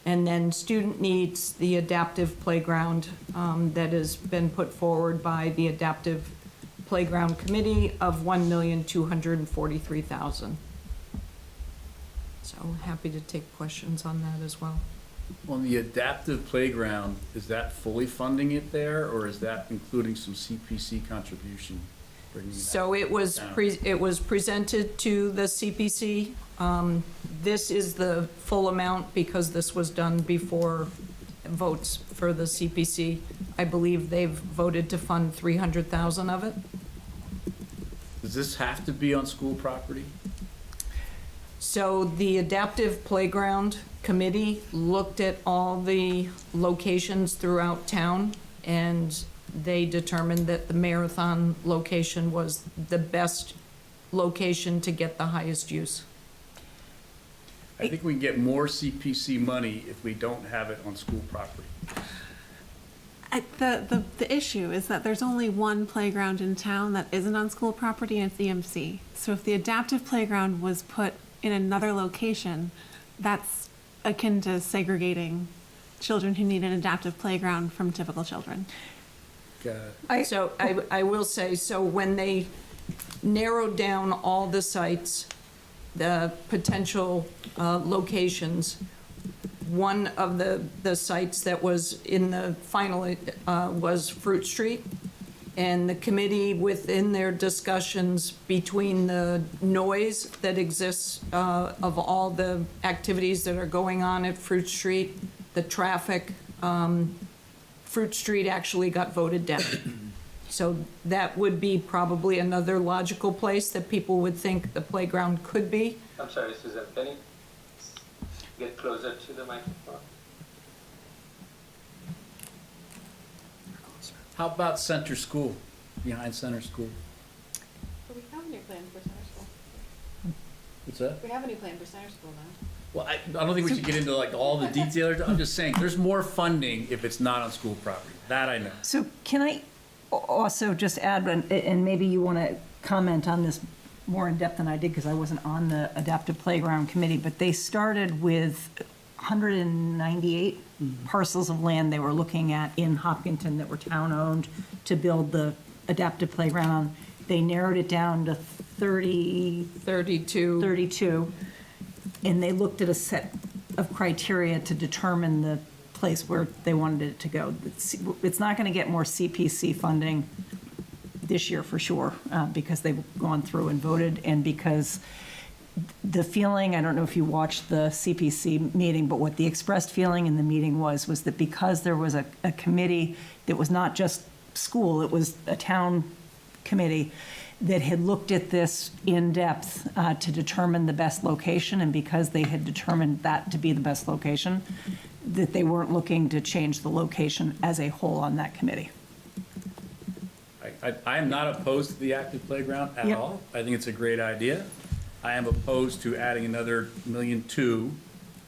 And then student needs, the adaptive playground that has been put forward by the Adaptive Playground Committee of $1,243,000. So happy to take questions on that as well. On the adaptive playground, is that fully funding it there, or is that including some CPC contribution? So it was presented to the CPC. This is the full amount because this was done before votes for the CPC. I believe they've voted to fund 300,000 of it. Does this have to be on school property? So the Adaptive Playground Committee looked at all the locations throughout town, and they determined that the Marathon location was the best location to get the highest use. I think we can get more CPC money if we don't have it on school property. The issue is that there's only one playground in town that isn't on school property, and it's EMC. So if the adaptive playground was put in another location, that's akin to segregating children who need an adaptive playground from typical children. So I will say, so when they narrowed down all the sites, the potential locations, one of the sites that was in the final was Fruit Street. And the committee, within their discussions between the noise that exists of all the activities that are going on at Fruit Street, the traffic, Fruit Street actually got voted down. So that would be probably another logical place that people would think the playground could be. I'm sorry, Susan, can you get closer to the microphone? How about Center School, behind Center School? But we have a new plan for center school. What's that? We have a new plan for center school now. Well, I don't think we should get into like all the details. I'm just saying, there's more funding if it's not on school property. That I know. So can I also just add, and maybe you want to comment on this more in depth than I did because I wasn't on the Adaptive Playground Committee, but they started with 198 parcels of land they were looking at in Hopkinton that were town-owned to build the adaptive playground on. They narrowed it down to 32, and they looked at a set of criteria to determine the place where they wanted it to go. It's not going to get more CPC funding this year for sure, because they've gone through and voted, and because the feeling, I don't know if you watched the CPC meeting, but what the expressed feeling in the meeting was that because there was a committee that was not just school, it was a town committee that had looked at this in depth to determine the best location, and because they had determined that to be the best location, that they weren't looking to change the location as a whole on that committee. I am not opposed to the active playground at Yep. all. I think it's a great idea. I am opposed to adding another $1.2 million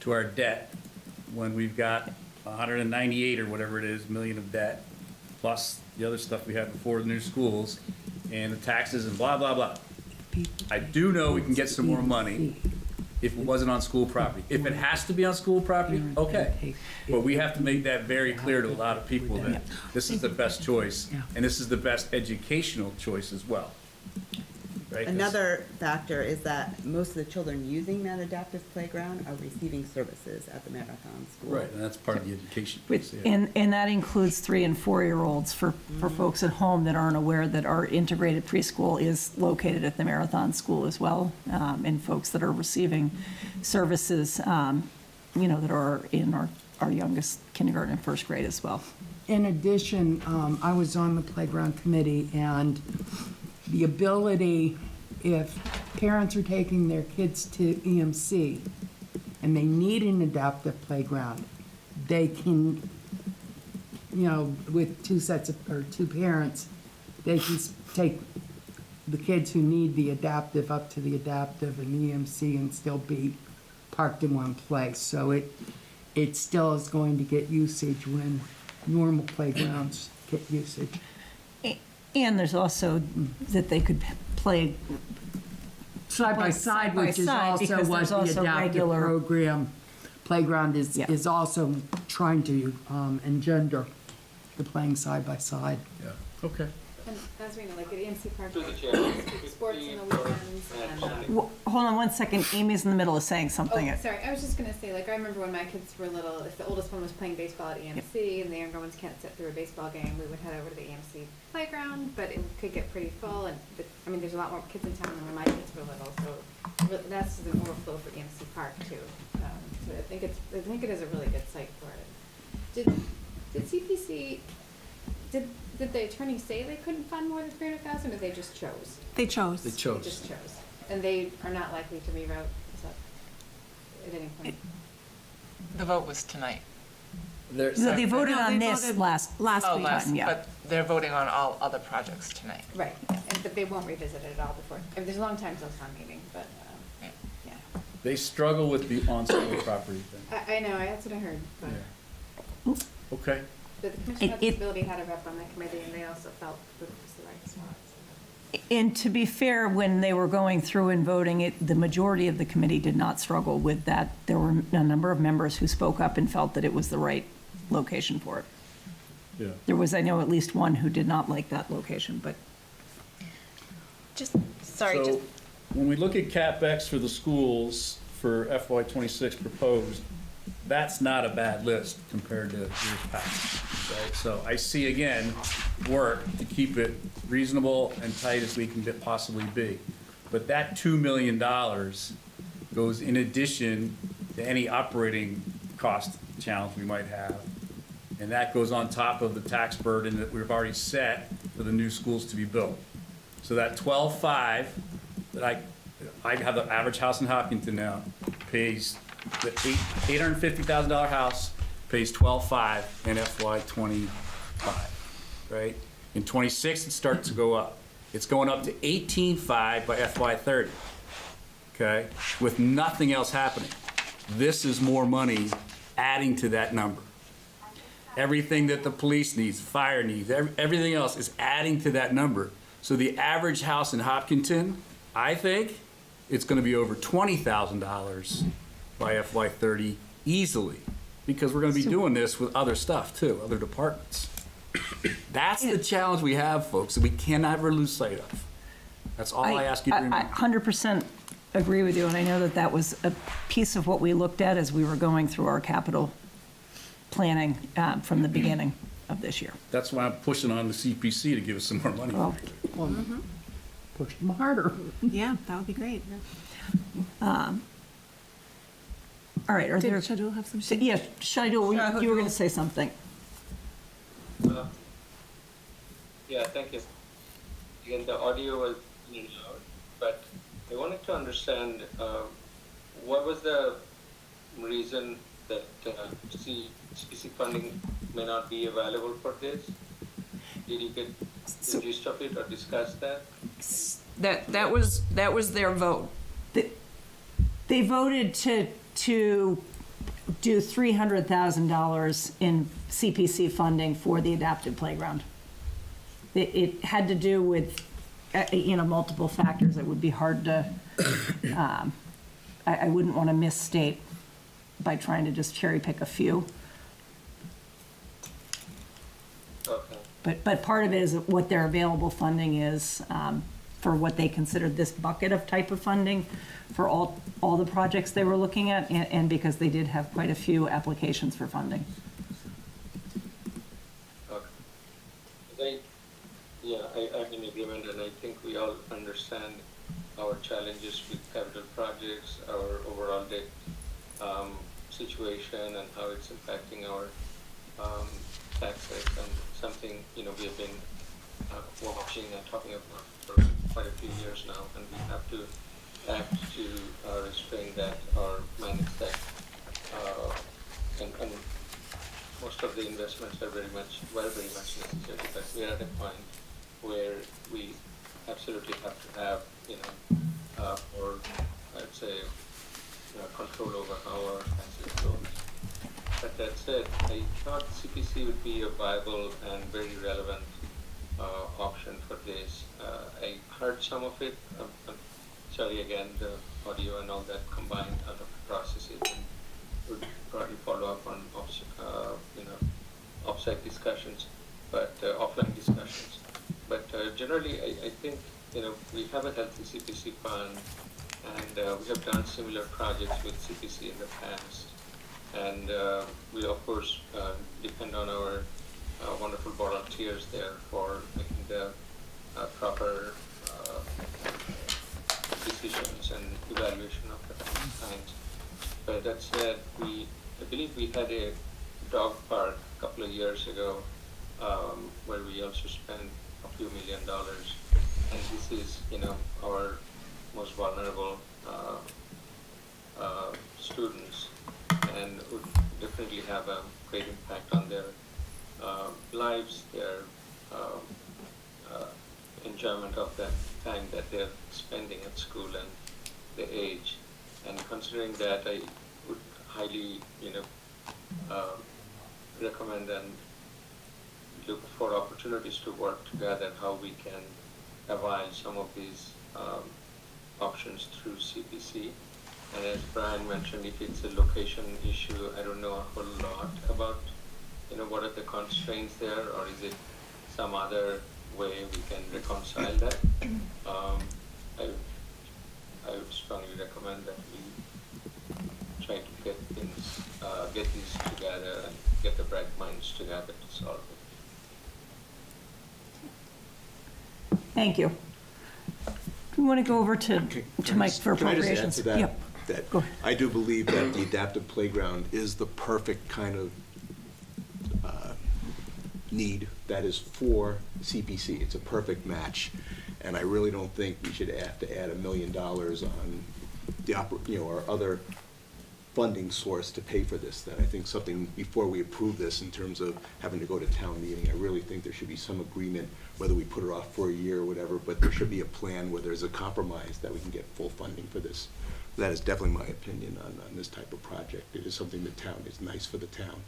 to our debt when we've got 198 or whatever it is, million of debt, plus the other stuff we had before the new schools and the taxes and blah, blah, blah. I do know we can get some more money if it wasn't on school property. If it has to be on school property, okay. But we have to make that very clear to a lot of people that this is the best choice, and this is the best educational choice as well. Right? 'Cause- Another factor is that most of the children using that adaptive playground are receiving services at the Marathon School. Right, and that's part of the education. Which, piece, yeah. and that includes 3- and 4-year-olds for folks at home that aren't aware that our integrated preschool is located at the Marathon School as well, and folks that are receiving services, that are in our youngest kindergarten and first grade as well. In addition, I was on the playground committee, and the ability, if parents are taking their kids to EMC and they need an adaptive playground, they can, with two parents, they can take the kids who need the adaptive up to the adaptive and the EMC and still be parked in one place. So it still is going to get usage when normal playgrounds get usage. And there's also that they could play Side by side, which is also because what there's the also adaptive regular- program playground Yeah. is also trying to engender, the playing side by side. Yeah, okay. And as we know, like at EMC Park, To the chair. sports in the weekends and, Hold on one second, Amy's in the middle of saying something. oh, sorry, I was just gonna say, like, I remember when my kids were little, if the oldest one was playing baseball at EMC and the younger ones can't sit through a baseball game, we would head over to the EMC playground, but it could get pretty full, and, there's a lot more kids in town than when my kids were little, so that's an overflow for EMC Park too. So I think it is a really good site for it. Did CPC, did the attorney say they couldn't fund more than 300,000, or they just chose? They chose. They They chose. just chose, and they are not likely to reroute, is that, at any point? The vote was tonight. No, they voted No, on they this voted last Oh, week. last, yeah. but they're voting on all other projects tonight. Right, but they won't revisit it at all before, there's a long time till town meeting, but, yeah. They struggle with the on-school property thing. I know, that's what I heard, but Okay. the Commission on It- Disability had a rep on that committee, and they also felt that it was the right spot. And to be fair, when they were going through and voting, the majority of the committee did not struggle with that. There were a number of members who spoke up and felt that it was the right location for it. Yeah. There was, I know, at least one who did not like that location, but So, when we look at CapEx for the schools for FY '26 proposed, that's not a bad list compared to years past, right? So I see, again, work to keep it reasonable and tight as we can possibly be. But that $2 million goes in addition to any operating cost challenge we might have. And that goes on top of the tax burden that we've already set for the new schools to be built. So that 12.5 that I have the average house in Hopkinton now pays the $850,000 house pays 12.5 in FY '25, right? In '26 it starts to go up. It's going up to 18.5 by FY '30, okay? With nothing else happening. This is more money adding to that number. Everything that the police needs, fire needs, everything else is adding to that number. So the average house in Hopkinton, I think, it's gonna be over $20,000 by FY '30 easily, because we're gonna be doing this with other stuff too, other departments. That's the challenge we have, folks, that we cannot ever lose sight of. That's all I ask you to remember. I 100% agree with you, and I know that that was a piece of what we looked at as we were going through our capital planning from the beginning of this year. That's why I'm pushing on the CPC to give us some more money. Well, Push them harder. Yeah, that would be great. All right, are Did there? Shadul have some? Yeah, Shadul, you were going to say something. Yeah, thank you. Again, the audio was in and out, but I wanted to understand what was the reason that CPC funding may not be available for this? Did you get the gist of it or discuss that? That was their vote. They voted to do $300,000 in CPC funding for the adaptive playground. It had to do with, multiple factors. It would be hard to, I wouldn't want to misstate by trying to just cherry pick a few. Okay. But part of it is what their available funding is for what they considered this bucket of type of funding for all the projects they were looking at, and because they did have quite a few applications for funding. Okay. I'm in agreement, and I think we all understand our challenges with capital projects, our overall debt situation, and how it's impacting our taxes, and something we have been watching and talking about for quite a few years now, and we have to act to restrain that or manage that. And most of the investments are very much necessary, but we're at a point where we absolutely have to have, or I'd say, control over how our taxes goes. But that said, I thought CPC would be a viable and very relevant option for this. I heard some of it. Sorry again, the audio and all that combined out of the processes, and would probably follow up on offsite discussions, but offline discussions. But generally, I think we have a healthy CPC fund, and we have done similar projects with CPC in the past, and we of course depend on our wonderful volunteers there for making the proper decisions and evaluation of the kinds. But that said, I believe we had a dog park a couple of years ago where we also spent a few $1 million, and this is our most vulnerable students, and would definitely have a great impact on their lives, their enjoyment of that time that they're spending at school and the age. And considering that, I would highly recommend and look for opportunities to work together, how we can avail some of these options through CPC. And as Brian mentioned, if it's a location issue, I don't know a whole lot about, what are the constraints there, or is it some other way we can reconcile that? I would strongly recommend that we try to get these together and get the bright minds together to solve it. Thank you. We want to go over to Mike for appropriations. Can I just add to that? Yep. That Go ahead. I do believe that the adaptive playground is the perfect kind of need that is for CPC. It's a perfect match. And I really don't think we should have to add $1 million on the our other funding source to pay for this. That I think something before we approve this in terms of having to go to town meeting, I really think there should be some agreement, whether we put it off for a year or whatever, but there should be a plan where there's a compromise that we can get full funding for this. That is definitely my opinion on this type of project. It is something the town, is nice for the town,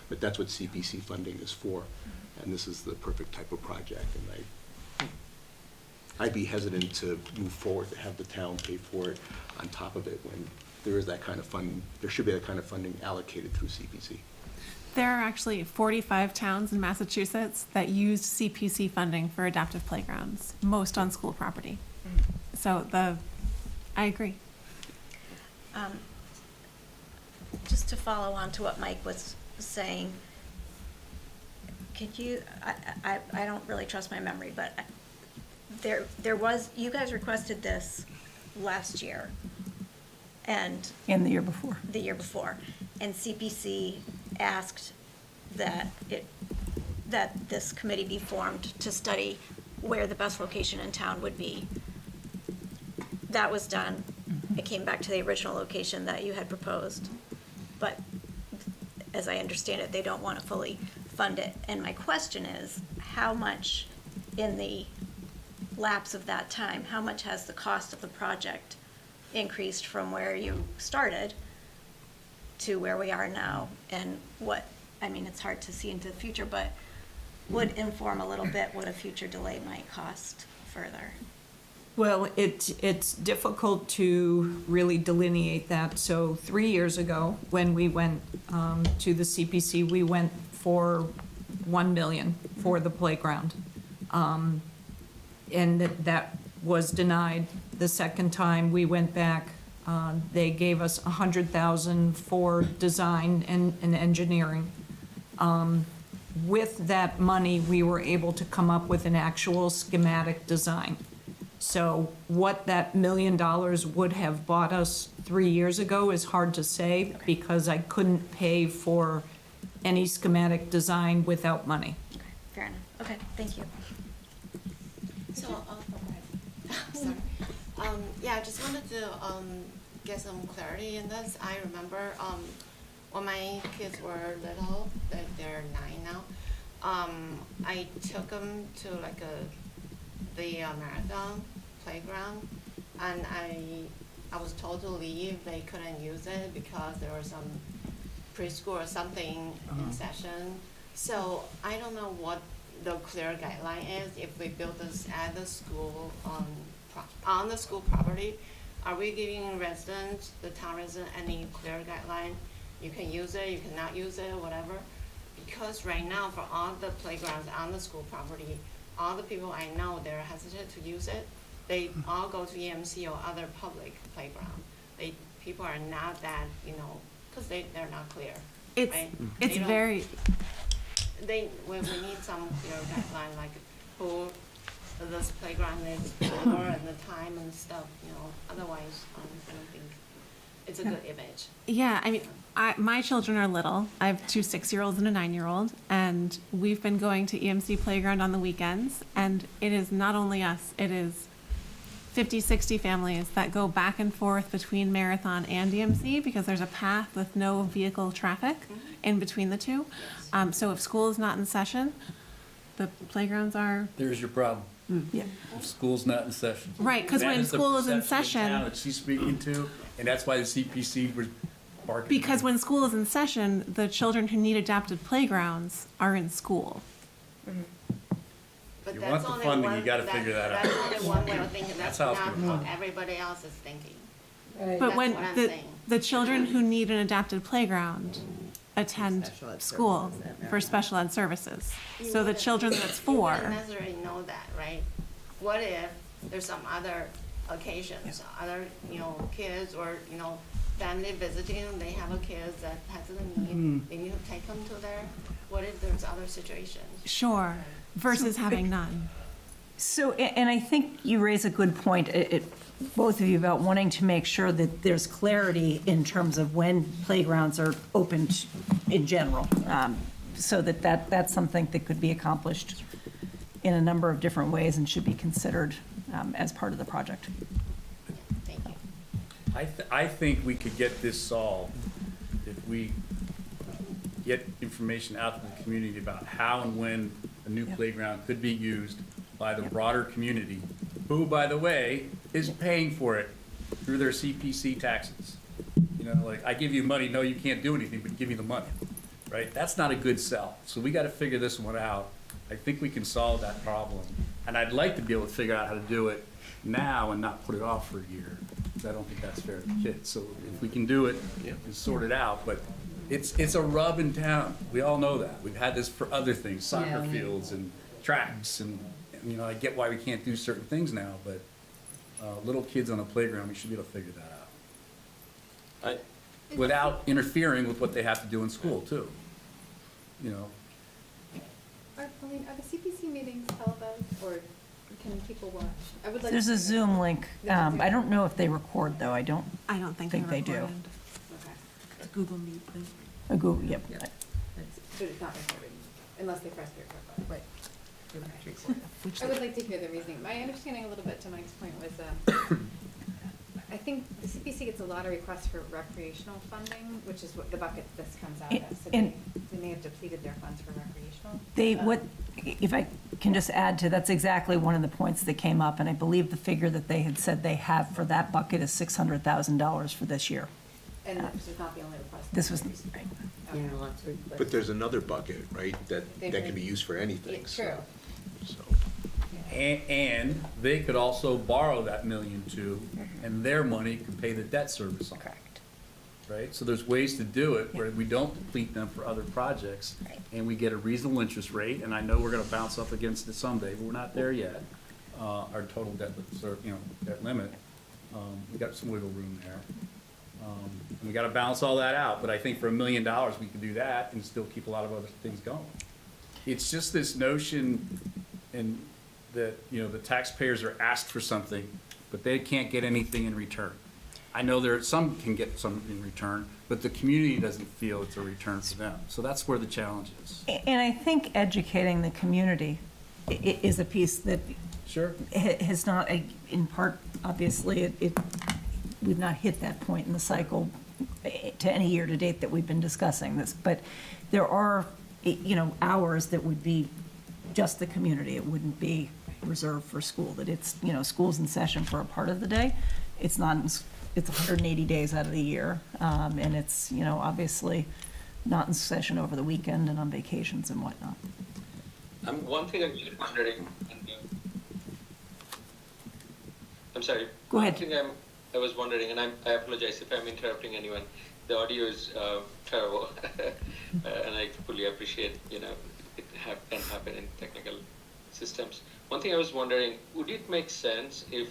but that's what CPC funding is for. And this is the perfect type of project, and I'd be hesitant to move forward to have the town pay for it on top of it when there is that kind of funding. There should be that kind of funding allocated through CPC. There are actually 45 towns in Massachusetts that used CPC funding for adaptive playgrounds, most on school property. So I agree. Just to follow on to what Mike was saying, could you, I don't really trust my memory, but there was, you guys requested this last year and. And the year before. The year before. And CPC asked that this committee be formed to study where the best location in town would be. That was done. It came back to the original location that you had proposed. But as I understand it, they don't want to fully fund it. And my question is, how much in the lapse of that time, how much has the cost of the project increased from where you started to where we are now? And what, I mean, it's hard to see into the future, but would inform a little bit what a future delay might cost further. Well, it's difficult to really delineate that. So 3 years ago, when we went to the CPC, we went for $1 million for the playground. And that was denied. The second time we went back, they gave us $100,000 for design and engineering. With that money, we were able to come up with an actual schematic design. So what that $1 million would have bought us 3 years ago is hard to say, because I couldn't pay for any schematic design without money. Okay, fair enough. Okay, thank you. So, sorry. Yeah, I just wanted to get some clarity in this. I remember when my kids were little, they're 9 now, I took them to like the marathon playground, and I was told to leave. They couldn't use it because there was some preschool or something in session. So I don't know what the clear guideline is. If we build this at the school on the school property, are we giving residents, the town resident, any clear guideline? You can use it, you cannot use it, whatever. Because right now, for all the playgrounds on the school property, all the people I know, they're hesitant to use it. They all go to EMC or other public playground. People are not that, because they're not clear. It's very. We need some clear guideline, like who this playground is for and the time and stuff, otherwise, I don't think it's a good image. Yeah, I mean, my children are little. I have 2 6-year-olds and a 9-year-old, and we've been going to EMC Playground on the weekends, and it is not only us, it is 50, 60 families that go back and forth between Marathon and EMC because there's a path with no vehicle traffic in between the two. So if school is not in session, the playgrounds are. There's your problem. Yeah. If school's not in session. Right, because That when is the school is in perception in session. town that she's speaking to, and that's why the CPC was barking. Because when school is in session, the children who need adapted playgrounds are in school. But But You that's want the only funding, you one- gotta that- figure that out. That's only one way of thinking, That's that's how not it's gonna how work. everybody else is thinking. But That's when what I'm the, saying. the children who need an adapted playground attend Special ed school services at for Merrimack. special ed services. You So the wouldn't- children that's You for, wouldn't necessarily know that, right? What if there's some other occasions, other, kids or, family visiting, they have a kid that has a need, they need to take them to there? What if there's other situations? sure, versus having none. So, and I think you raise a good point, both of you, about wanting to make sure that there's clarity in terms of when playgrounds are opened in general, so that's something that could be accomplished in a number of different ways and should be considered as part of the project. Thank you. I think we could get this solved if we get information out to the community about how and when a new playground could be used by the broader community, who, by the way, is paying for it through their CPC taxes. Like, I give you money, no, you can't do anything, but give me the money, right? That's not a good sell. So we gotta figure this one out. I think we can solve that problem. And I'd like to be able to figure out how to do it now and not put it off for a year, because I don't think that's fair to the kids. So if we can do it and sort it out, but it's a rub in town. We all know that. We've had this for other things, soccer fields and tracks, and I get why we can't do certain things now, but little kids on a playground, we should be able to figure that out. Without interfering with what they have to do in school, too. Are the CPC meetings televised, or can people watch? I would like. There's a Zoom link. I don't know if they record, though. I don't I don't think think they're they do. recorded. Okay. It's Google Meet thing. A Google, yep. So it's not recorded, unless they press the record button. Which I would like to hear the reasoning. My understanding a little bit to Mike's point was, I think the CPC gets a lot of requests for recreational funding, which is what the bucket this comes out of. So And- they may have depleted their funds for recreational. If I can just add to, that's exactly one of the points that came up, and I believe the figure that they had said they have for that bucket is $600,000 for this year. And this was not the only request. This was, right. Okay. But there's another bucket, right, that They've can be used for anything, Yeah, so. true. And they could also borrow that $1.2 million, and their money could pay the debt service on it. Correct. Right? So there's ways to do it where we don't deplete them for other projects, and we get a reasonable interest rate, and I know we're gonna bounce up against it someday, but we're not there yet. Our total debt, debt limit, we got some wiggle room there. And we gotta balance all that out, but I think for $1 million, we can do that and still keep a lot of other things going. It's just this notion and that, the taxpayers are asked for something, but they can't get anything in return. I know some can get some in return, but the community doesn't feel it's a return for them. So that's where the challenge is. And I think educating the community is a piece that Sure. has not, in part, obviously, we've not hit that point in the cycle to any year to date that we've been discussing this. But there are, hours that would be just the community. It wouldn't be reserved for school, that it's, school's in session for a part of the day. It's not, it's 180 days out of the year. And it's, obviously not in session over the weekend and on vacations and whatnot. One thing I'm just wondering, I'm sorry. Go ahead. One thing I was wondering, and I apologize if I'm interrupting anyone. The audio is terrible, and I fully appreciate, it can happen in technical systems. One thing I was wondering, would it make sense if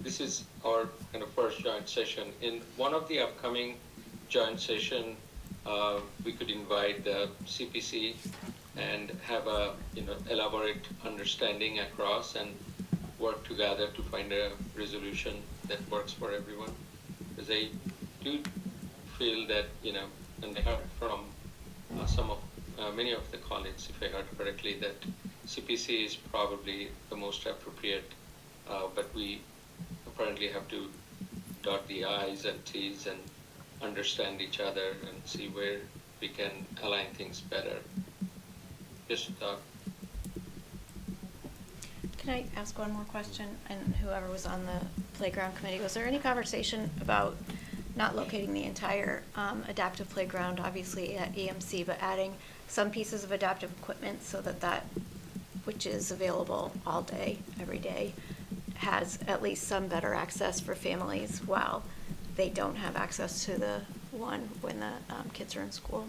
this is our kind of first joint session? In one of the upcoming joint session, we could invite the CPC and have a elaborate understanding across and work together to find a resolution that works for everyone. Because I do feel that and I heard from many of the colleagues, if I heard correctly, that CPC is probably the most appropriate, but we apparently have to dot the I's and T's and understand each other and see where we can align things better. Just a thought. Can I ask one more question? And whoever was on the playground committee, was there any conversation about not locating the entire adaptive playground, obviously at EMC, but adding some pieces of adaptive equipment so that which is available all day, every day, has at least some better access for families while they don't have access to the one when the kids are in school.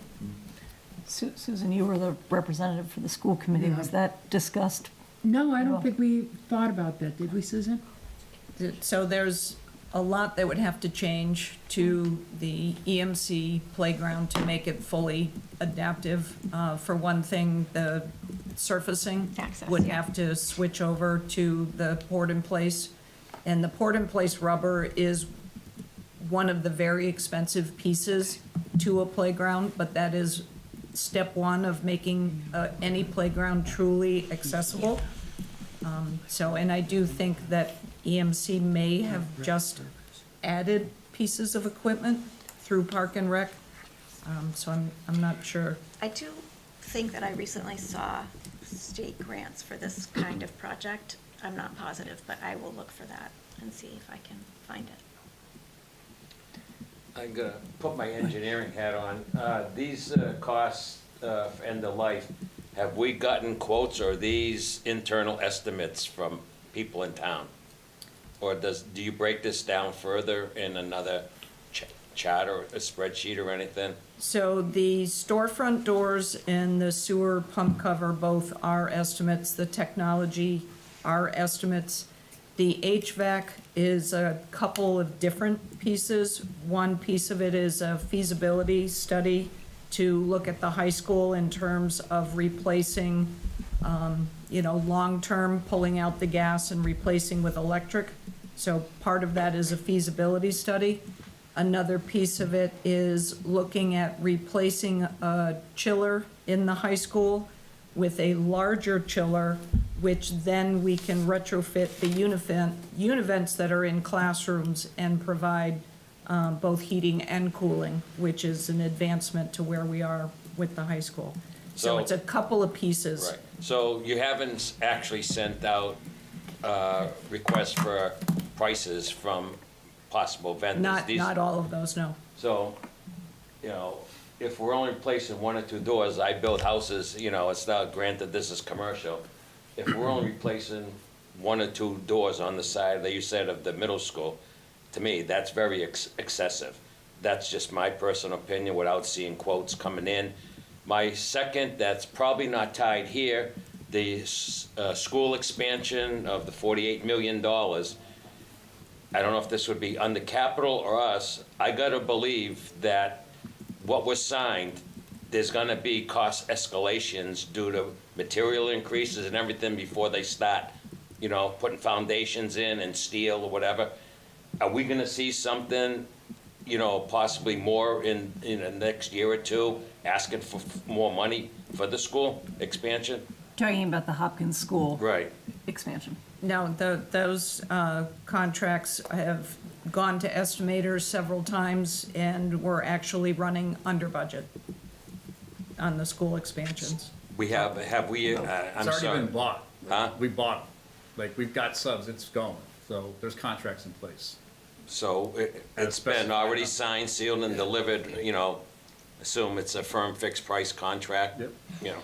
Susan, you were the representative for the school committee. Was that discussed? No, I don't think we thought about that, did we, Susan? So there's a lot that would have to change to the EMC playground to make it fully adaptive. For one thing, the surfacing would have to switch over to the pour-in-place. And the pour-in-place rubber is one of the very expensive pieces to a playground, but that is step one of making any playground truly accessible. And I do think that EMC may have just added pieces of equipment through Park and Rec. So I'm not sure. I do think that I recently saw state grants for this kind of project. I'm not positive, but I will look for that and see if I can find it. I'm gonna put my engineering hat on. These costs end of life, have we gotten quotes or are these internal estimates from people in town? Or do you break this down further in another chart or a spreadsheet or anything? So the storefront doors and the sewer pump cover both are estimates. The technology are estimates. The HVAC is a couple of different pieces. One piece of it is a feasibility study to look at the high school in terms of replacing, long-term, pulling out the gas and replacing with electric. So part of that is a feasibility study. Another piece of it is looking at replacing a chiller in the high school with a larger chiller, which then we can retrofit the univents that are in classrooms and provide both heating and cooling, which is an advancement to where we are with the high school. So it's a couple of pieces. Right, so you haven't actually sent out requests for prices from possible vendors? Not all of those, no. So, if we're only replacing one or two doors, I build houses, it's not, granted, this is commercial. If we're only replacing one or two doors on the side, that you said, of the middle school, to me, that's very excessive. That's just my personal opinion without seeing quotes coming in. My second, that's probably not tied here, the school expansion of the $48 million. I don't know if this would be under capital or us. I gotta believe that what was signed, there's gonna be cost escalations due to material increases and everything before they start, putting foundations in and steel or whatever. Are we gonna see something, possibly more in the next year or two, asking for more money for the school expansion? Talking about the Hopkins School. Right. Expansion. No, those contracts have gone to estimators several times, and we're actually running under budget on the school expansions. Have we, I'm It's already sorry. been bought. Huh? We bought them. Like, we've got subs, it's going. So there's contracts in place. So it's been already signed, sealed, and delivered, assume it's a firm fixed price contract? Yep.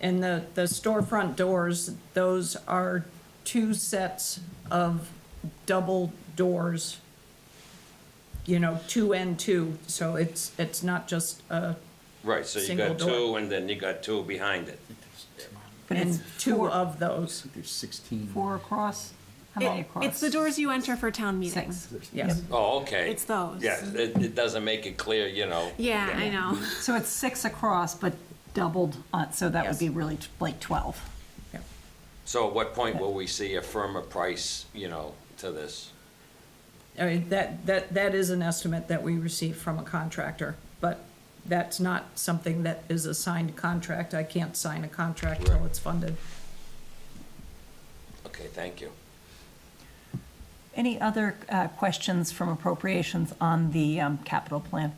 And the storefront doors, those are 2 sets of double doors, 2 and 2, so it's not just a Right, so you single got door. 2, and then you got 2 behind it. But And it's 2 of those. There's 16. 4 across? How many across? It's the doors you enter for town meetings. Yes. Oh, okay. It's those. Yeah, it doesn't make it clear, Yeah, I know. So it's 6 across, but doubled, so that would be really like 12. So at what point will we see a firmer price, to this? I mean, that is an estimate that we received from a contractor, but that's not something that is a signed contract. I can't sign a contract till it's funded. Okay, thank you. Any other questions from appropriations on the capital plan?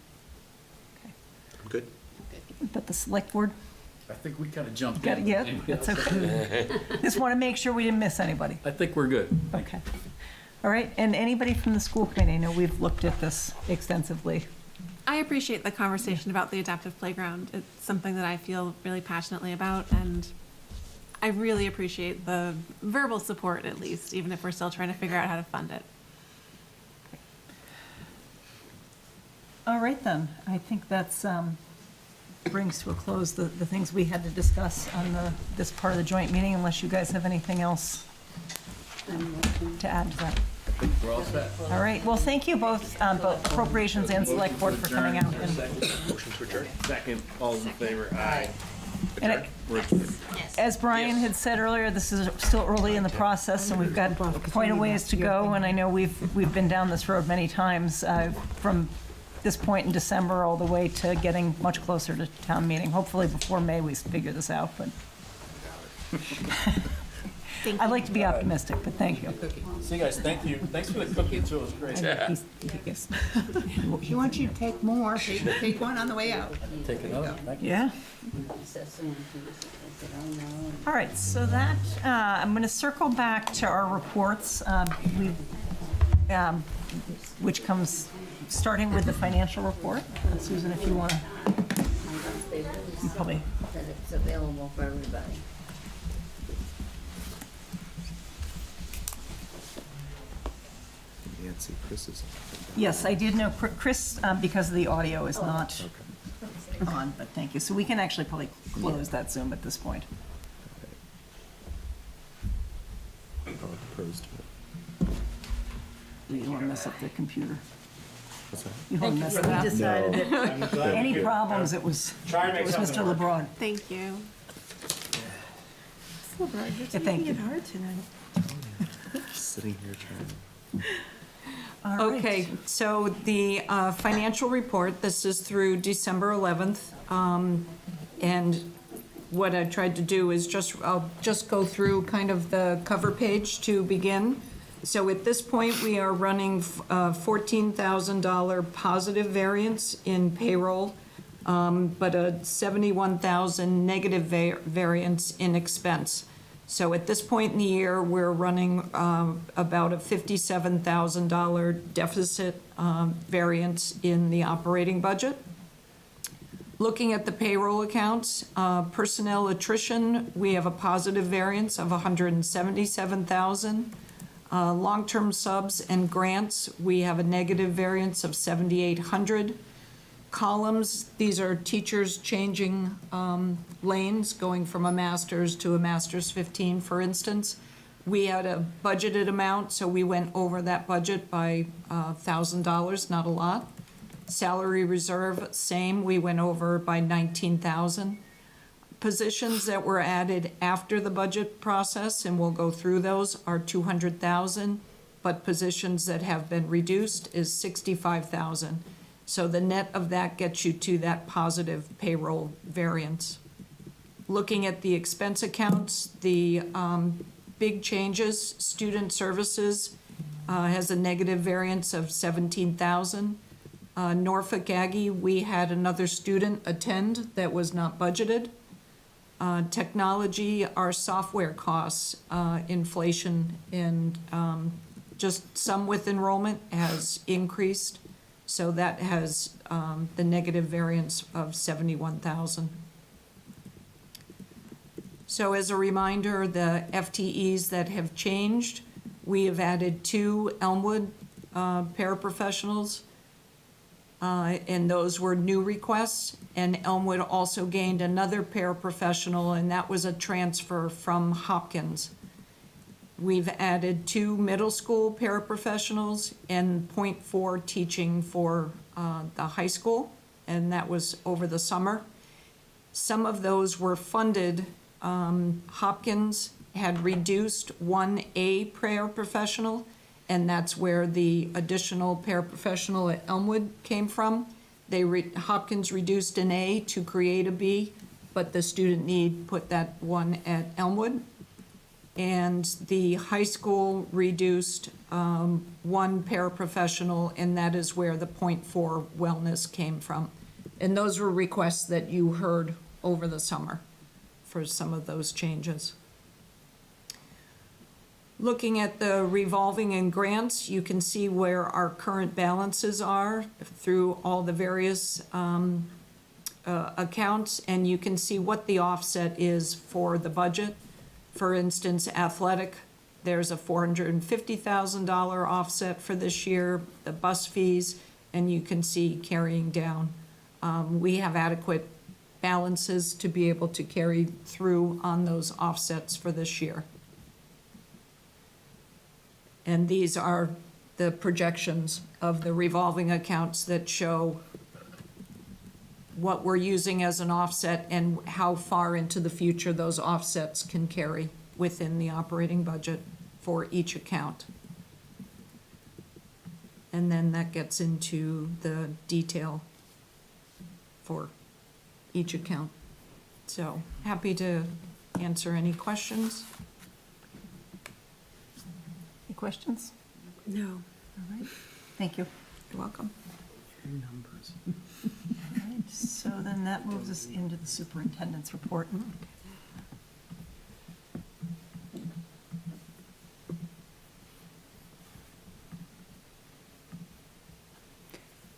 I'm good. But the select board? I think we kind of jumped in. Yeah, Anybody that's else? okay. Just want to make sure we didn't miss anybody. I think we're good. Okay. All right, and anybody from the school committee? I know we've looked at this extensively. I appreciate the conversation about the adaptive playground. It's something that I feel really passionately about, and I really appreciate the verbal support at least, even if we're still trying to figure out how to fund it. All right, then. I think that's, brings to a close the things we had to discuss on this part of the joint meeting, unless you guys have anything else to add to that. We're all set. All right, well, thank you both, both appropriations and select board for coming out. Motion to adjourn. Second, all in favor, aye. And it- As Brian had said earlier, this is still early in the process, and we've got quite a ways to go, and I know we've been down this road many times, from this point in December all the way to getting much closer to town meeting. Hopefully before May, we figure this out, but I'd like to be optimistic, but thank you. See you guys, thank you. Thanks for the cookie too, it was great. He wants you to take more. Take one on the way out. Take another, thank you. Yeah. Assessing, I said, oh, no. All right, so that, I'm going to circle back to our reports, which comes, starting with the financial report. Susan, if you want to, you probably. That it's available for everybody. Nancy, Chris is. Yes, I did know, Chris, because the audio is not on, but thank you. So we can actually probably close that Zoom at this point. Oh, pros to You don't want to mess up the computer. What's that? You don't want to mess it up. We decided that Any problems, it was Mr. LeBron. Thank you. you're Yeah, thank making you. it hard tonight. Sitting here trying. All right. Okay, so the financial report, this is through December 11th. And what I tried to do is I'll just go through kind of the cover page to begin. So at this point, we are running $14,000 positive variance in payroll, but a $71,000 negative variance in expense. So at this point in the year, we're running about a $57,000 deficit variance in the operating budget. Looking at the payroll accounts, personnel attrition, we have a positive variance of $177,000. Long-term subs and grants, we have a negative variance of $7,800. Columns, these are teachers changing lanes, going from a master's to a master's 15, for instance. We had a budgeted amount, so we went over that budget by $1,000, not a lot. Salary reserve, same, we went over by $19,000. Positions that were added after the budget process, and we'll go through those, are $200,000, but positions that have been reduced is $65,000. So the net of that gets you to that positive payroll variance. Looking at the expense accounts, the big changes, student services has a negative variance of $17,000. Norfolk Aggie, we had another student attend that was not budgeted. Technology, our software costs, inflation, and just some with enrollment has increased. So that has the negative variance of $71,000. So as a reminder, the FTEs that have changed, we have added 2 Elmwood paraprofessionals, and those were new requests. And Elmwood also gained another paraprofessional, and that was a transfer from Hopkins. We've added 2 middle school paraprofessionals and .4 teaching for the high school, and that was over the summer. Some of those were funded. Hopkins had reduced 1A paraprofessional, and that's where the additional paraprofessional at Elmwood came from. Hopkins reduced an A to create a B, but the student need put that one at Elmwood. And the high school reduced 1 paraprofessional, and that is where the .4 wellness came from. And those were requests that you heard over the summer for some of those changes. Looking at the revolving and grants, you can see where our current balances are through all the various accounts, and you can see what the offset is for the budget. For instance, athletic, there's a $450,000 offset for this year, the bus fees, and you can see carrying down. We have adequate balances to be able to carry through on those offsets for this year. And these are the projections of the revolving accounts that show what we're using as an offset and how far into the future those offsets can carry within the operating budget for each account. And then that gets into the detail for each account. So happy to answer any questions. Any questions? No. All right, thank you. You're welcome. Numbers. All right, so then that moves us into the superintendent's report.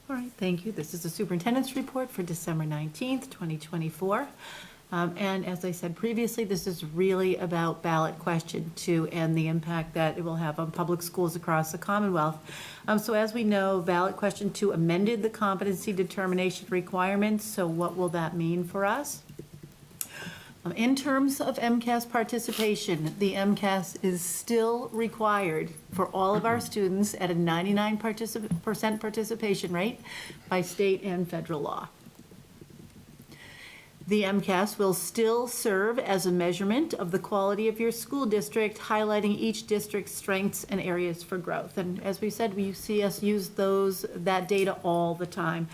All right, thank you. This is the superintendent's report for December 19th, 2024. And as I said previously, this is really about ballot question 2 and the impact that it will have on public schools across the Commonwealth. So as we know, ballot question 2 amended the competency determination requirements. So what will that mean for us? In terms of MCAS participation, the MCAS is still required for all of our students at a 99% participation rate by state and federal law. The MCAS will still serve as a measurement of the quality of your school district, highlighting each district's strengths and areas for growth. And as we said, we see us use that data all the time.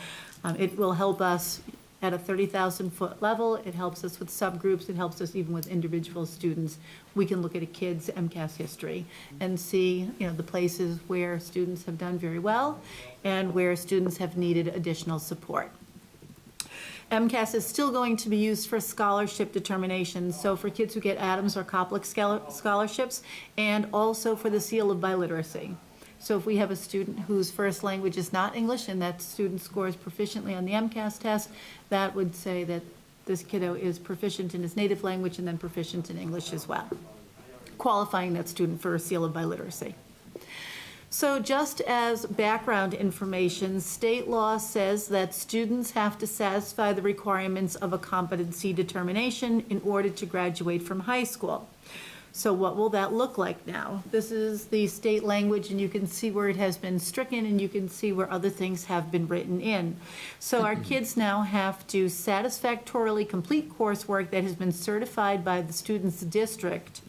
It will help us at a 30,000-foot level. It helps us with subgroups. It helps us even with individual students. We can look at a kid's MCAS history and see, the places where students have done very well and where students have needed additional support. MCAS is still going to be used for scholarship determinations, so for kids who get Adams or Koplik scholarships, and also for the seal of biliteracy. So if we have a student whose first language is not English and that student scores proficiently on the MCAS test, that would say that this kiddo is proficient in his native language and then proficient in English as well, qualifying that student for a seal of biliteracy. So just as background information, state law says that students have to satisfy the requirements of a competency determination in order to graduate from high school. So what will that look like now? This is the state language, and you can see where it has been stricken, and you can see where other things have been written in. So our kids now have to satisfactorily complete coursework that has been certified by the student's district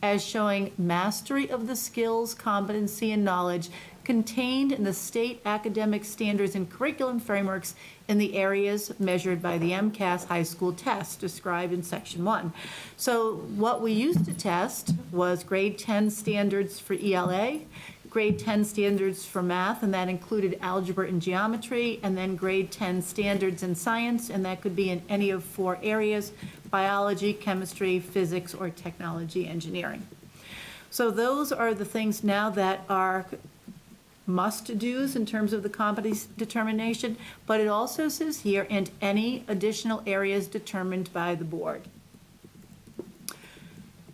as showing mastery of the skills, competency, and knowledge contained in the state academic standards and curriculum frameworks in the areas measured by the MCAS high school test described in section 1. So what we used to test was grade 10 standards for ELA, grade 10 standards for math, and that included algebra and geometry, and then grade 10 standards in science, and that could be in any of 4 areas: biology, chemistry, physics, or technology engineering. So those are the things now that are must-dos in terms of the competency determination, but it also says here, and any additional areas determined by the board.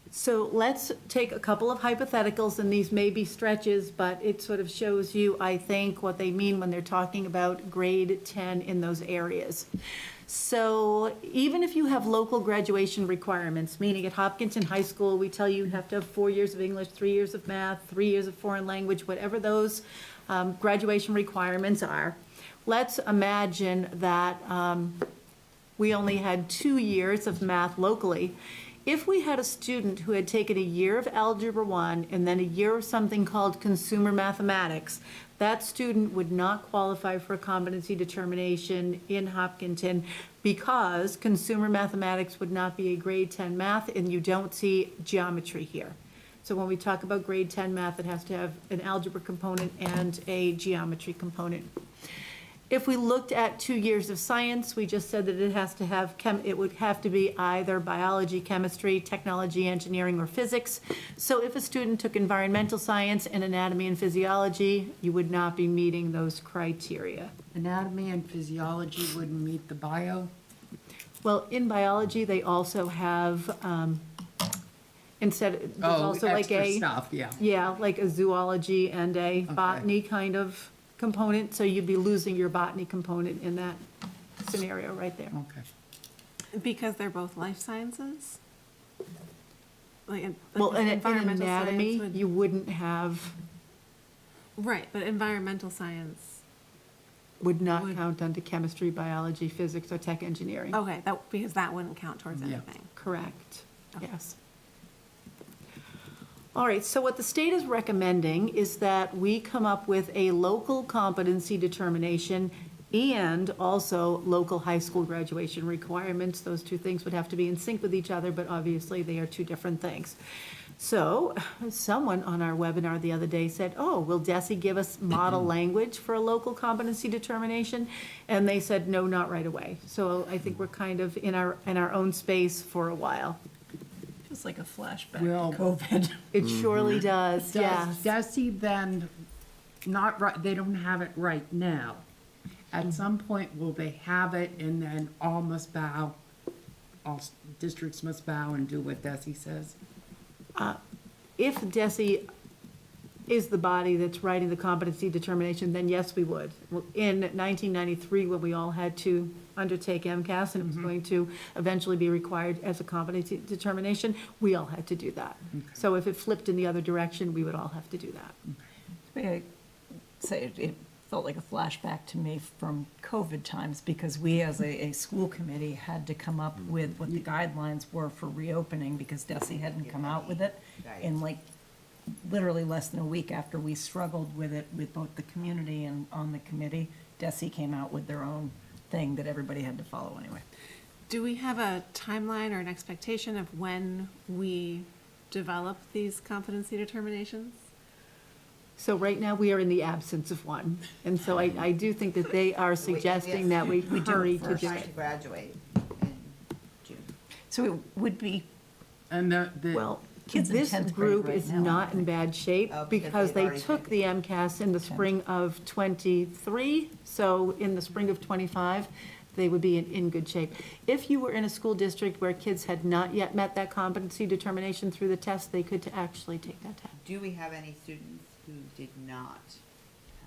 So let's take a couple of hypotheticals, and these may be stretches, but it sort of shows you, I think, what they mean when they're talking about grade 10 in those areas. So even if you have local graduation requirements, meaning at Hopkinton High School, we tell you have to have 4 years of English, 3 years of math, 3 years of foreign language, whatever those graduation requirements are. Let's imagine that we only had 2 years of math locally. If we had a student who had taken a year of Algebra 1 and then a year of something called Consumer Mathematics, that student would not qualify for a competency determination in Hopkinton because Consumer Mathematics would not be a grade 10 math, and you don't see geometry here. So when we talk about grade 10 math, it has to have an algebra component and a geometry component. If we looked at 2 years of science, we just said that it has to have it would have to be either biology, chemistry, technology, engineering, or physics. So if a student took environmental science and anatomy and physiology, you would not be meeting those criteria. Anatomy and physiology wouldn't meet the bio? Well, in biology, they also have There's Oh, also like extra a. stuff, yeah. Yeah, like a zoology and a botany kind of component, so you'd be losing your botany component in that scenario right there. Okay. Because they're both life sciences? Like Well, in environmental anatomy, science would. you wouldn't have, Right, but environmental science, would not count under chemistry, biology, physics, or tech engineering. okay, because that wouldn't count towards Yeah. anything. Correct, yes. All right, so what the state is recommending is that we come up with a local competency determination and also local high school graduation requirements. Those two things would have to be in sync with each other, but obviously they are two different things. So, someone on our webinar the other day said, oh, will DESE give us model language for a local competency determination? And they said, no, not right away. So I think we're kind of in our own space for a while. Feels like a flashback Well, to COVID. It surely does, yes. Does DESE then, not right, they don't have it right now. At some point, will they have it and then all must bow, districts must bow and do what DESE says? If DESE is the body that's writing the competency determination, then yes, we would. Well, in 1993, when we all had to undertake MCAS, and it was going to eventually be required as a competency determination, we all had to do that. So if it flipped in the other direction, we would all have to do that. I say it felt like a flashback to me from COVID times, because we as a school committee had to come up with what the guidelines were for reopening, because DESE hadn't come out with it. And like literally less than a week after we struggled with it with both the community and on the committee, DESE came out with their own thing that everybody had to follow anyway. Do we have a timeline or an expectation of when we develop these competency determinations? So right now, we are in the absence of one. And so I do think that they are suggesting that we hurry to do Trying it. to graduate in June. So it would be, And Well, Kids in this 10th grade group right is now, not in bad shape Oh, because because they've they already took the MCAS in the spring of '23. So in the spring of '25, they would be in good shape. If you were in a school district where kids had not yet met that competency determination through the test, they could actually take that test. Do we have any students who did not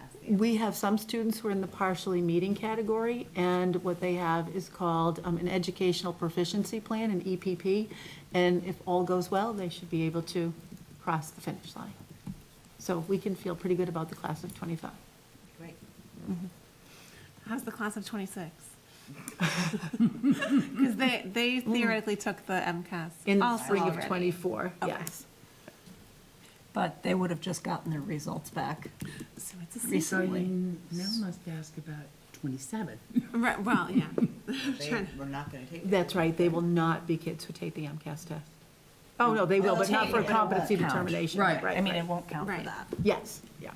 pass the? We have some students who are in the partially meeting category, and what they have is called an Educational Proficiency Plan, an EPP. And if all goes well, they should be able to cross the finish line. So we can feel pretty good about the class of '25. Great. How's the class of '26? Because they theoretically took the MCAS. In the also spring of already. '24, Okay. yes. but they would have just gotten their results back So it's a So recently. you now must ask about 27. Right, well, yeah. We're not gonna take it. That's right, they will not be kids who take the MCAS test. Oh, no, they will, but not for They'll take it, but it won't competency count. determination. Right. I mean, it won't count for Right. that. Yes, yeah,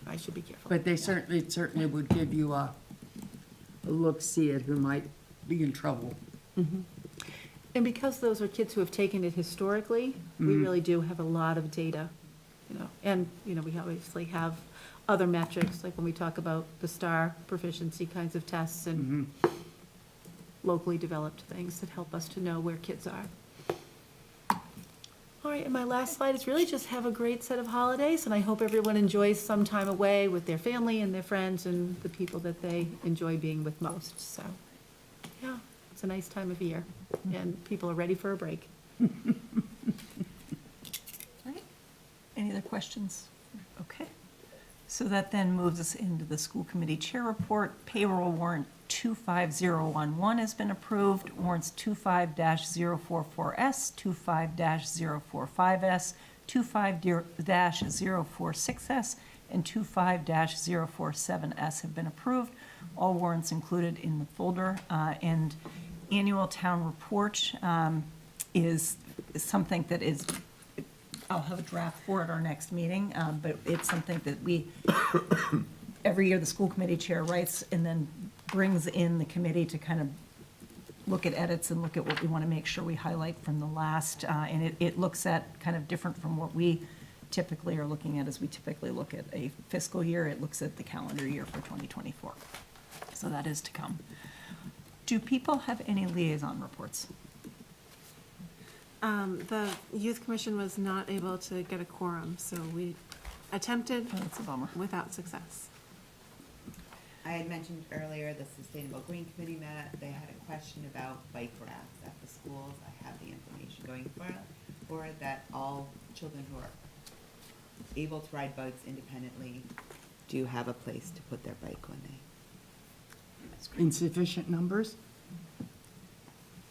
I should be careful. But they certainly would give you a look-see at who might be in trouble. And because those are kids who have taken it historically, we really do have a lot of data, and, we obviously have other metrics, like when we talk about the STAR proficiency kinds of tests and locally developed things that help us to know where kids are. All right, and my last slide is really just have a great set of holidays, and I hope everyone enjoys some time away with their family and their friends and the people that they enjoy being with most, so, yeah, it's a nice time of year, and people are ready for a break. Any other questions? Okay. So that then moves us into the school committee chair report. Payroll warrant 25011 has been approved. Warrants 25-044S, 25-045S, 25-046S, and 25-047S have been approved. All warrants included in the folder. And annual town report is something that is, I'll have a draft for at our next meeting, but it's something that we, every year the school committee chair writes and then brings in the committee to kind of look at edits and look at what we want to make sure we highlight from the last. And it looks at kind of different from what we typically are looking at as we typically look at a fiscal year. It looks at the calendar year for 2024. So that is to come. Do people have any liaison reports? The youth commission was not able to get a quorum, so we attempted That's a bummer. without success. I had mentioned earlier, the Sustainable Green Committee met, they had a question about bike racks at the schools. I have the information going for it, that all children who are able to ride bikes independently do have a place to put their bike when they. Insufficient numbers?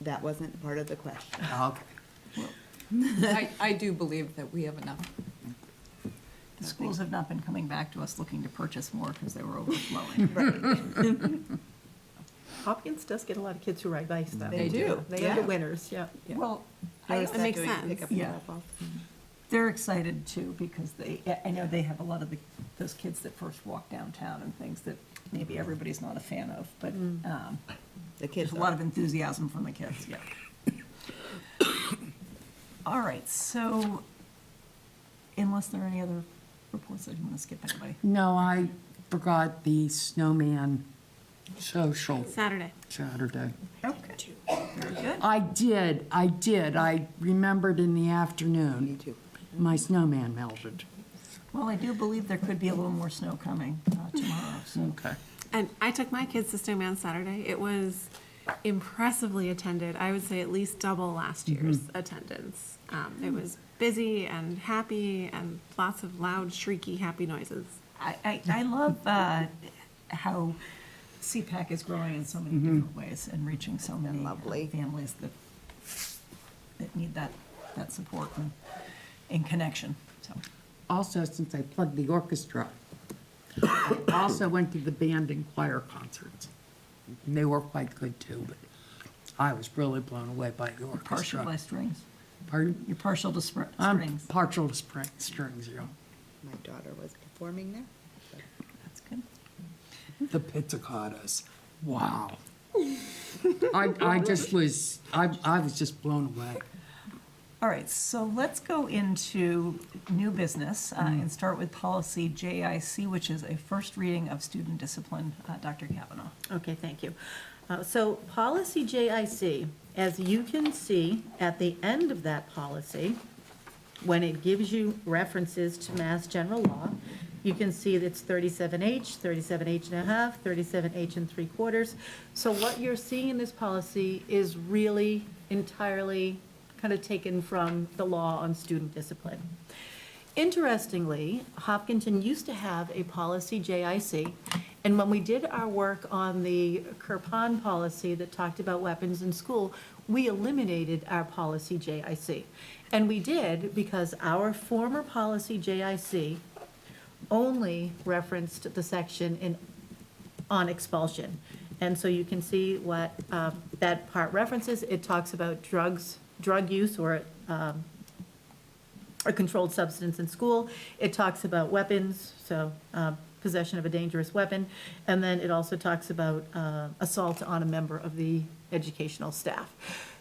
That wasn't part of the question. Okay. I do believe that we have enough. The schools have not been coming back to us looking to purchase more because they were overflowing. Hopkins does get a lot of kids who ride bikes, though. They do. They are the winners, yeah. Well, Noticed It that makes doing sense. pickup and Yeah. drop-off. they're excited too because I know they have a lot of those kids that first walk downtown and things that maybe everybody's not a fan of, but The kids there's a lot of enthusiasm from the kids, yeah. All right, so unless there are any other reports that you want to skip, anybody? No, I forgot the snowman social. Saturday. Saturday. Okay, very good. I did. I remembered in the afternoon. Me too. My snowman melted. Well, I do believe there could be a little more snow coming tomorrow, so. Okay. And I took my kids to Snowman Saturday. It was impressively attended. I would say at least double last year's attendance. It was busy and happy and lots of loud, shrieky, happy noises. I love how CPAC is growing in so many different ways and reaching so many families that need that support and connection, so. Also, since I plugged the orchestra, I also went to the band and choir concerts. And they were quite good too, but I was really blown away by the orchestra. Partial by strings. Pardon? You're partial to I'm strings. partial to strings, yeah. My daughter was performing there. That's good. The pizzicatos, wow. I was just blown away. All right, so let's go into new business and start with policy JIC, which is a first reading of student discipline. Dr. Kavanaugh. Okay, thank you. So policy JIC, as you can see at the end of that policy, when it gives you references to Mass General Law, you can see that it's 37H, 37H and a half, 37H and 3/4. So what you're seeing in this policy is really entirely kind of taken from the law on student discipline. Interestingly, Hopkinton used to have a policy JIC, and when we did our work on the Kirpan policy that talked about weapons in school, we eliminated our policy JIC. And we did because our former policy JIC only referenced the section on expulsion. And so you can see what that part references. It talks about drug use or a controlled substance in school. It talks about weapons, so possession of a dangerous weapon. And then it also talks about assault on a member of the educational staff.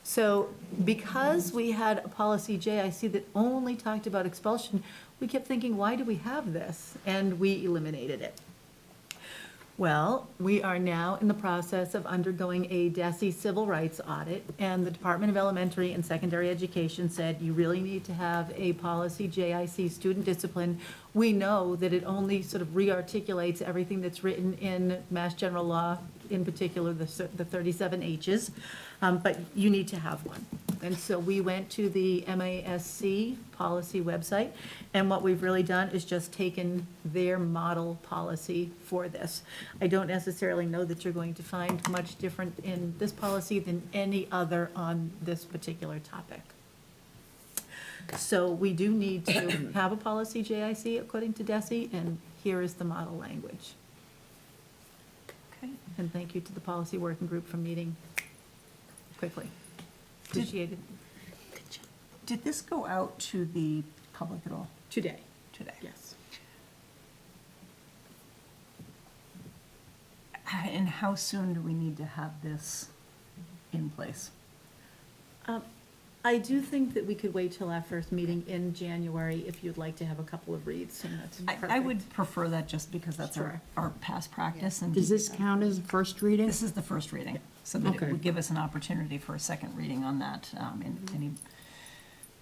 So because we had a policy JIC that only talked about expulsion, we kept thinking, why do we have this? And we eliminated it. Well, we are now in the process of undergoing a DESE civil rights audit, and the Department of Elementary and Secondary Education said you really need to have a policy JIC student discipline. We know that it only sort of re-articulates everything that's written in Mass General Law, in particular the 37Hs, but you need to have one. And so we went to the MASC policy website, and what we've really done is just taken their model policy for this. I don't necessarily know that you're going to find much different in this policy than any other on this particular topic. So we do need to have a policy JIC according to DESE, and here is the model language. Okay. And thank you to the policy working group for meeting quickly. Appreciate it. Did this go out to the public at all? Today. Today. Yes. And how soon do we need to have this in place? I do think that we could wait till our first meeting in January if you'd like to have a couple of reads, and that's I perfect. would prefer that just because that's Sure. our past practice. And Does this count as a first reading? This is the first reading, so that it Okay. would give us an opportunity for a second reading on that.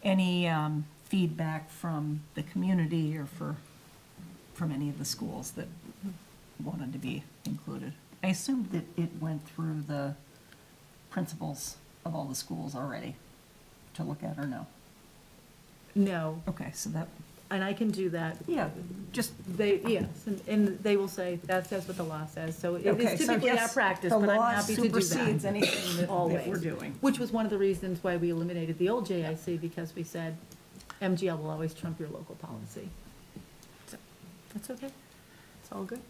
any feedback from the community or from any of the schools that wanted to be included. I assumed that it went through the principals of all the schools already to look at, or no? No, Okay, so that, and I can do that. yeah, just, They, yes, and they will say, that's what the law says, so it Okay, is so typically our yes, practice, the but I'm law happy to do that. supersedes anything that Always. we're doing. Which was one of the reasons why we eliminated the old JIC, because we said MGL will always trump your local policy. So, that's okay, it's all good.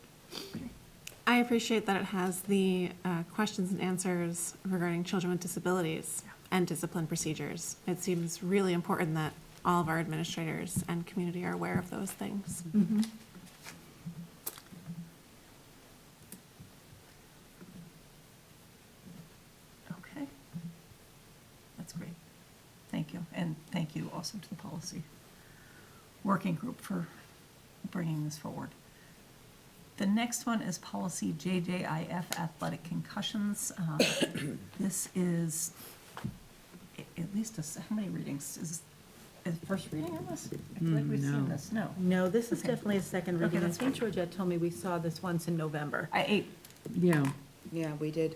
I appreciate that it has the questions and answers regarding children with disabilities and discipline procedures. It seems really important that all of our administrators and community are aware of those things. Okay. That's great. Thank you. And thank you also to the policy working group for bringing this forward. The next one is policy JJIF, athletic concussions. This is at least how many readings? Is first reading on this? I feel like we've seen No. this. No. No, this is Okay. definitely a second Okay, reading. I that's think Georgette told me we saw this once in November. Yeah. Yeah, we did.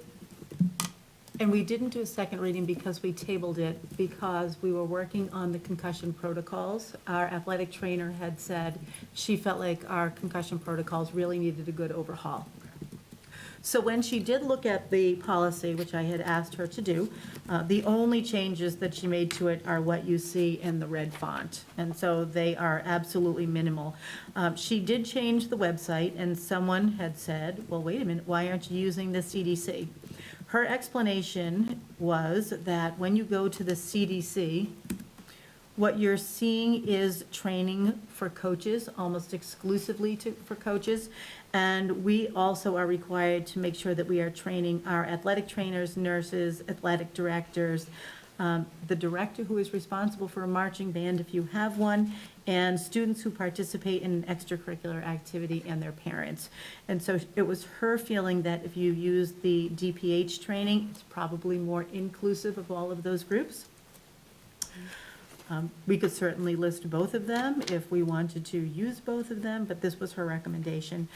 And we didn't do a second reading because we tabled it because we were working on the concussion protocols. Our athletic trainer had said she felt like our concussion protocols really needed a good overhaul. So when she did look at the policy, which I had asked her to do, the only changes that she made to it are what you see in the red font. And so they are absolutely minimal. She did change the website, and someone had said, well, wait a minute, why aren't you using the CDC? Her explanation was that when you go to the CDC, what you're seeing is training for coaches, almost exclusively for coaches. And we also are required to make sure that we are training our athletic trainers, nurses, athletic directors, the director who is responsible for a marching band, if you have one, and students who participate in an extracurricular activity and their parents. And so it was her feeling that if you use the DPH training, it's probably more inclusive of all of those groups. We could certainly list both of them if we wanted to use both of them, but this was her recommendation.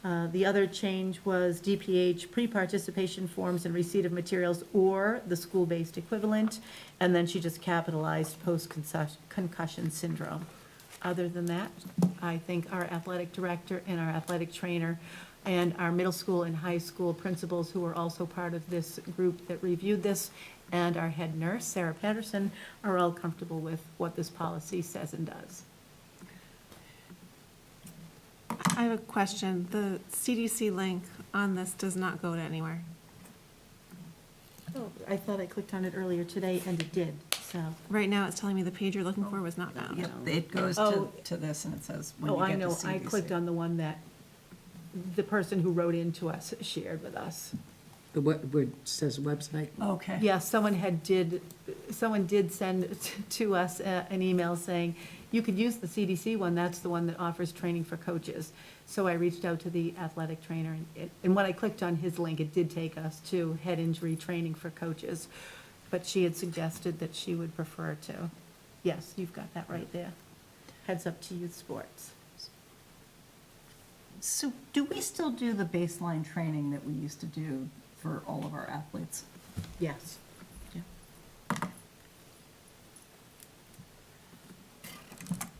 The other change was DPH pre-participation forms and receipt of materials or the school-based equivalent, and then she just capitalized post-concussion syndrome. Other than that, I think our athletic director and our athletic trainer and our middle school and high school principals, who are also part of this group that reviewed this, and our head nurse, Sarah Patterson, are all comfortable with what this policy says and does. I have a question. The CDC link on this does not go to anywhere. Oh, I thought I clicked on it earlier today, and it did, so. Right now, it's telling me the page you're looking for was not found. Yep, it goes Oh. to this and it says when Oh, you I get to know, CDC. I clicked on the one that the person who wrote in to us shared with us. The what says website? Okay. Yeah, someone did send to us an email saying, you could use the CDC one, that's the one that offers training for coaches. So I reached out to the athletic trainer, and when I clicked on his link, it did take us to head injury training for coaches. But she had suggested that she would prefer to. Yes, you've got that right there. Heads up to youth sports. So do we still do the baseline training that we used to do for all of our athletes? Yes.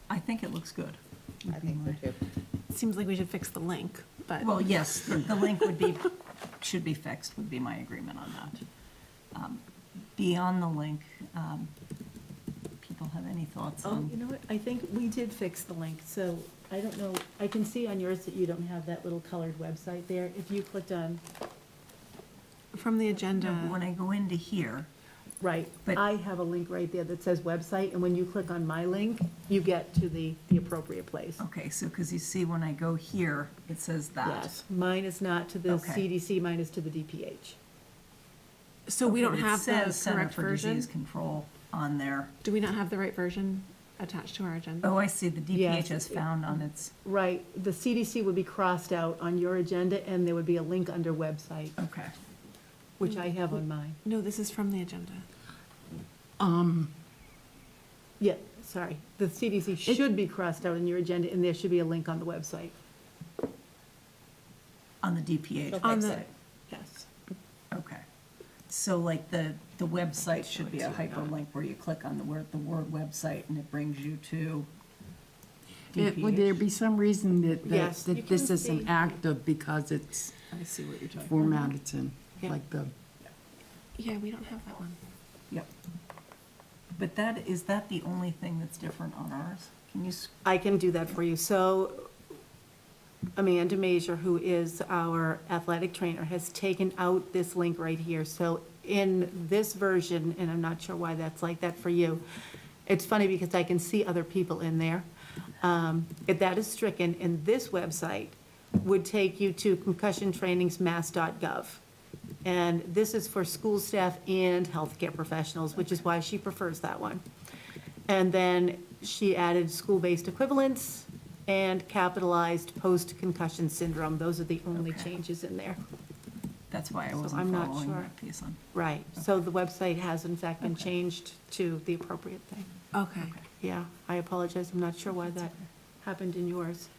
I think it looks good. I think so too. Seems like we should fix the link, but. Well, yes, the link should be fixed, would be my agreement on that. Beyond the link, people have any thoughts Oh, on? you know what, I think we did fix the link, so I don't know, I can see on yours that you don't have that little colored website there. If you clicked on, From the agenda. No, but when I go into here, right, But- I have a link right there that says website, and when you click on my link, you get to the appropriate place. okay, so, because you see when I go here, it says that. Yes, mine is not to the Okay. CDC, mine is to the DPH. So we don't Okay, have it the says Center correct for version? Disease Control on there. Do we not have the right version attached to our agenda? Oh, I see, the Yes. DPH has found on its, Right, the CDC would be crossed out on your agenda, and there would be a link under website, okay. which I have on mine. No, this is from the agenda. Yeah, sorry. The CDC should be crossed out in your agenda, and there should be a link on the website. On the DPH On the, website? yes. Okay. So like the website should be a hyperlink where you click on the word website and it brings you to Would there DPH? be some reason that, Yes, you that this can isn't see- active because it's I see what you're talking about. formatted in, Yeah. like the, Yeah, we don't have that one. Yep. But is that the only thing that's different on ours? Can you, I can do that for you. So Amanda Major, who is our athletic trainer, has taken out this link right here. So in this version, and I'm not sure why that's like that for you, it's funny because I can see other people in there. If that is stricken, and this website would take you to concussiontrainingsmass.gov. And this is for school staff and healthcare professionals, which is why she prefers that one. And then she added school-based equivalents and capitalized post-concussion syndrome. Those are the only changes in there. that's why I So wasn't I'm not following sure. that piece on. Right, so the website has in fact been changed to the appropriate thing. Okay. Yeah, I apologize, I'm not sure why that happened in yours.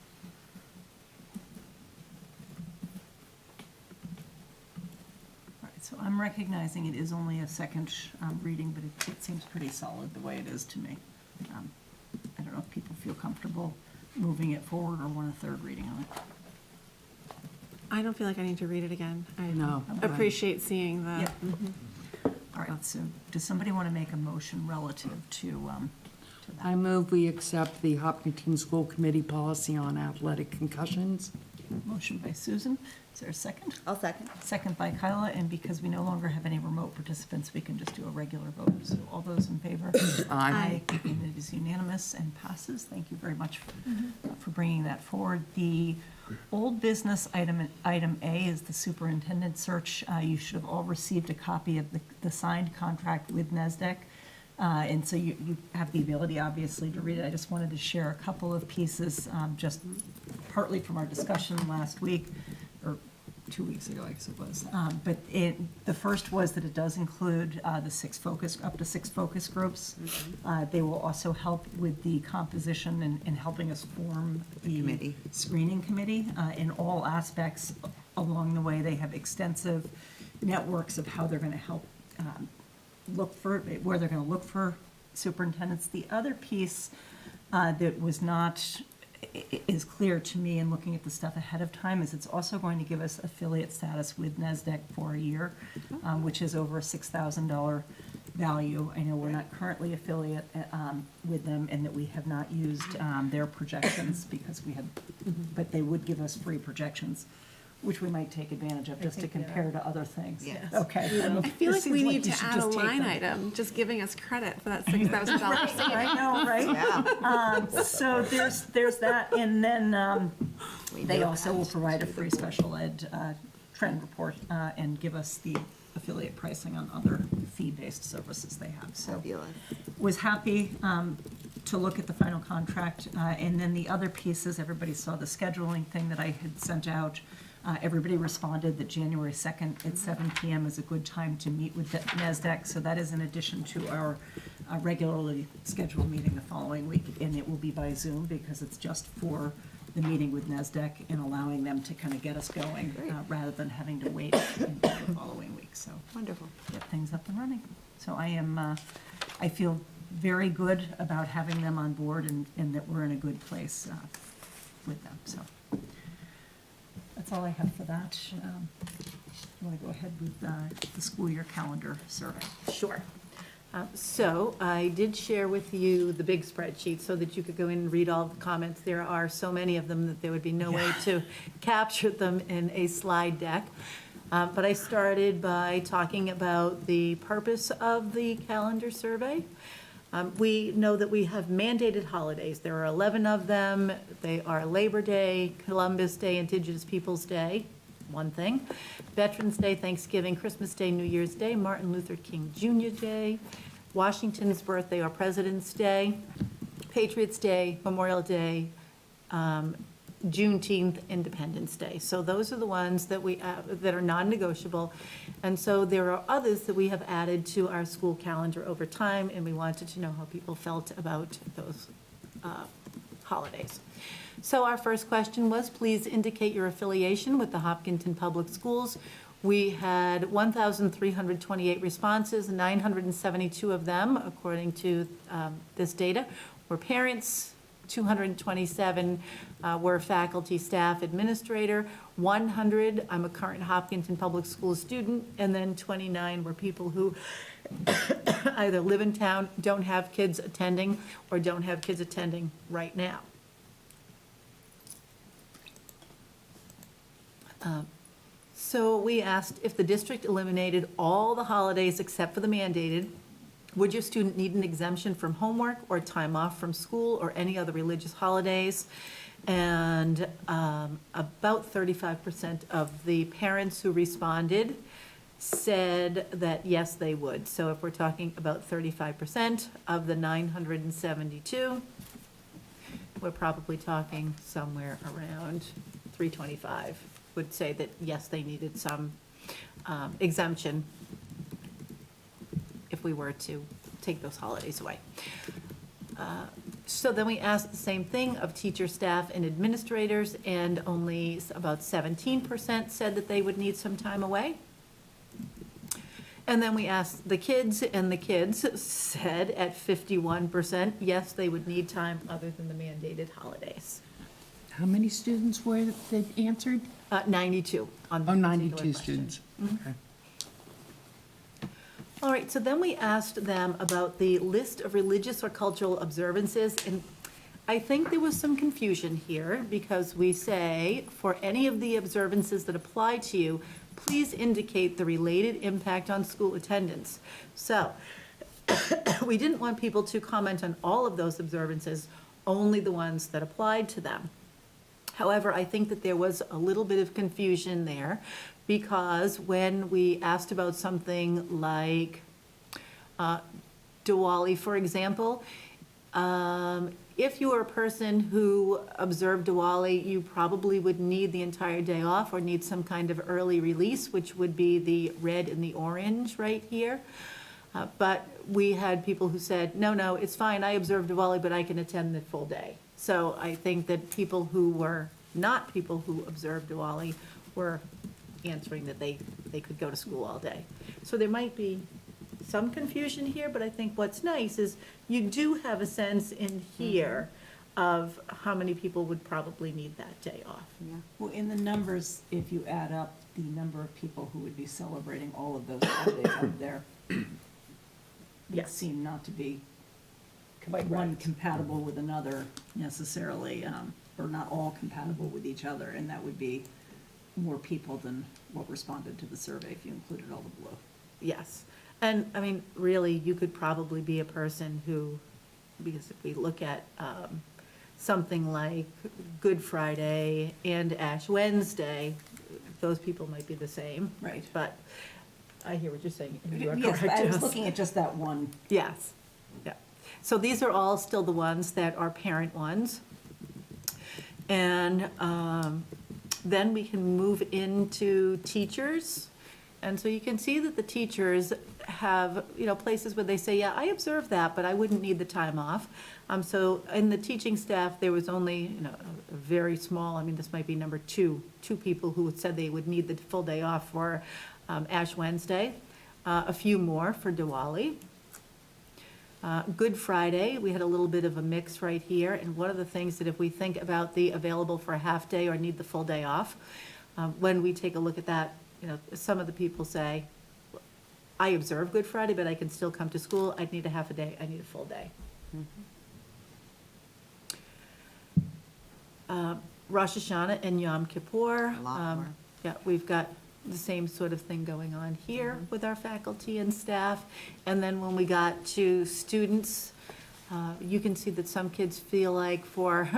All right, so I'm recognizing it is only a second reading, but it seems pretty solid the way it is to me. I don't know if people feel comfortable moving it forward or want a third reading on it. I don't feel like I need to read it again. I No. appreciate seeing the. Yep. All right, so does somebody want to make a motion relative to that? I move we accept the Hopkinton School Committee policy on athletic concussions. Motion by Susan. Is there a second? I'll second. Second by Kyla, and because we no longer have any remote participants, we can just do a regular vote. So all those in favor? Aye. And it is unanimous and passes. Thank you very much for bringing that forward. The old business item A is the superintendent search. You should have all received a copy of the signed contract with NASDAQ. And so you have the ability, obviously, to read it. I just wanted to share a couple of pieces, just partly from our discussion last week, or 2 weeks ago, I guess it was. But the first was that it does include up to six focus groups. They will also help with the composition and helping us form the committee. screening committee in all aspects along the way. They have extensive networks of how they're going to help where they're going to look for superintendents. The other piece that was not, is clear to me in looking at the stuff ahead of time is it's also going to give us affiliate status with NASDAQ for a year, which is over a $6,000 value. I know we're not currently affiliate with them and that we have not used their projections because we had, but they would give us free projections, which we might take advantage of just to compare to other things. Yes. Okay. I feel like we need you to should add a just take line them. item, just giving us credit for that $6,000 I know, right? So there's that, and then they also will provide a free special ed trend report and give us the affiliate pricing on other fee-based services they have. So was happy to look at the final contract. And then the other pieces, everybody saw the scheduling thing that I had sent out. Everybody responded that January 2nd at 7 PM is a good time to meet with the NASDAQ. So that is in addition to our regularly scheduled meeting the following week. And it will be by Zoom because it's just for the meeting with NASDAQ and allowing them to kind of get us going rather than having to wait until the following week. So Wonderful. get things up and running. So I feel very good about having them on board and that we're in a good place with them. So that's all I have for that. You want to go ahead with the school year calendar survey? Sure. So I did share with you the big spreadsheet so that you could go in and read all the comments. There are so many of them that there would be no way to capture them in a slide deck. But I started by talking about the purpose of the calendar survey. We know that we have mandated holidays. There are 11 of them. They are Labor Day, Columbus Day, Indigenous Peoples' Day, one thing. Veterans Day, Thanksgiving, Christmas Day, New Year's Day, Martin Luther King Jr. Day, Washington's birthday or President's Day, Patriots Day, Memorial Day, Juneteenth, Independence Day. So those are the ones that that are non-negotiable. And so there are others that we have added to our school calendar over time, and we wanted to know how people felt about those holidays. So our first question was, please indicate your affiliation with the Hopkinton Public Schools. We had 1,328 responses, 972 of them, according to this data, were parents, 227 were faculty, staff, administrator, 100, I'm a current Hopkinton Public Schools student, and then 29 were people who either live in town, don't have kids attending, or don't have kids attending right now. So we asked if the district eliminated all the holidays except for the mandated, would your student need an exemption from homework or time off from school or any other religious holidays? And about 35% of the parents who responded said that yes, they would. So if we're talking about 35% of the 972, we're probably talking somewhere around 325 would say that yes, they needed some exemption if we were to take those holidays away. So then we asked the same thing of teacher, staff, and administrators, and only about 17% said that they would need some time away. And then we asked the kids, and the kids said at 51%, yes, they would need time other than the mandated holidays. How many students were that answered? 92 on Oh, this 92 particular question. students. Okay. All right, so then we asked them about the list of religious or cultural observances, and I think there was some confusion here, because we say, for any of the observances that apply to you, please indicate the related impact on school attendance. So, we didn't want people to comment on all of those observances, only the ones that applied to them. However, I think that there was a little bit of confusion there, because when we asked about something like Diwali, for example, if you are a person who observed Diwali, you probably would need the entire day off or need some kind of early release, which would be the red and the orange right here. But we had people who said, no, it's fine, I observed Diwali, but I can attend the full day. So I think that people who were not people who observed Diwali were answering that they could go to school all day. So there might be some confusion here, but I think what's nice is you do have a sense in here of how many people would probably need that day off. Well, in the numbers, if you add up the number of people who would be celebrating all of those holidays up there, it seemed not to be one compatible with another necessarily, or not all compatible with each other, and that would be more people than what responded to the survey if you included all the below. Yes. And, I mean, really, you could probably be a person who, because if we look at something like Good Friday and Ash Wednesday, those people might be the same. Right. But I hear what you're saying. and you are Yes, correct, I was yes. looking at just that one. Yes, yeah. So these are all still the ones that are parent ones. And then we can move into teachers. And so you can see that the teachers have, places where they say, yeah, I observed that, but I wouldn't need the time off. So in the teaching staff, there was only, a very small, this might be number two people who said they would need the full day off for Ash Wednesday, a few more for Diwali. Good Friday, we had a little bit of a mix right here, and one of the things that if we think about the available for a half day or need the full day off, when we take a look at that, some of the people say, I observe Good Friday, but I can still come to school, I'd need a half a day, I need a full day. Rosh Hashanah and Yom Kippur. A lot more. Yeah, we've got the same sort of thing going on here with our faculty and staff. And then when we got to students, you can see that some kids feel like for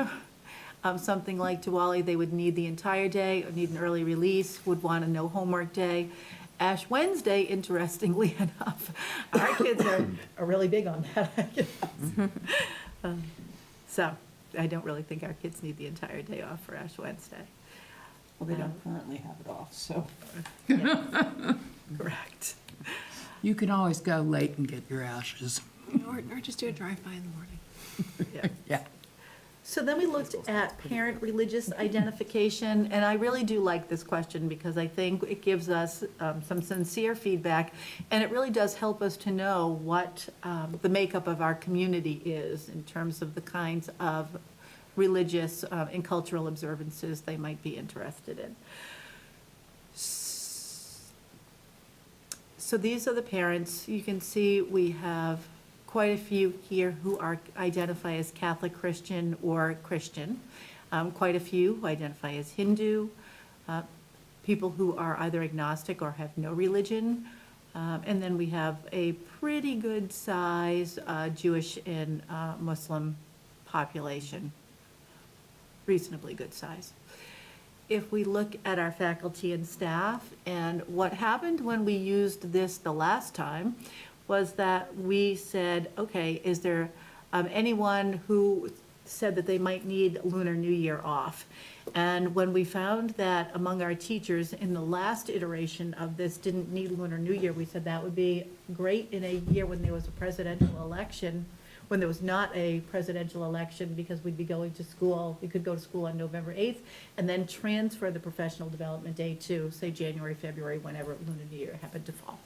something like Diwali, they would need the entire day, or need an early release, would want a no homework day. Ash Wednesday, interestingly enough, our kids are really big on that, I guess. So, I don't really think our kids need the entire day off for Ash Wednesday. Well, they don't currently have it off, so. Correct. You can always go late and get your ashes. Or just do a drive-by in the morning. Yeah. So then we looked at parent religious identification, and I really do like this question because I think it gives us some sincere feedback, and it really does help us to know what the makeup of our community is in terms of the kinds of religious and cultural observances they might be interested in. So these are the parents. You can see we have quite a few here who identify as Catholic Christian or Christian. Quite a few who identify as Hindu. People who are either agnostic or have no religion. And then we have a pretty good size Jewish and Muslim population. Reasonably good size. If we look at our faculty and staff, and what happened when we used this the last time was that we said, okay, is there anyone who said that they might need Lunar New Year off? And when we found that among our teachers in the last iteration of this didn't need Lunar New Year, we said that would be great in a year when there was a presidential election, when there was not a presidential election, because we'd be going to school, we could go to school on November 8th, and then transfer the professional development day to, say, January, February, whenever Lunar New Year happened to fall.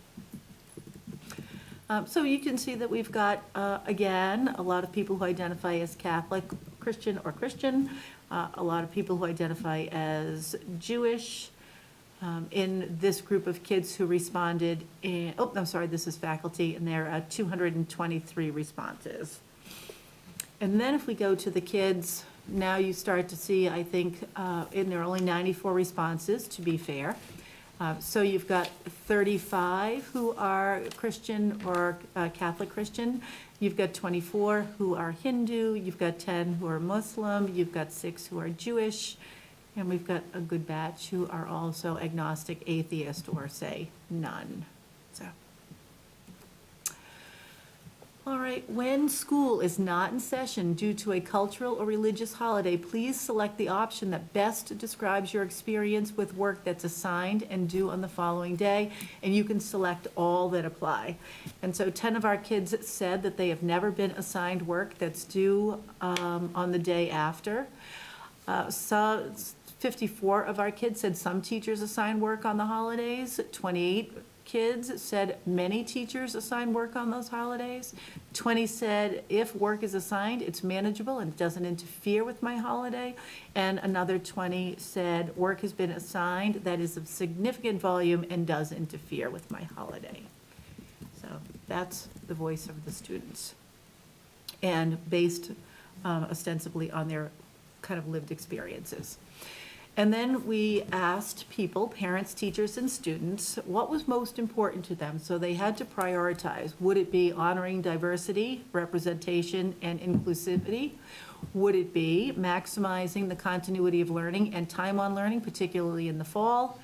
So you can see that we've got, again, a lot of people who identify as Catholic, Christian, or Christian, a lot of people who identify as Jewish. In this group of kids who responded, I'm sorry, this is faculty, and there are 223 responses. And then if we go to the kids, now you start to see, I think, and there are only 94 responses, to be fair. So you've got 35 who are Christian or Catholic Christian. You've got 24 who are Hindu. You've got 10 who are Muslim. You've got 6 who are Jewish. And we've got a good batch who are also agnostic, atheist, or say none. So. All right, when school is not in session due to a cultural or religious holiday, please select the option that best describes your experience with work that's assigned and due on the following day, and you can select all that apply. And so 10 of our kids said that they have never been assigned work that's due on the day after. 54 of our kids said some teachers assign work on the holidays. 28 kids said many teachers assign work on those holidays. 20 said if work is assigned, it's manageable and it doesn't interfere with my holiday. And another 20 said work has been assigned that is of significant volume and does interfere with my holiday. So that's the voice of the students. And based ostensibly on their kind of lived experiences. And then we asked people, parents, teachers, and students, what was most important to them? So they had to prioritize. Would it be honoring diversity, representation, and inclusivity? Would it be maximizing the continuity of learning and time on learning, particularly in the fall?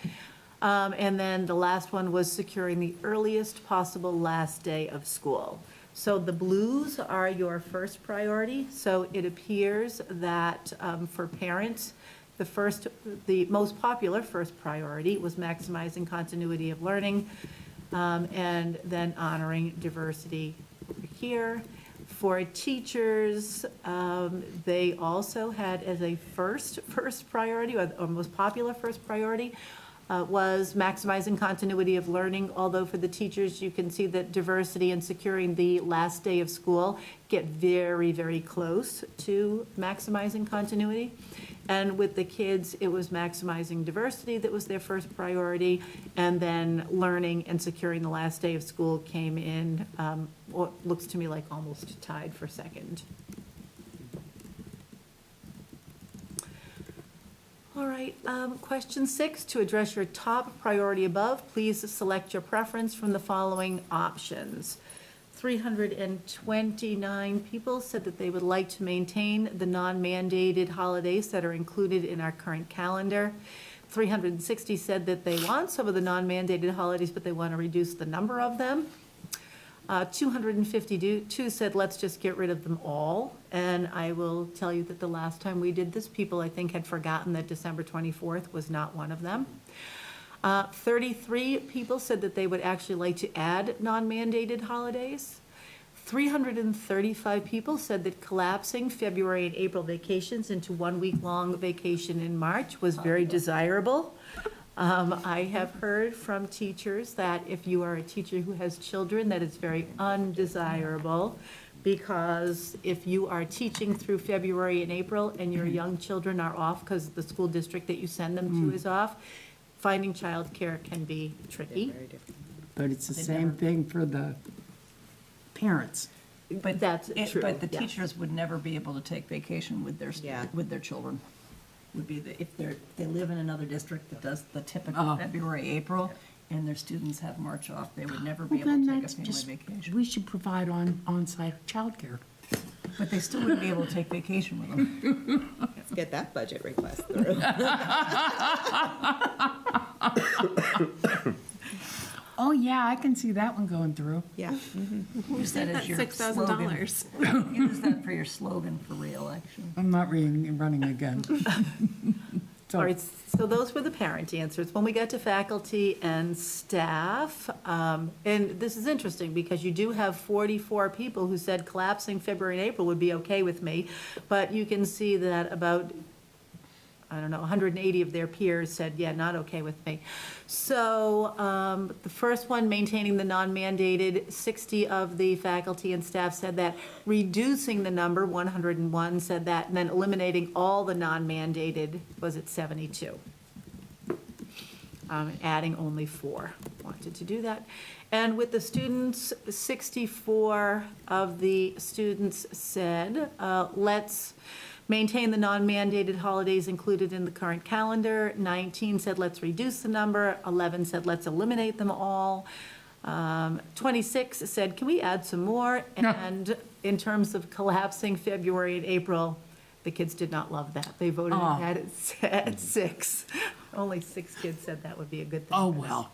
And then the last one was securing the earliest possible last day of school. So the blues are your first priority. So it appears that for parents, the most popular first priority was maximizing continuity of learning, and then honoring diversity over here. For teachers, they also had as a first priority, or most popular first priority, was maximizing continuity of learning, although for the teachers, you can see that diversity and securing the last day of school get very, very close to maximizing continuity. And with the kids, it was maximizing diversity that was their first priority, and then learning and securing the last day of school came in, what looks to me like almost tied for second. All right, question 6, to address your top priority above, please select your preference from the following options. 329 people said that they would like to maintain the non-mandated holidays that are included in our current calendar. 360 said that they want some of the non-mandated holidays, but they want to reduce the number of them. 252 said, let's just get rid of them all. And I will tell you that the last time we did this, people, I think, had forgotten that December 24th was not one of them. 33 people said that they would actually like to add non-mandated holidays. 335 people said that collapsing February and April vacations into 1 week-long vacation in March was very desirable. I have heard from teachers that if you are a teacher who has children, that it's very undesirable, because if you are teaching through February and April and your young children are off because the school district that you send them to is off, finding childcare can be tricky. But it's the same thing for the parents. But that's true, But the yes. teachers would never be able to take vacation with their, with their children. Would be if they live in another district that does the typical February, April, and their students have March off, they would never be Well, able then to take a that's family just, vacation. we should provide on-site childcare. But they still wouldn't be able to take vacation with them. Let's get that budget request through. Oh, yeah, I can see that one going through. Yeah. Use that as your slogan. $6,000. Use that for your slogan for reelection. I'm not running again. All right, so those were the parent answers. When we got to faculty and staff, and this is interesting because you do have 44 people who said collapsing February and April would be okay with me, but you can see that about, I don't know, 180 of their peers said, yeah, not okay with me. So the first one, maintaining the non-mandated, 60 of the faculty and staff said that. Reducing the number, 101 said that, and then eliminating all the non-mandated was at 72. Adding only 4 wanted to do that. And with the students, 64 of the students said, let's maintain the non-mandated holidays included in the current calendar. 19 said, let's reduce the number. 11 said, let's eliminate them all. 26 said, can we add some more? And in terms of collapsing February and April, the kids did not love that. They voted at 6. Only 6 kids said that would be a good thing. Oh, well.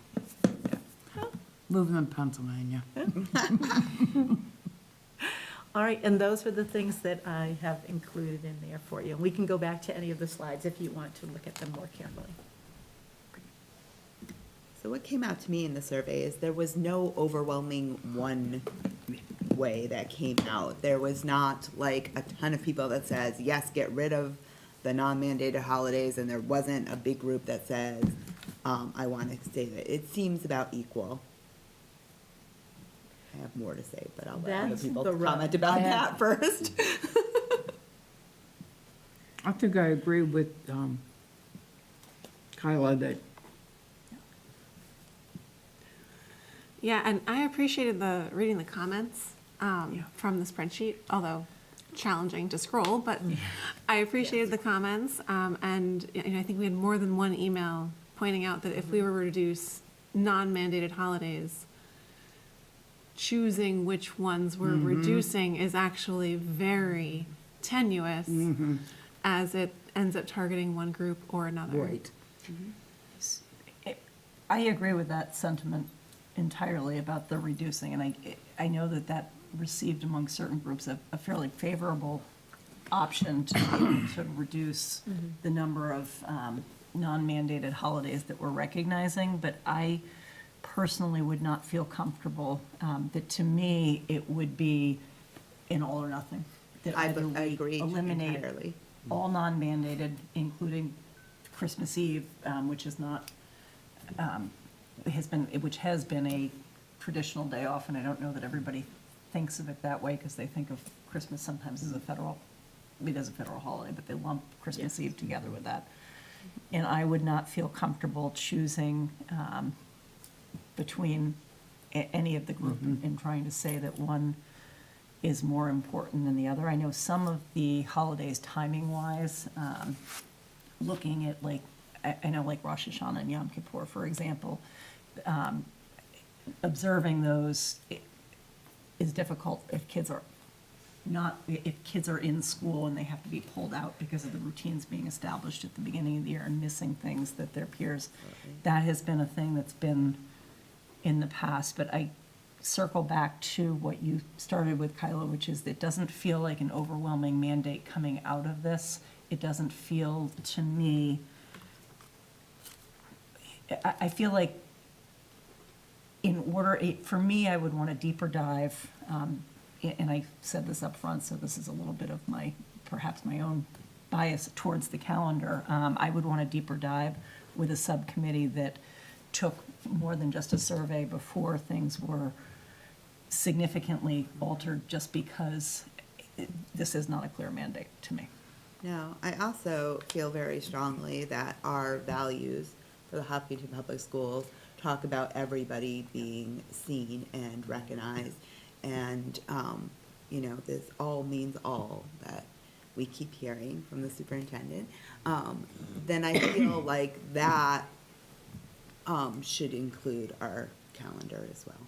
Moving in Pennsylvania. All right, and those are the things that I have included in there for you. We can go back to any of the slides if you want to look at them more carefully. So what came out to me in the survey is there was no overwhelming one way that came out. There was not like a ton of people that says, yes, get rid of the non-mandated holidays, and there wasn't a big group that says, I want to stay there. It seems about equal. I have more to say, but I'll let other That's people the rub. comment about that first. I think I agree with Kyla that Yeah, and I appreciated reading the comments from the spreadsheet, although challenging to scroll, but I appreciated the comments. And I think we had more than one email pointing out that if we were to reduce non-mandated holidays, choosing which ones we're reducing is actually very tenuous as it ends up targeting one group or another. Right. I agree with that sentiment entirely about the reducing, and I know that received among certain groups a fairly favorable option to be able to reduce the number of non-mandated holidays that we're recognizing, but I personally would not feel comfortable that, to me, it would be an all or nothing. That I either we agree eliminate entirely. all non-mandated, including Christmas Eve, which is not, which has been a traditional day off, and I don't know that everybody thinks of it that way because they think of Christmas sometimes as a federal holiday, but they lump Christmas Eve together with that. And I would not feel comfortable choosing between any of the group and trying to say that one is more important than the other. I know some of the holidays timing-wise, looking at I know like Rosh Hashanah and Yom Kippur, for example, observing those is difficult if kids are in school and they have to be pulled out because of the routines being established at the beginning of the year and missing things that their peers, that has been a thing that's been in the past, but I circle back to what you started with, Kyla, which is it doesn't feel like an overwhelming mandate coming out of this. It doesn't feel to me, I feel like in order, for me, I would want a deeper dive, and I said this up front, so this is a little bit of perhaps my own bias towards the calendar. I would want a deeper dive with a subcommittee that took more than just a survey before things were significantly altered, just because this is not a clear mandate to me. No, I also feel very strongly that our values for the Hopkinton Public Schools talk about everybody being seen and recognized. And, this all means all that we keep hearing from the superintendent. Then I feel like that should include our calendar as well.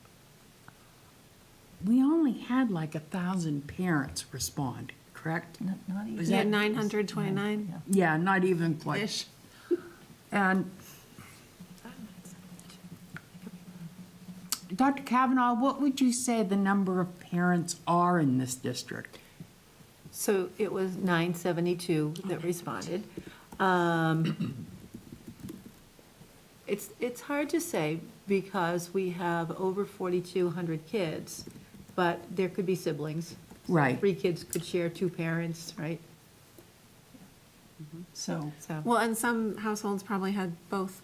We only had like 1,000 parents respond, correct? Not even. Was Yeah, that 929. Yeah, not even quite. Ish. And Dr. Kavanaugh, what would you say the number of parents are in this district? So it was 972 that responded. It's hard to say because we have over 4,200 kids, but there could be siblings. Right. 3 kids could share 2 parents, right? So, Well, and some households probably had both,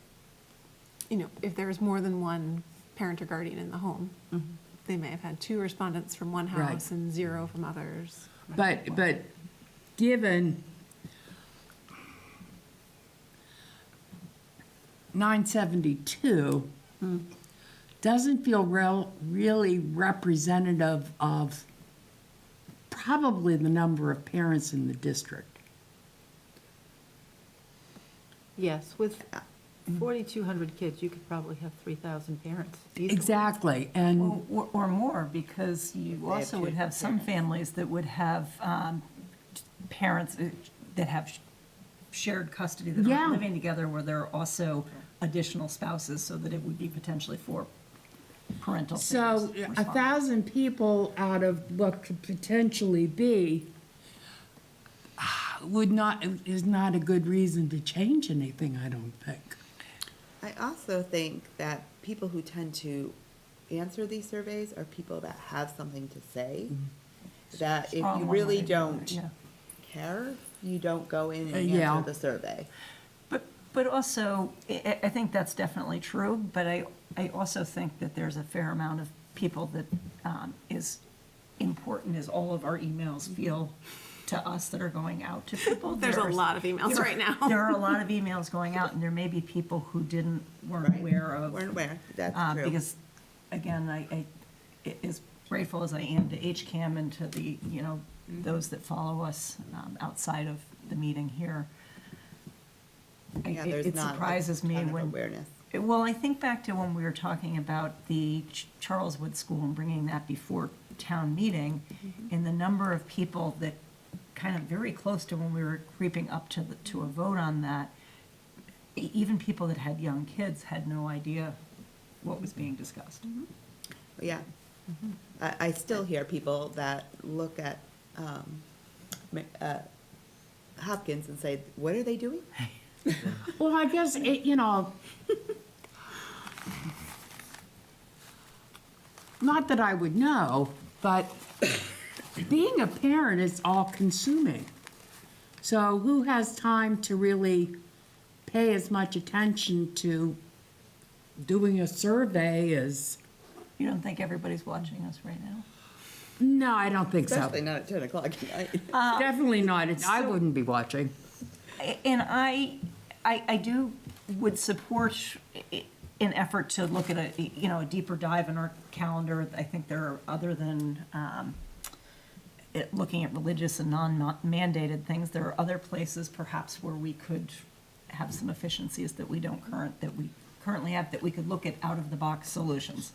if there was more than one parent or guardian in the home, they may have had 2 respondents from one Right. house and 0 from others. But given 972 doesn't feel really representative of probably the number of parents in the district. Yes, with 4,200 kids, you could probably have 3,000 parents. easily. Exactly, and or more, because you have also would two have some families that would have parents that have shared custody, that Yeah. are living together, where there are also additional spouses, so that it would be potentially 4 parental so figures 1,000 people out of what could potentially be is not a good reason to change anything, I don't think. I also think that people who tend to answer these surveys are people that have something to say. That if Strong you one really way or the other, don't yeah. care, you don't go in and Yeah. answer the survey. But also, I think that's definitely true, but I also think that there's a fair amount of people that is important as all of our emails feel to us that are going out to people. There's a lot of emails right now. There are a lot of emails going out, and there may be people who weren't Right. aware of. Weren't aware, that's true. Because, again, I as grateful as I am to HCAM and to the, those that follow us outside of the meeting here, Yeah, there's it not a surprises me ton of when. awareness. Well, I think back to when we were talking about the Charles Wood School and bringing that before town meeting, and the number of people that kind of very close to when we were creeping up to a vote on that, even people that had young kids had no idea what was being discussed. Yeah. I still hear people that look at Hopkins and say, what are they doing? Well, I guess, not that I would know, but being a parent is all-consuming. So who has time to really pay as much attention to doing a survey as... You don't think everybody's watching us right now? No, I don't think so. Especially not at 10 o'clock at night. Definitely not. I wouldn't be watching. And I would support an effort to look at a deeper dive in our calendar. I think there are, other than looking at religious and non-mandated things, there are other places perhaps where we could have some efficiencies that we currently have, that we could look at out-of-the-box solutions.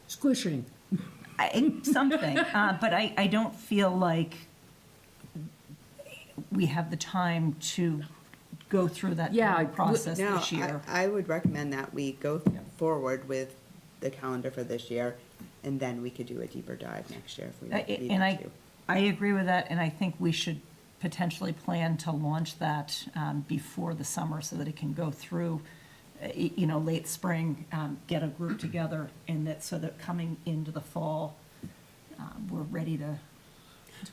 Squishing. Something, but I don't feel like we have the time to go through that process No, this year. I would recommend that we go forward with the calendar for this year, and then we could do a deeper dive next year if we needed And to. I agree with that, and I think we should potentially plan to launch that before the summer so that it can go through, late spring, get a group together, and that, so that coming into the fall, we're ready to.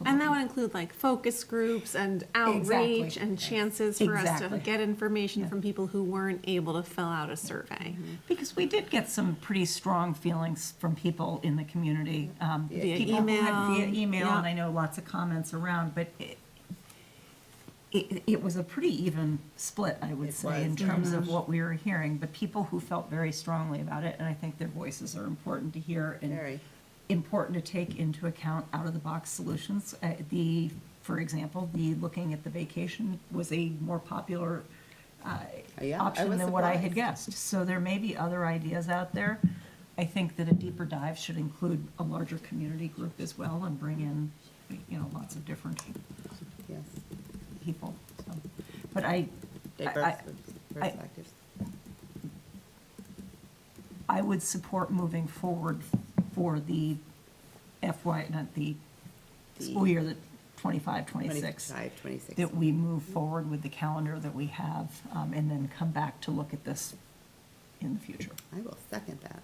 And that would include like focus groups and outreach Exactly. and chances for us to Exactly. get information from people who weren't able to fill out a survey. Because we did get some pretty strong feelings from people in the community. Via People who had- Via email, email, yeah. and I know lots of comments around, but it was a pretty even split, I would say, in terms of what we were hearing. But people who felt very strongly about it, and I think their voices are important to hear and Very. important to take into account out-of-the-box solutions. For example, looking at the vacation was a more popular Yeah, I option was than what I had surprised. guessed. So there may be other ideas out there. I think that a deeper dive should include a larger community group as well and bring in, lots of different Yes. people. So, but I Diverse perspectives. I would support moving forward for the school year, the 25, 26. 25, 26. That we move forward with the calendar that we have, and then come back to look at this in the future. I will second that.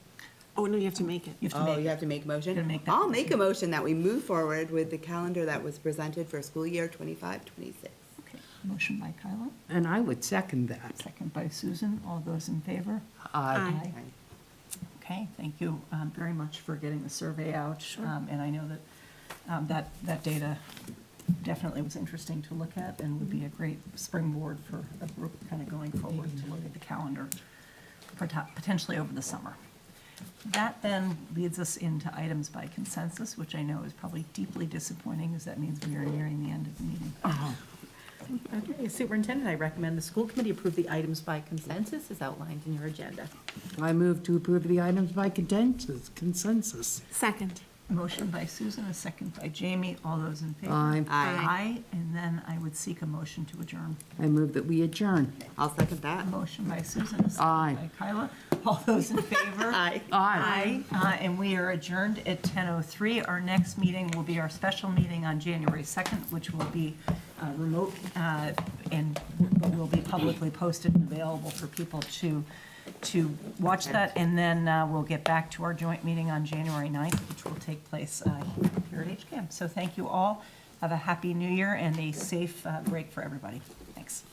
Oh, no, you have to make it. You have to Oh, make you it. have to make a motion? Gotta make that I'll make a motion that we move forward with the calendar that was presented for school year 25, 26. Okay, motion by Kyla, And I would second that. second by Susan. All those in favor? Aye. Okay, thank you very much for getting the survey out. And I know that that data definitely was interesting to look at and would be a great springboard for a group kind of going forward to look at the calendar potentially over the summer. That then leads us into items by consensus, which I know is probably deeply disappointing, because that means we are nearing the end of the meeting. Okay, Superintendent, I recommend the school committee approve the items by consensus as outlined in your agenda. I move to approve the items by consensus. Second. Motion by Susan, a second by Jamie. All those in favor? Aye. Aye, and then I would seek a motion to adjourn. I move that we adjourn. I'll second that. Motion by Susan, a second Aye. by Kyla. All those in favor? Aye. Aye. And we are adjourned at 10:03. Our next meeting will be our special meeting on January 2nd, which will be remote and will be publicly posted and available for people to watch that. And then we'll get back to our joint meeting on January 9th, which will take place here at HCAM. So thank you all. Have a happy new year and a safe break for everybody. Thanks.